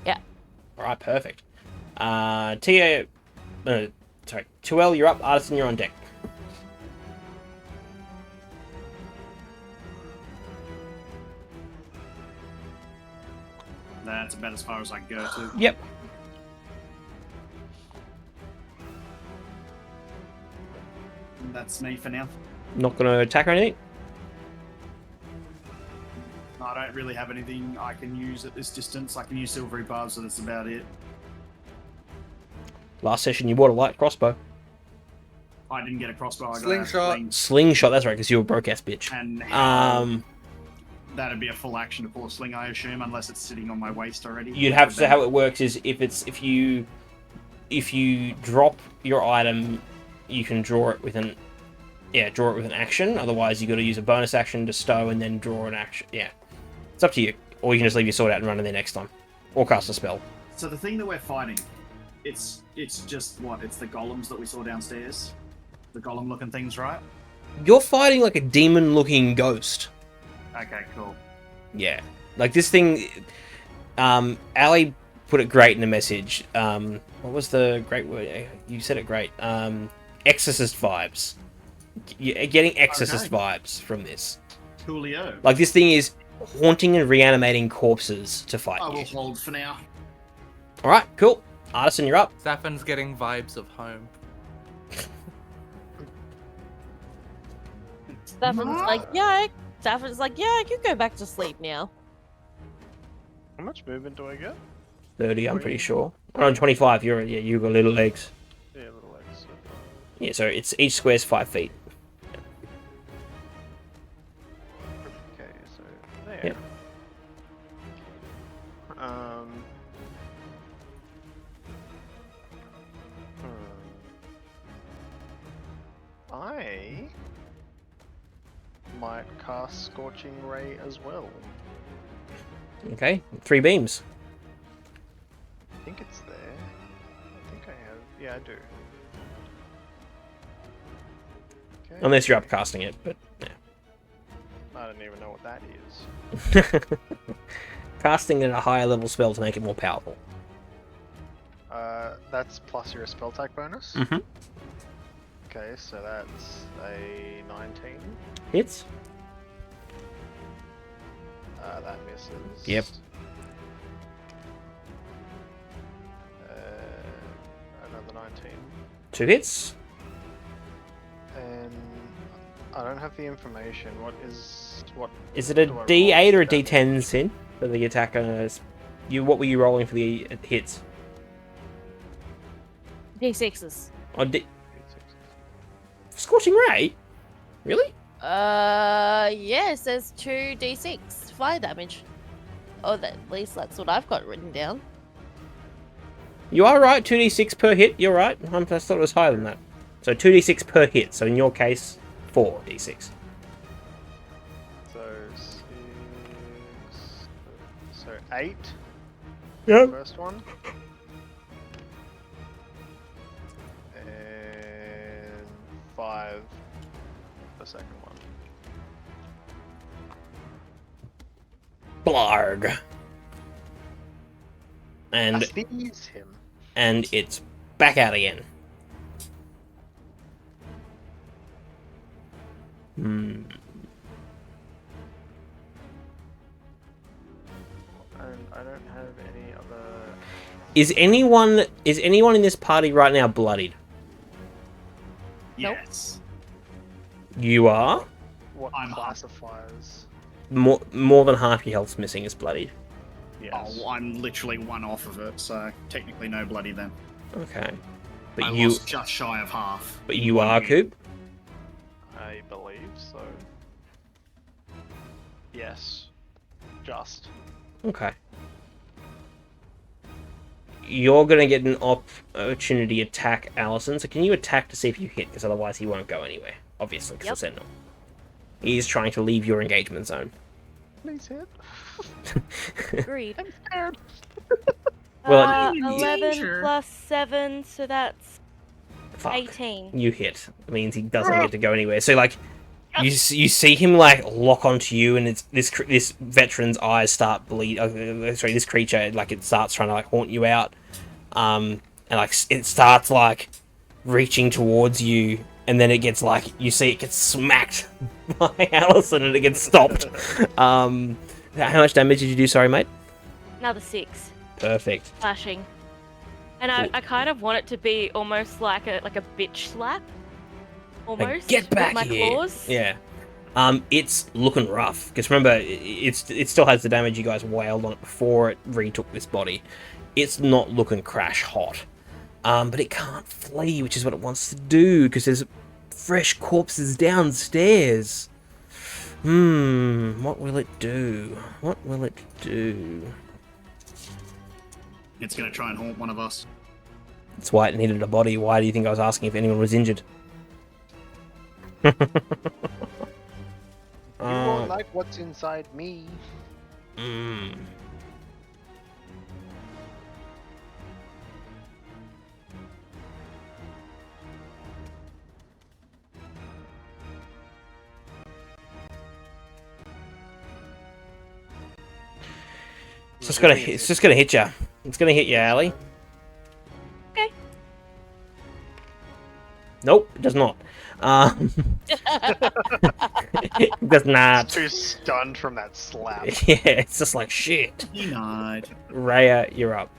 E: Yeah.
B: All right, perfect. Tia, sorry, 2L, you're up. Artisan, you're on deck.
G: That's about as far as I can go to.
B: Yep.
G: That's me for now.
B: Not going to attack or anything?
G: I don't really have anything I can use at this distance. I can use silvery barbs, so that's about it.
B: Last session, you bought a light crossbow.
G: I didn't get a crossbow. I got
C: Slingshot.
G: a sling.
B: Slingshot, that's right, because you're a broke-ass bitch.
G: And that'd be a full action to pull a sling, I assume, unless it's sitting on my waist already.
B: You'd have to. How it works is if you drop your item, you can draw it with an action. Otherwise, you got to use a bonus action to stow and then draw an action. Yeah, it's up to you. Or you can just leave your sword out and run in there next time, or cast a spell.
G: So the thing that we're fighting, it's just what? It's the golems that we saw downstairs, the golem-looking things, right?
B: You're fighting like a demon-looking ghost.
G: Okay, cool.
B: Yeah, like this thing. Ali put it great in the message. What was the great word? You said it great. Exorcist vibes. You're getting Exorcist vibes from this.
G: Coolio.
B: Like this thing is haunting and reanimating corpses to fight
G: I
B: you.
G: will hold for now.
B: All right, cool. Artisan, you're up.
C: Sapphin's getting vibes of home.
E: Sapphin's like, yeah. Sapphin's like, yeah, I can go back to sleep now.
D: How much movement do I get?
B: 30, I'm pretty sure. Around 25. You got little legs.
D: Yeah, little legs.
B: Yeah, so it's each square's 5 feet.
D: Okay, so there.
B: Yep.
D: I might cast Scorching Ray as well.
B: Okay, 3 beams.
D: I think it's there. I think I have. Yeah, I do. Okay.
B: Unless you're upcasting it, but yeah.
D: I don't even know what that is.
B: Casting at a higher level spell to make it more powerful.
D: That's plus your spell attack bonus.
B: Mm-hmm.
D: Okay, so that's a 19.
B: Hits?
D: That misses.
B: Yep.
D: Another 19.
B: 2 hits?
D: And I don't have the information. What?
B: Is it a
D: do I
B: D8 or a
D: roll?
B: D10, Sin? For the attack what were you rolling for the hits?
E: D6s.
B: Oh, Scorching Ray? Really?
E: Yeah, it says 2d6 fire damage. Oh, at least that's what I've got written down.
B: You are right, 2d6 per hit, you're right. I thought it was higher than that. So 2d6 per hit, so in your case, 4d6.
D: So 6. So 8.
B: Yep.
D: First one. And 5. The second one.
B: Blarg. And
D: Sneeze him.
B: and it's back out again. Hmm.
D: And I don't have any other.
B: Is anyone in this party right now bloodied?
E: Nope.
G: Yes.
B: You are?
D: What
G: I'm
D: classifies?
B: More than half your health's missing is bloodied.
D: Yes.
G: Oh, I'm literally one off of it, so technically no bloody then.
B: Okay. But
G: I
B: you
G: lost just shy of half.
B: but you are, Coop?
D: I believe so. Yes. Just.
B: Okay. You're gonna get an opportunity to attack Allison, so can you attack to see if you hit, because otherwise he won't go anywhere, obviously, because
E: Yep.
B: the Sentinel. He's trying to leave your engagement zone.
D: Please hit.
E: Agreed.
D: I'm scared.
B: Well,
F: 11
G: Sure.
F: plus 7, so that's
B: fuck.
F: 18.
B: You hit. It means he doesn't get to go anywhere. So like, you see him like lock onto you, and it's this veteran's eyes start bleed. Sorry, this creature like it starts trying to like haunt you out, and like it starts like reaching towards you, and then it gets like you see it gets smacked by Allison, and it gets stopped. How much damage did you do? Sorry, mate.
F: Another 6.
B: Perfect.
F: Slashing. And I kind of want it to be almost like a bitch slap.
B: Like,
F: Almost.
B: get back
F: with my
B: here.
F: claws.
B: Yeah. It's looking rough because remember it still has the damage you guys wailed on it before it retook this body. It's not looking crash hot. But it can't flee, which is what it wants to do because there's fresh corpses downstairs. What will it do? What will it do?
G: It's gonna try and haunt one of us.
B: It's why it needed a body. Why do you think I was asking if anyone was injured?
D: You won't like what's inside me.
B: It's just gonna hit you. It's gonna hit you, Allie.
F: Okay.
B: Nope, it does not. It does not.
D: Too stunned from that slap.
B: Yeah, it's just like shit.
G: Denied.
B: Raya, you're up.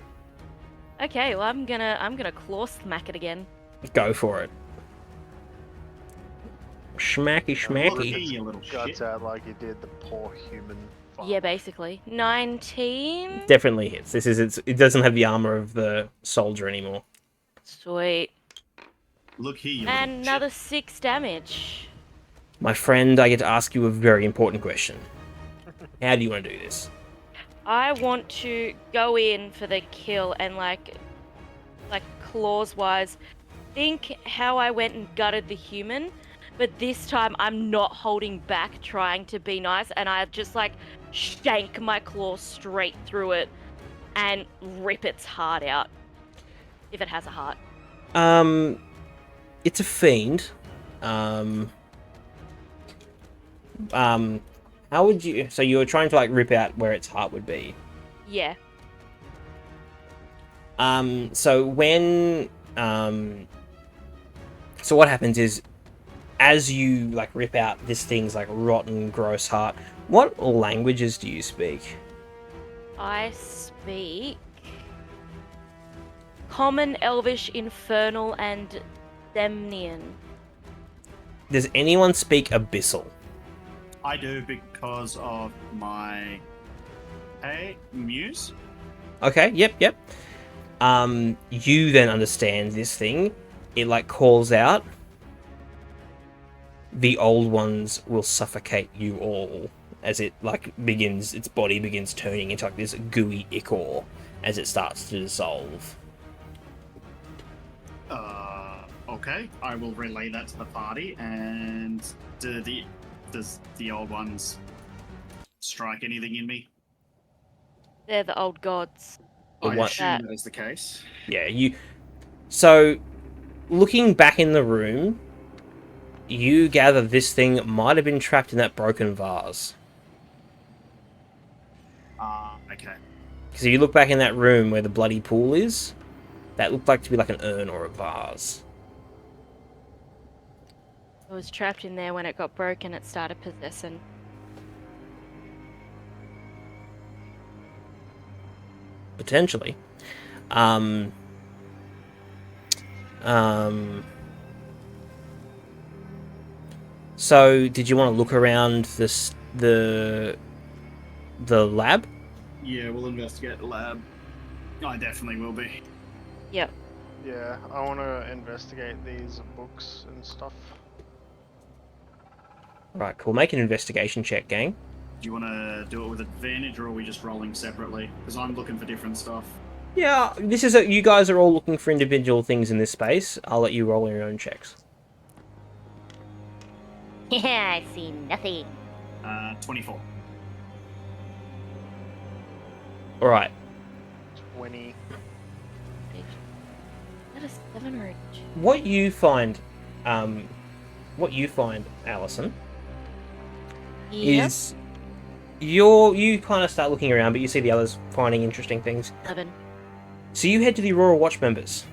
F: Okay, well I'm gonna claw smack it again.
B: Go for it. Schmacky,
G: Look
B: schmacky.
G: at you, little
D: Guts
G: shit.
D: out like you did the poor human.
F: Yeah, basically. 19.
B: Definitely hits. It doesn't have the armor of the soldier anymore.
F: Sweet.
G: Look here, you
F: And
G: little
F: another
G: shit.
F: 6 damage.
B: My friend, I get to ask you a very important question. How do you want to do this?
F: I want to go in for the kill and like claws wise, think how I went and gutted the human, but this time I'm not holding back trying to be nice, and I just like shank my claw straight through it and rip its heart out. If it has a heart.
B: It's a fiend. How would you... So you were trying to, like, rip out where its heart would be.
F: Yeah.
B: So when... So what happens is, as you, like, rip out this thing's, like, rotten, gross heart, what languages do you speak?
F: I speak Common, Elvish, Infernal, and Demnian.
B: Does anyone speak Abyssal?
G: I do because of my muse.
B: Okay, yep. You then understand this thing. It, like, calls out. The old ones will suffocate you all. As it, like, begins, its body begins turning into, like, this gooey ichor as it starts to dissolve.
G: Okay, I will relay that to the party. And does the old ones strike anything in me?
F: They're the old gods.
G: I
B: What-
G: assume that is the case.
B: Yeah, you... So, looking back in the room, you gather this thing might have been trapped in that broken vase.
G: Okay.
B: Because if you look back in that room where the bloody pool is, that looked like to be like an urn or a vase.
F: It was trapped in there when it got broken, it started possessing.
B: Potentially. So, did you want to look around the lab?
G: Yeah, we'll investigate the lab. I definitely will be.
F: Yep.
D: Yeah, I want to investigate these books and stuff.
B: Right, cool. Make an investigation check, gang.
G: Do you want to do it with advantage, or are we just rolling separately? Because I'm looking for different stuff.
B: Yeah, this is you guys are all looking for individual things in this space. I'll let you roll your own checks.
F: Yeah, I see nothing.
G: 24.
B: All right.
D: 20.
F: Got a 7 reach.
B: What you find, Allison,
E: Yep.
B: is you kind of start looking around, but you see the others finding interesting things.
F: 11.
B: So you head to the Aurora Watch members,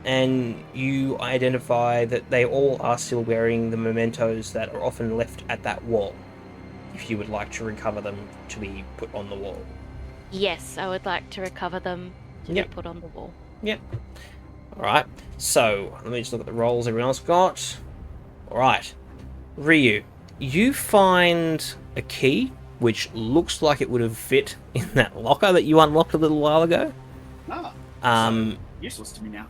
B: and you identify that they all are still wearing the mementos that are often left at that wall. If you would like to recover them to be put on the wall.
F: Yes, I would like to recover them to
B: Yep.
F: be put on the wall.
B: Yep. Alright, so let me just look at the rolls everyone else got. Alright, Ryu, you find a key which looks like it would have fit in that locker that you unlocked a little while ago.
G: Ah, useless to me now.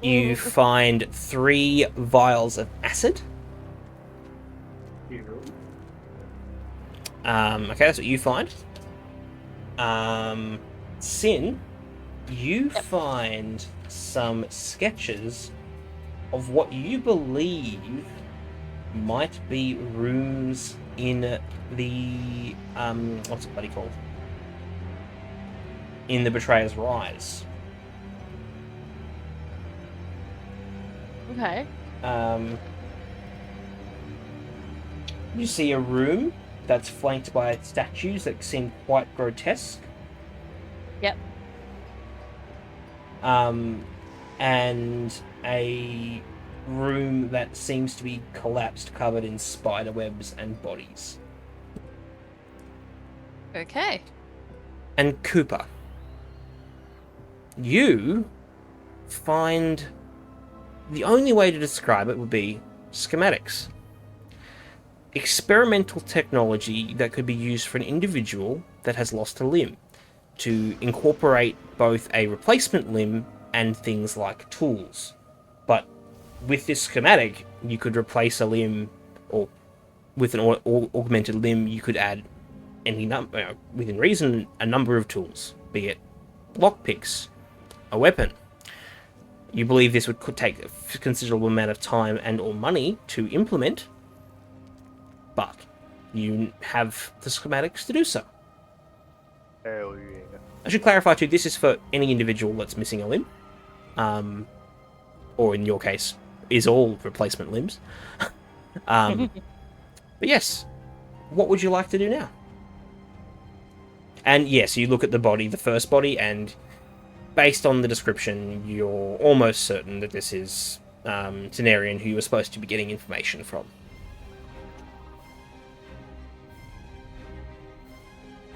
B: You find 3 vials of acid. Okay, that's what you find. Sin, you find some sketches of what you believe might be rooms in the what's it bloody called? In the Betrayer's Rise.
E: Okay.
B: You see a room that's flanked by statues that seem quite grotesque.
E: Yep.
B: And a room that seems to be collapsed, covered in spider webs and bodies.
E: Okay.
B: And Cooper, you find the only way to describe it would be schematics. Experimental technology that could be used for an individual that has lost a limb to incorporate both a replacement limb and things like tools. But with this schematic, you could replace a limb, or with an augmented limb, you could add any number, within reason, a number of tools, be it lockpicks, a weapon. You believe this could take a considerable amount of time and or money to implement, but you have the schematics to do so.
D: Hell yeah.
B: I should clarify too, this is for any individual that's missing a limb. Or in your case, is all replacement limbs. But yes, what would you like to do now? And yes, you look at the body, the first body, and based on the description, you're almost certain that this is Tenarian, who you were supposed to be getting information from.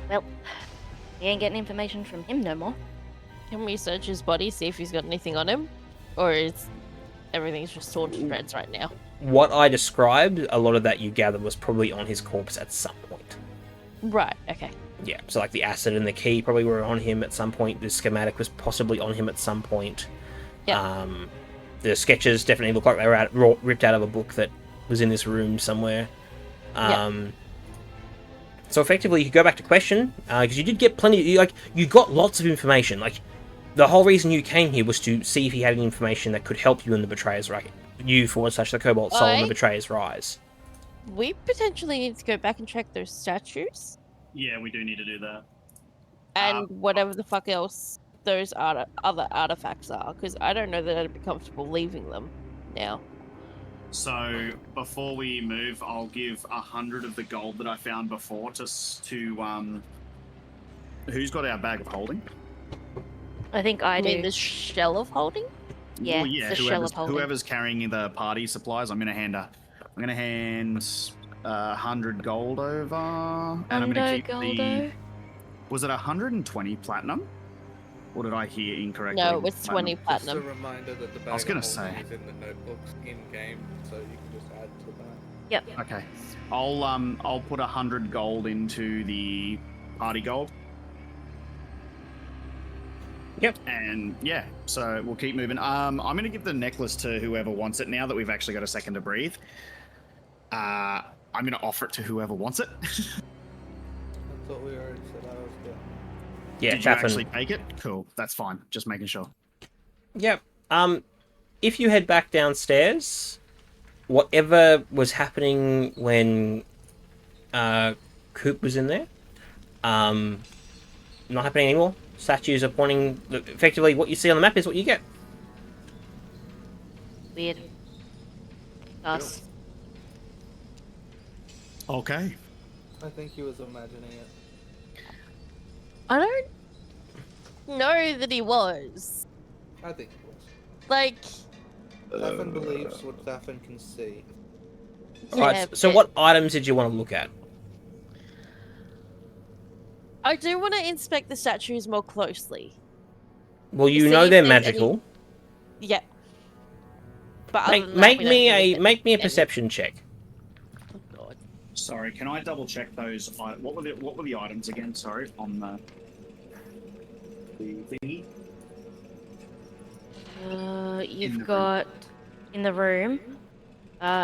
F: Well, we ain't getting information from him no more.
E: Can we search his body, see if he's got anything on him? Or is everything's just torn to shreds right now?
B: What I described, a lot of that you gathered was probably on his corpse at some point.
E: Right, okay.
B: Yeah, so like the acid and the key probably were on him at some point. The schematic was possibly on him at some point.
E: Yeah.
B: The sketches definitely look like they were ripped out of a book that was in this room somewhere. So effectively, you go back to question, because you did get plenty. You got lots of information. Like, the whole reason you came here was to see if he had any information that could help you in the Betrayer's Rise. You / the Cobalt Soul and the Betrayer's Rise.
E: We potentially need to go back and check those statues.
G: Yeah, we do need to do that.
E: And whatever the fuck else those other artifacts are, because I don't know that I'd be comfortable leaving them now.
G: So before we move, I'll give 100 of the gold that I found before to who's got our bag of holding?
F: I think I
E: I mean,
F: do.
E: the shell of holding?
F: Yeah,
G: Well, yeah,
F: the shell of holding.
G: whoever's carrying the party supplies, I'm gonna hand 100 gold over, and I'm gonna keep the. Was it 120 platinum? Or did I hear incorrectly?
E: No, it's 20
C: Just a
E: platinum.
C: reminder that the bag
G: I was gonna
C: of holding
G: say.
C: is in the notebooks in game, so you can just add to that.
F: Yep.
G: Okay, I'll put 100 gold into the party gold.
B: Yep.
G: And yeah, so we'll keep moving. I'm gonna give the necklace to whoever wants it now that we've actually got a second to breathe. I'm gonna offer it to whoever wants it.
C: I thought we already said I was good.
B: Yeah,
G: Did you
B: Chaffin.
G: actually take it? Cool, that's fine. Just making sure.
B: Yep. If you head back downstairs, whatever was happening when Coop was in there, not happening anymore. Statues are pointing. Effectively, what you see on the map is what you get.
F: Weird. Us.
I: Okay.
C: I think he was imagining it.
E: I don't know that he was.
C: I think he was.
E: Like,
C: Daffin believes what Daffin can see.
B: Alright,
E: yeah,
B: so
E: but
B: what items did you want to look at?
E: I do want to inspect the statues more closely.
B: Well, you
E: See
B: know
E: if
B: they're
E: there's any-
B: magical.
E: Yeah. But other
B: Make,
E: than that,
B: make
E: we don't
B: me
E: really
B: a
E: get
B: make me a
E: any.
B: perception check.
E: Oh, God.
G: Sorry, can I double check those? What were the items again? Sorry, on the thingy.
F: You've got in the room.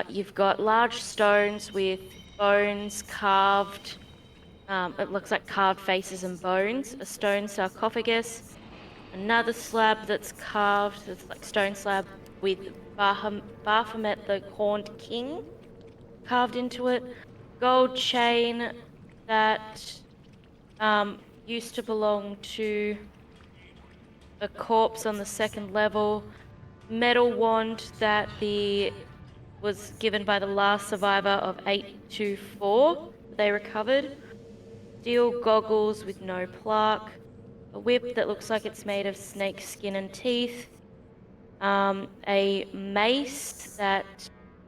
F: You've got large stones with bones carved. It looks like carved faces and bones. A stone sarcophagus. Another slab that's carved. It's like stone slab with Baphomet the Horned King carved into it. Gold chain that used to belong to a corpse on the second level. Metal wand that was given by the last survivor of 824 they recovered. Steel goggles with no plaque. A whip that looks like it's made of snake skin and teeth. A mace that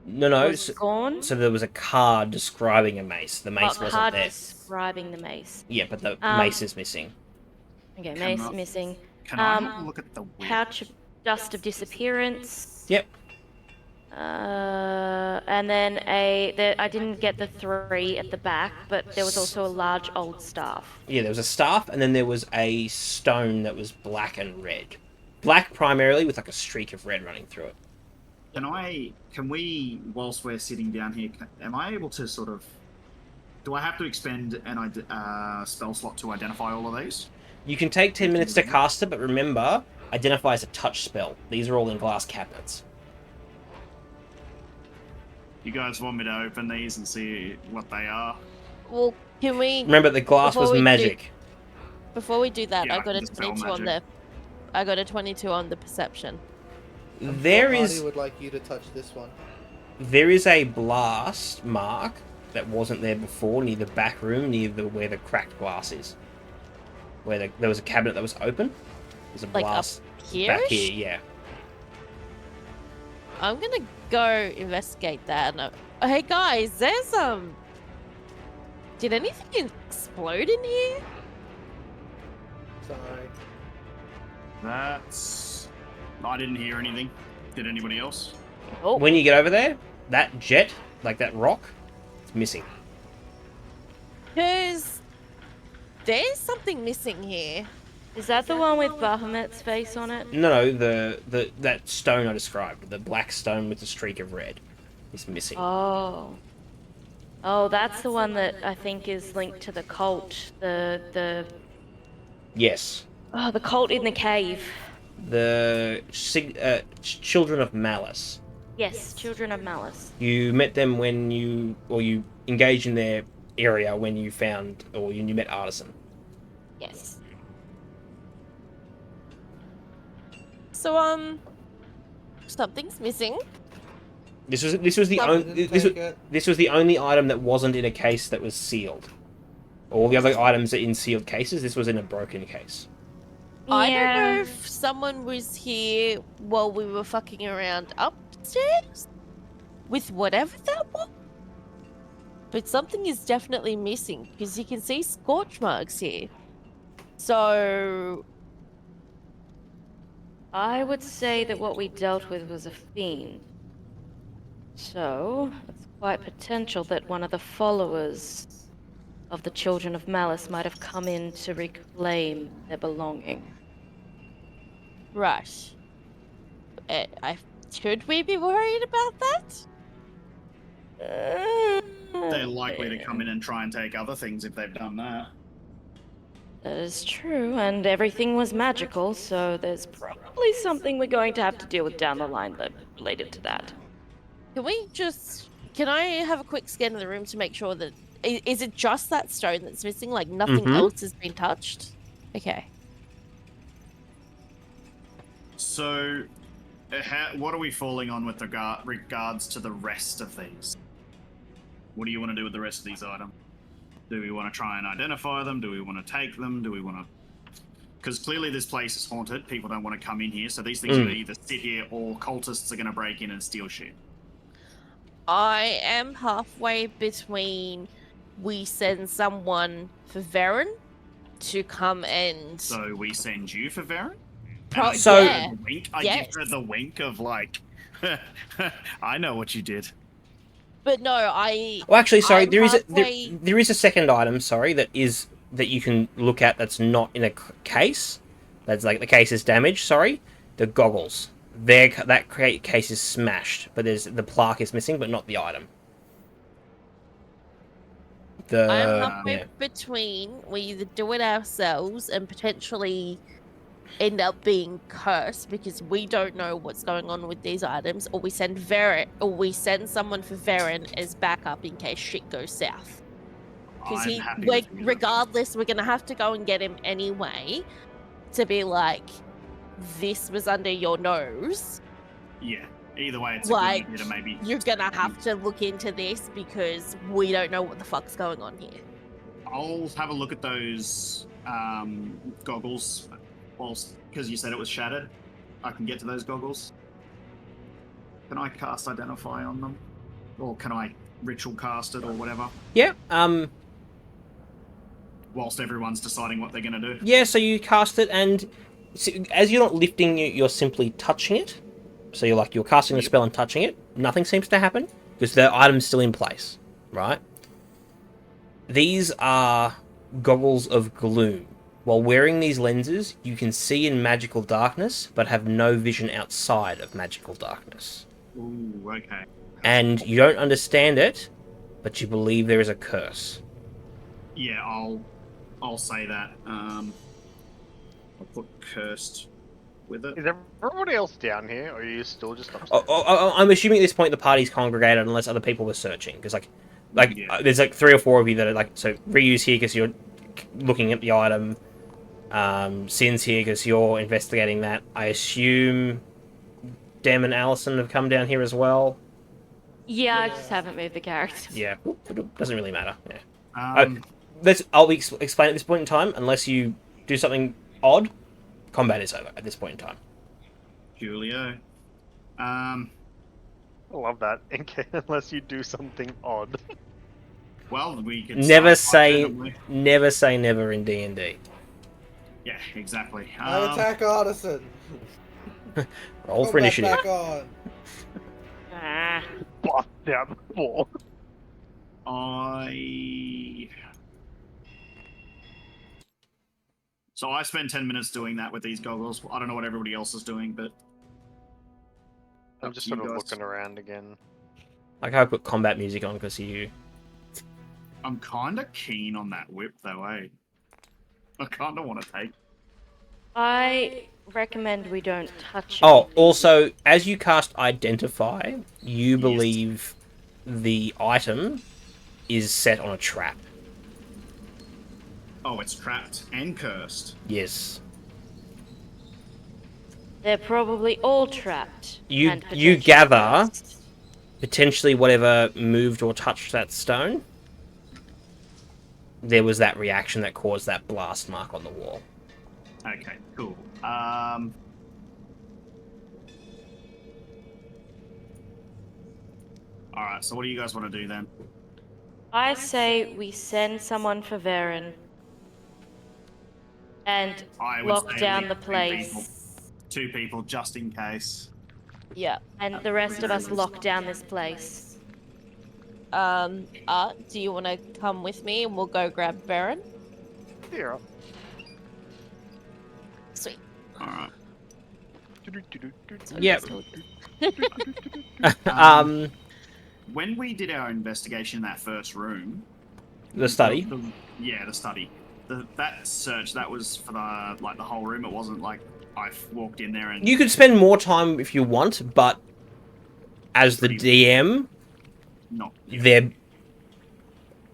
B: No,
F: was gone.
B: so there was a card describing a mace. The mace wasn't
F: Card
B: there.
F: describing the mace.
B: Yeah, but the mace is missing.
F: Okay,
G: Can
F: mace
G: I-
F: missing.
G: Can I have a look at the whip?
F: Pouch of dust of disappearance.
B: Yep.
F: And then I didn't get the 3 at the back, but there was also a large old staff.
B: Yeah, there was a staff, and then there was a stone that was black and red. Black primarily, with like a streak of red running through it.
G: Can we, whilst we're sitting down here, am I able to sort of, do I have to expend an spell slot to identify all of these?
B: You can take 10 minutes to cast it, but remember, identify as a touch spell. These are all in glass cabinets.
G: You guys want me to open these and see what they are?
E: Well, can we...
B: Remember, the glass
E: Before
B: was
E: we do-
B: magic.
E: Before we do that,
G: Yeah,
E: I got a
G: dispel
E: 22 on the...
G: magic.
E: I got a 22 on the perception.
B: There
C: Hardy
B: is
C: would like you to touch this one.
B: a blast mark that wasn't there before near the back room, near where the cracked glass is. Where there was a cabinet that was open. There's a
E: Like up
B: blast
E: here?
B: back here, yeah.
E: I'm gonna go investigate that. And hey guys, there's Did anything explode in here?
C: Sorry.
G: I didn't hear anything. Did anybody else?
E: Oh,
B: When you get over there, that jet, like that rock, it's missing.
E: there's something missing here.
F: Is that the one with Baphomet's face on it?
B: No, that stone I described, the black stone with the streak of red, is missing.
F: Oh. Oh, that's the one that I think is linked to the cult. The
B: Yes.
F: the cult in the cave.
B: The Children of Malice.
F: Yes, Children of Malice.
B: You met them when you engaged in their area when you found, or you met Artisan.
F: Yes.
E: So something's missing.
B: This was the
C: Probably
B: only
C: didn't take it.
B: this was the only item that wasn't in a case that was sealed. All the other items are in sealed cases. This was in a broken case.
E: I don't know if someone was here while we were fucking around upstairs with whatever that was. But something is definitely missing because you can see scorch marks here. So
F: I would say that what we dealt with was a fiend. So, it's quite potential that one of the followers of the Children of Malice might have come in to reclaim their belonging.
E: right. Should we be worried about that?
G: They're likely to come in and try and take other things if they've done that.
F: That is true, and everything was magical, so there's probably something we're going to have to deal with down the line that related to that.
E: Can I have a quick scan of the room to make sure that is it just that stone that's missing? Like nothing
B: Mhm.
E: else has been touched? Okay.
G: So, What are we falling on with regards to the rest of these? What do you want to do with the rest of these items? Do we want to try and identify them? Do we want to take them? Do we want to... Because clearly this place is haunted. People don't want to come in here, so these things are going to either sit here or cultists are going to break in and steal shit.
E: I am halfway between we send someone for Varen to come and...
G: So we send you for Varen?
B: So-
E: yeah.
G: I
E: Yes.
G: give her the wink of like, I know what you did.
E: But no, I...
B: Well, actually, sorry,
E: I'm
B: there
E: halfway-
B: is a second item. Sorry, that you can look at. That's not in a case. That's like the case is damaged. Sorry, the goggles. That case is smashed, but the plaque is missing, but not the item.
E: I'm halfway between we either do it ourselves and potentially end up being cursed because we don't know what's going on with these items, or we send someone for Varen as backup in case shit goes south. Because regardless, we're gonna have to go and get him anyway to be like, this was under your nose.
G: Yeah. Either way, it's
E: Like,
G: a good idea to maybe...
E: You're gonna have to look into this because we don't know what the fuck's going on here.
G: I'll have a look at those goggles, because you said it was shattered. I can get to those goggles. Can I cast Identify on them? Or can I ritual cast it or whatever?
B: Yeah.
G: Whilst everyone's deciding what they're going to do?
B: Yeah, so you cast it, and as you're not lifting it, you're simply touching it. So you're casting the spell and touching it. Nothing seems to happen, because the item's still in place, right? These are goggles of gloom. While wearing these lenses, you can see in magical darkness, but have no vision outside of magical darkness.
G: Ooh, okay.
B: And you don't understand it, but you believe there is a curse.
G: Yeah, I'll say that. I'll put cursed with it.
D: Is everybody else down here, or are you still just upstairs?
B: I'm assuming at this point the party's congregated unless other people were searching, because there's 3 or 4 of you that are so Ryu's here because you're looking at the item. Sin's here because you're investigating that. I assume Dem and Allison have come down here as well.
F: Yeah, I just haven't moved the character.
B: Yeah, doesn't really matter. Yeah. I'll explain at this point in time. Unless you do something odd, combat is over at this point in time.
G: Julio.
D: I love that. Unless you do something odd.
G: Well, we can
B: never say never in D&D.
G: Yeah, exactly.
C: I attack Artisan.
B: Roll for initiative.
C: Back on.
D: Blast down the floor.
G: So I spend 10 minutes doing that with these goggles. I don't know what everybody else is doing, but...
D: I'm just sort of looking around again.
B: Like I put combat music on because you...
G: I'm kind of keen on that whip, though, eh? I kind of want to take...
F: I recommend we don't touch it.
B: Oh, also, as you cast Identify, you believe the item is set on a trap.
G: Oh, it's trapped and cursed.
B: Yes.
F: They're probably all trapped.
B: You
F: and potentially
B: gather
F: cursed.
B: potentially whatever moved or touched that stone. There was that reaction that caused that blast mark on the wall.
G: Okay, cool. Alright, so what do you guys want to do then?
F: I say we send someone for Varen and
G: I would
F: lock
G: say
F: down
G: leave
F: the
G: 2 people.
F: place.
G: 2 people, just in case.
E: Yeah.
F: And the rest of us lock down this place.
E: Art, do you want to come with me and we'll go grab Varen?
D: Yeah.
E: Sweet.
G: Alright.
B: Yep.
G: When we did our investigation in that first room...
B: The study?
G: The study. That search, that was for the whole room. It wasn't like I walked in there and...
B: You could spend more time if you want, but as the DM,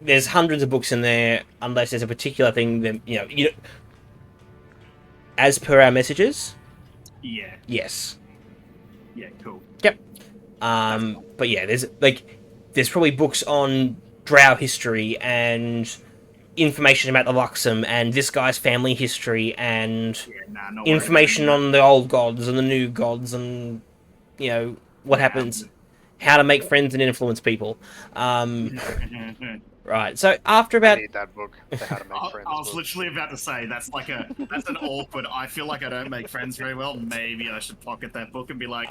B: there's hundreds of books in there. Unless there's a particular thing that as per our messages.
G: Yeah.
B: Yes.
G: Yeah, cool.
B: Yep. But yeah, there's probably books on Drow history and information about the Luxem and this guy's family history and
G: No
B: information on the old gods and the new gods and what happens, how to make friends and influence people. Right. So after about
D: I need that book. The How to Make Friends.
G: I was
D: book.
G: literally about to say that's an awkward. I feel like I don't make friends very well. Maybe I should pocket that book and be like.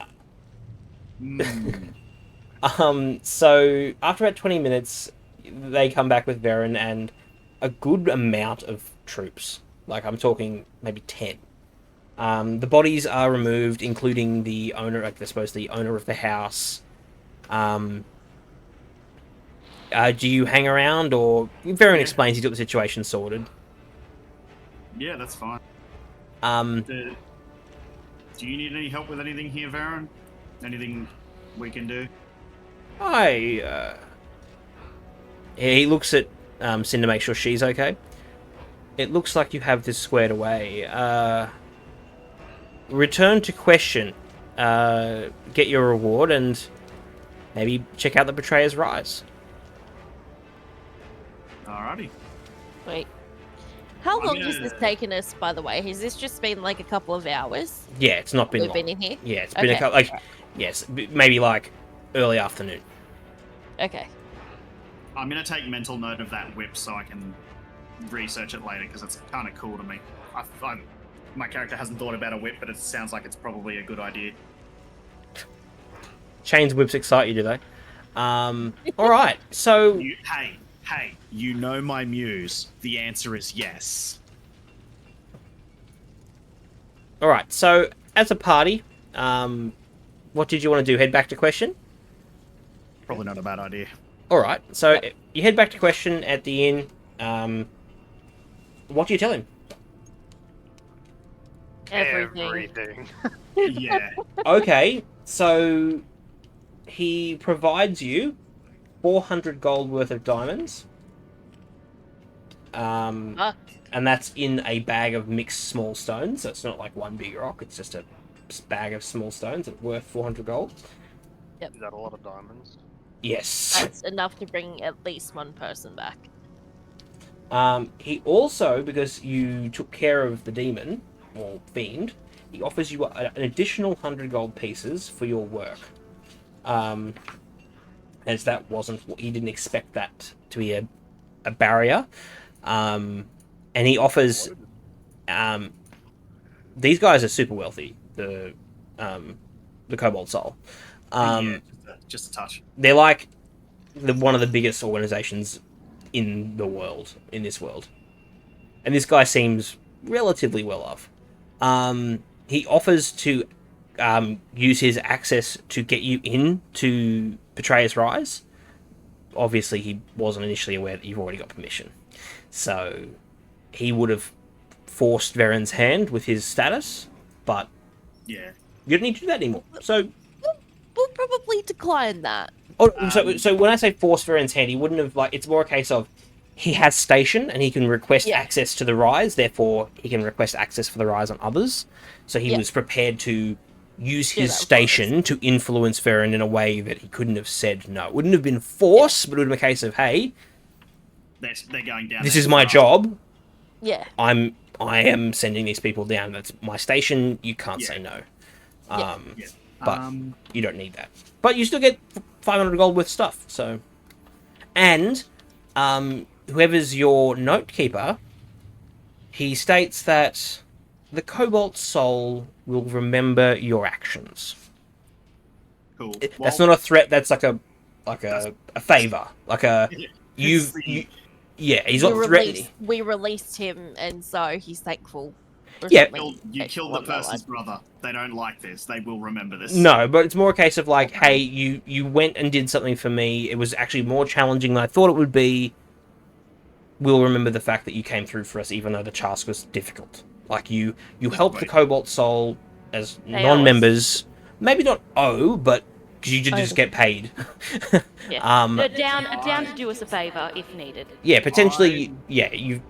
B: So after about 20 minutes, they come back with Varen and a good amount of troops. Like, I'm talking maybe 10. The bodies are removed, including the owner, I suppose the owner of the house. Do you hang around, or Varen explains he's got the situation sorted?
G: Yeah, that's fine. Do you need any help with anything here, Varen? Anything we can do?
B: He looks at Sin to make sure she's okay. It looks like you have this squared away. Return to question. Get your reward and maybe check out the Betrayer's Rise.
G: Alrighty.
E: Wait. How long has this taken us, by the way? Has this just been like a couple of hours?
B: Yeah, it's not been
E: We've
B: long.
E: been in here?
B: Yeah, it's been a couple, yes, maybe like early afternoon.
E: Okay.
G: I'm gonna take mental note of that whip so I can research it later because it's kind of cool to me. My character hasn't thought about a whip, but it sounds like it's probably a good idea.
B: Chains whips excite you, do they? Alright, so...
G: Hey, you know my muse. The answer is yes.
B: Alright, so as a party, what did you want to do? Head back to question?
G: Probably not a bad idea.
B: Alright, so you head back to question at the inn. What do you tell him?
E: Everything.
G: Yeah.
B: Okay, so he provides you 400 gold worth of diamonds. And that's in a bag of mixed small stones. So it's not like one big rock, it's just a bag of small stones that are worth 400 gold.
E: Yep.
D: Is that a lot of diamonds?
B: Yes.
E: That's enough to bring at least one person back.
B: He also, because you took care of the demon, or fiend, he offers you an additional 100 gold pieces for your work. As that wasn't, he didn't expect that to be a barrier. And he offers, these guys are super wealthy, the Cobalt Soul.
G: Just a touch.
B: They're like one of the biggest organizations in the world, in this world. And this guy seems relatively well off. He offers to use his access to get you in to Betrayer's Rise. Obviously, he wasn't initially aware that you've already got permission. So, he would have forced Varen's hand with his status, but
G: yeah,
B: you don't need to do that anymore. So,
E: we'll probably decline that.
B: So when I say force Varen's hand, he wouldn't have, like, it's more a case of he has station and he can request access to the Rise, therefore he can request access for the Rise on others. So he was prepared to use his station to influence Varen in a way that he couldn't have said no. It wouldn't have been force, but it would have been a case of, hey,
G: they're going down.
B: This is my job.
E: Yeah.
B: I am sending these people down. That's my station. You can't say no. But you don't need that. But you still get 500 gold worth of stuff. So, and whoever's your note keeper, he states that the Cobalt Soul will remember your actions.
G: Cool.
B: That's not a threat. That's like a favor. Like a he's not threatening.
E: We released him, and so he's thankful.
B: Yeah,
G: you killed the person's brother. They don't like this. They will remember this.
B: No, but it's more a case of like, hey, you went and did something for me. It was actually more challenging than I thought it would be. We'll remember the fact that you came through for us, even though the task was difficult. Like you helped the Cobalt Soul as non-members. Maybe not but because you just get paid.
F: Yeah. They're down to do us a favour if needed.
B: Yeah, potentially. You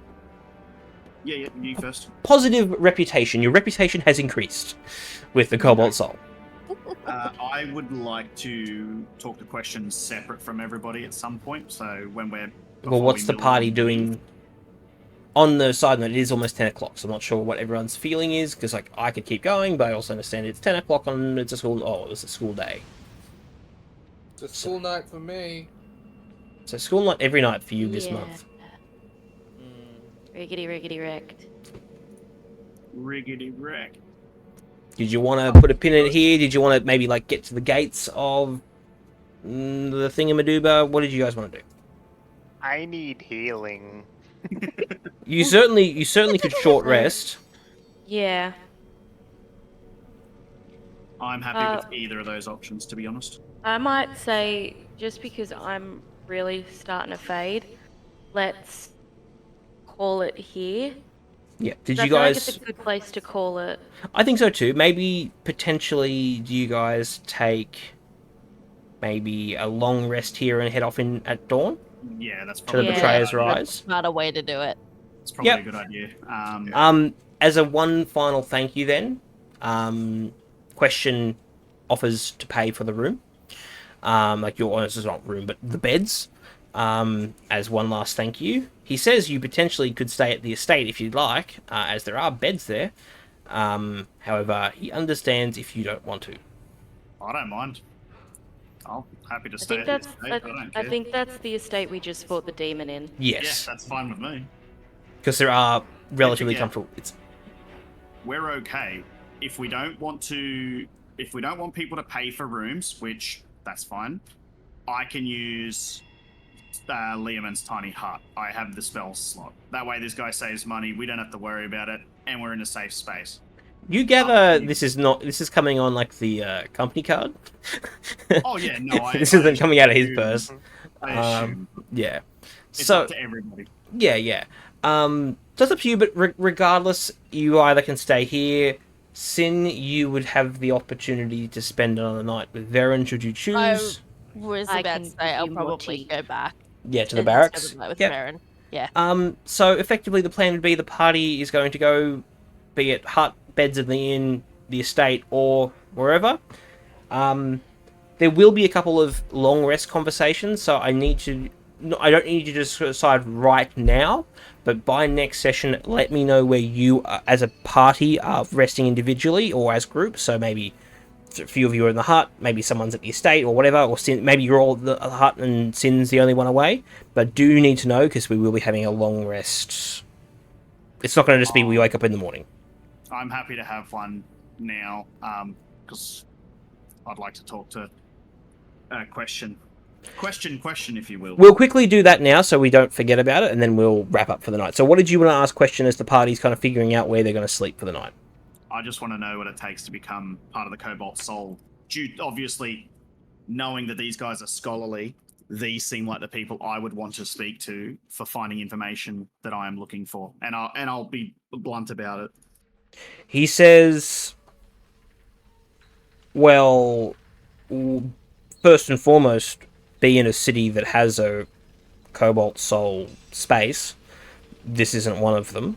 G: first.
B: Positive reputation. Your reputation has increased with the Cobalt Soul.
G: I would like to talk to questions separate from everybody at some point. So when we're
B: Well, what's the party doing? On the side note, it is almost 10 o'clock, so I'm not sure what everyone's feeling is, because like I could keep going, but I also understand it's 10 o'clock on it's a school. Oh, it's a school day.
C: It's a school night for me.
B: So school night every night for you this month.
F: Riggedy riggedy wrecked.
G: Riggedy wreck.
B: Did you want to put a pin in it here? Did you want to maybe like get to the gates of the thingamaduba? What did you guys want to do?
D: I need healing.
B: You certainly could short rest.
F: Yeah.
G: I'm happy with either of those options, to be honest.
F: I might say, just because I'm really starting to fade, let's call it here.
B: Yeah. Did
F: I
B: you
F: feel like
B: guys?
F: it's a good place to call it.
B: I think so too. Maybe potentially, do you guys take maybe a long rest here and head off in at dawn
G: Yeah, that's
B: to
G: probably
B: the
F: Yeah.
B: Betrayer's
E: That's a
B: Rise?
E: smarter way to do it.
G: It's probably
B: Yep.
G: a good idea.
B: As a one final thank you, then, Question offers to pay for the room. Like this is not room, but the beds. As one last thank you. He says you potentially could stay at the estate if you'd like, as there are beds there. However, he understands if you don't want to.
G: I don't mind. I'm happy to
F: I
G: stay
F: think
G: at the
F: that's
G: estate. I don't
F: I
G: care.
F: think that's the estate we just fought the demon in.
B: Yes,
G: Yeah, that's fine with me.
B: because there are relatively
G: Yeah.
B: comfortable.
G: We're okay. If we don't want people to pay for rooms, which that's fine, I can use Liamon's tiny hut. I have the spell slot. That way, this guy saves money. We don't have to worry about it, and we're in a safe space.
B: You gather this is coming on like the company card.
G: Oh yeah, no,
B: This isn't coming out of his
G: assume-
B: purse.
G: I assume.
B: Yeah.
G: It's
B: So
G: up to everybody.
B: yeah. So it's up to you, but regardless, you either can stay here. Sin, you would have the opportunity to spend another night with Varen should you choose.
E: I was
F: I
E: about
F: can
E: to say I'll
F: give you more
E: probably
F: tea.
E: go back.
B: Yeah, to the
E: and
B: barracks.
E: spend the night with
B: Yep.
E: Baron. Yeah.
B: So effectively the plan would be the party is going to go, be it hut, beds of the inn, the estate, or wherever. There will be a couple of long rest conversations, so I don't need you to just decide right now, but by next session, let me know where you, as a party, are resting individually or as groups. So maybe a few of you are in the hut, maybe someone's at the estate or whatever, or maybe you're all at the hut and Sin's the only one away. But do need to know, because we will be having a long rest. It's not going to just be we wake up in the morning.
G: I'm happy to have one now, because I'd like to talk to question, if you will.
B: We'll quickly do that now so we don't forget about it, and then we'll wrap up for the night. So what did you want to ask question as the party's kind of figuring out where they're going to sleep for the night?
G: I just want to know what it takes to become part of the Cobalt Soul. Obviously, knowing that these guys are scholarly, these seem like the people I would want to speak to for finding information that I am looking for, and I'll be blunt about it.
B: He says, well, first and foremost, be in a city that has a Cobalt Soul space. This isn't one of them.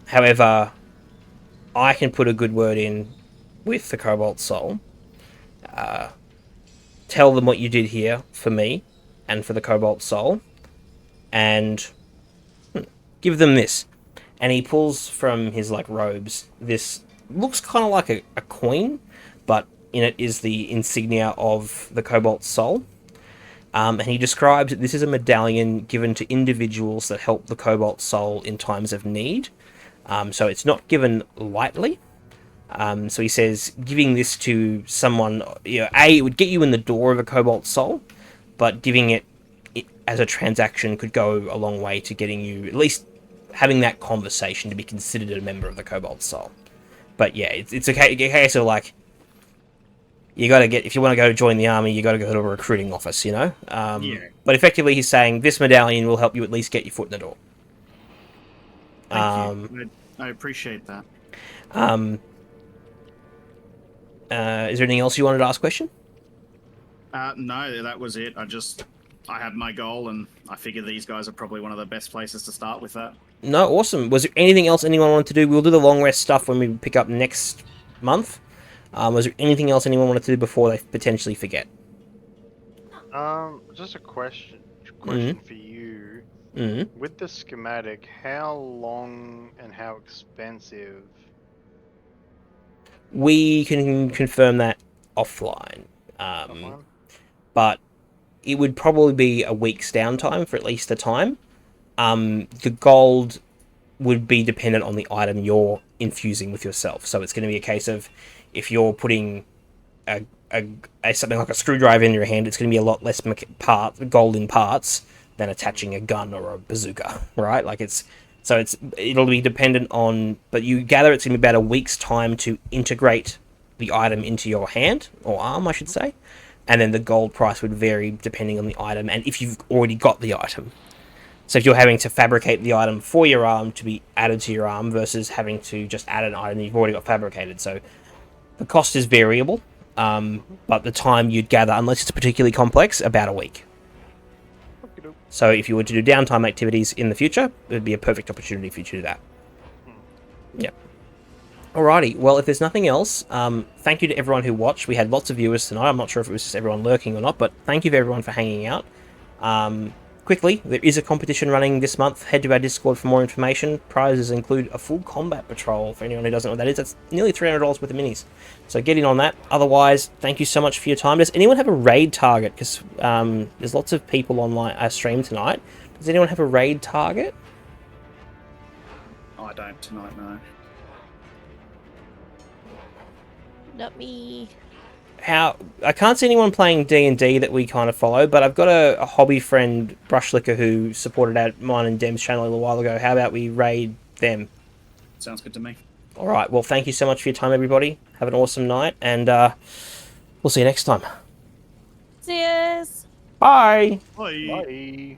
B: However, I can put a good word in with the Cobalt Soul. Tell them what you did here for me and for the Cobalt Soul, and give them this. And he pulls from his robes this looks kind of like a coin, but in it is the insignia of the Cobalt Soul. And he describes that this is a medallion given to individuals that help the Cobalt Soul in times of need. So it's not given lightly. So he says giving this to someone, it would get you in the door of a Cobalt Soul, but giving it as a transaction could go a long way to getting you at least having that conversation to be considered a member of the Cobalt Soul. But yeah, it's a case of you got to get, if you want to go join the army, you got to go to a recruiting office, Yeah. But effectively, he's saying this medallion will help you at least get your foot in the door.
G: Thank you. I appreciate that.
B: Is there anything else you wanted to ask question?
G: No, that was it. I had my goal, and I figure these guys are probably one of the best places to start with that.
B: No, awesome. Was there anything else anyone wanted to do? We'll do the long rest stuff when we pick up next month. Was there anything else anyone wanted to do before they potentially forget?
D: Just a question
B: Mm-hmm.
D: for you.
B: Mm-hmm.
D: With the schematic, how long and how expensive?
B: We can confirm that offline.
D: Offline?
B: But it would probably be a week's downtime for at least a time. The gold would be dependent on the item you're infusing with yourself. So it's going to be a case of if you're putting something like a screwdriver in your hand, it's going to be a lot less gold in parts than attaching a gun or a bazooka, right? Like it'll be dependent on, but you gather it's going to be about a week's time to integrate the item into your hand or arm, I should say, and then the gold price would vary depending on the item and if you've already got the item. So if you're having to fabricate the item for your arm to be added to your arm versus having to just add an item that you've already got fabricated. So the cost is variable, but the time you'd gather, unless it's particularly complex, about a week. So if you were to do downtime activities in the future, it would be a perfect opportunity for you to do that. Yeah. Alrighty, well, if there's nothing else, thank you to everyone who watched. We had lots of viewers tonight. I'm not sure if it was just everyone lurking or not, but thank you to everyone for hanging out. Quickly, there is a competition running this month. Head to our Discord for more information. Prizes include a full combat patrol. For anyone who doesn't know what that is, that's nearly $300 worth of minis. So get in on that. Otherwise, thank you so much for your time. Does anyone have a raid target? Because there's lots of people on stream tonight. Does anyone have a raid target?
G: I don't tonight, no.
E: Not me.
B: I can't see anyone playing D&D that we kind of follow, but I've got a hobby friend, Brushlicker, who supported mine and Dem's channel a little while ago. How about we raid them?
G: Sounds good to me.
B: All right. Well, thank you so much for your time, everybody. Have an awesome night, and we'll see you next time.
E: Cheers.
B: Bye.
G: Bye.
D: Bye.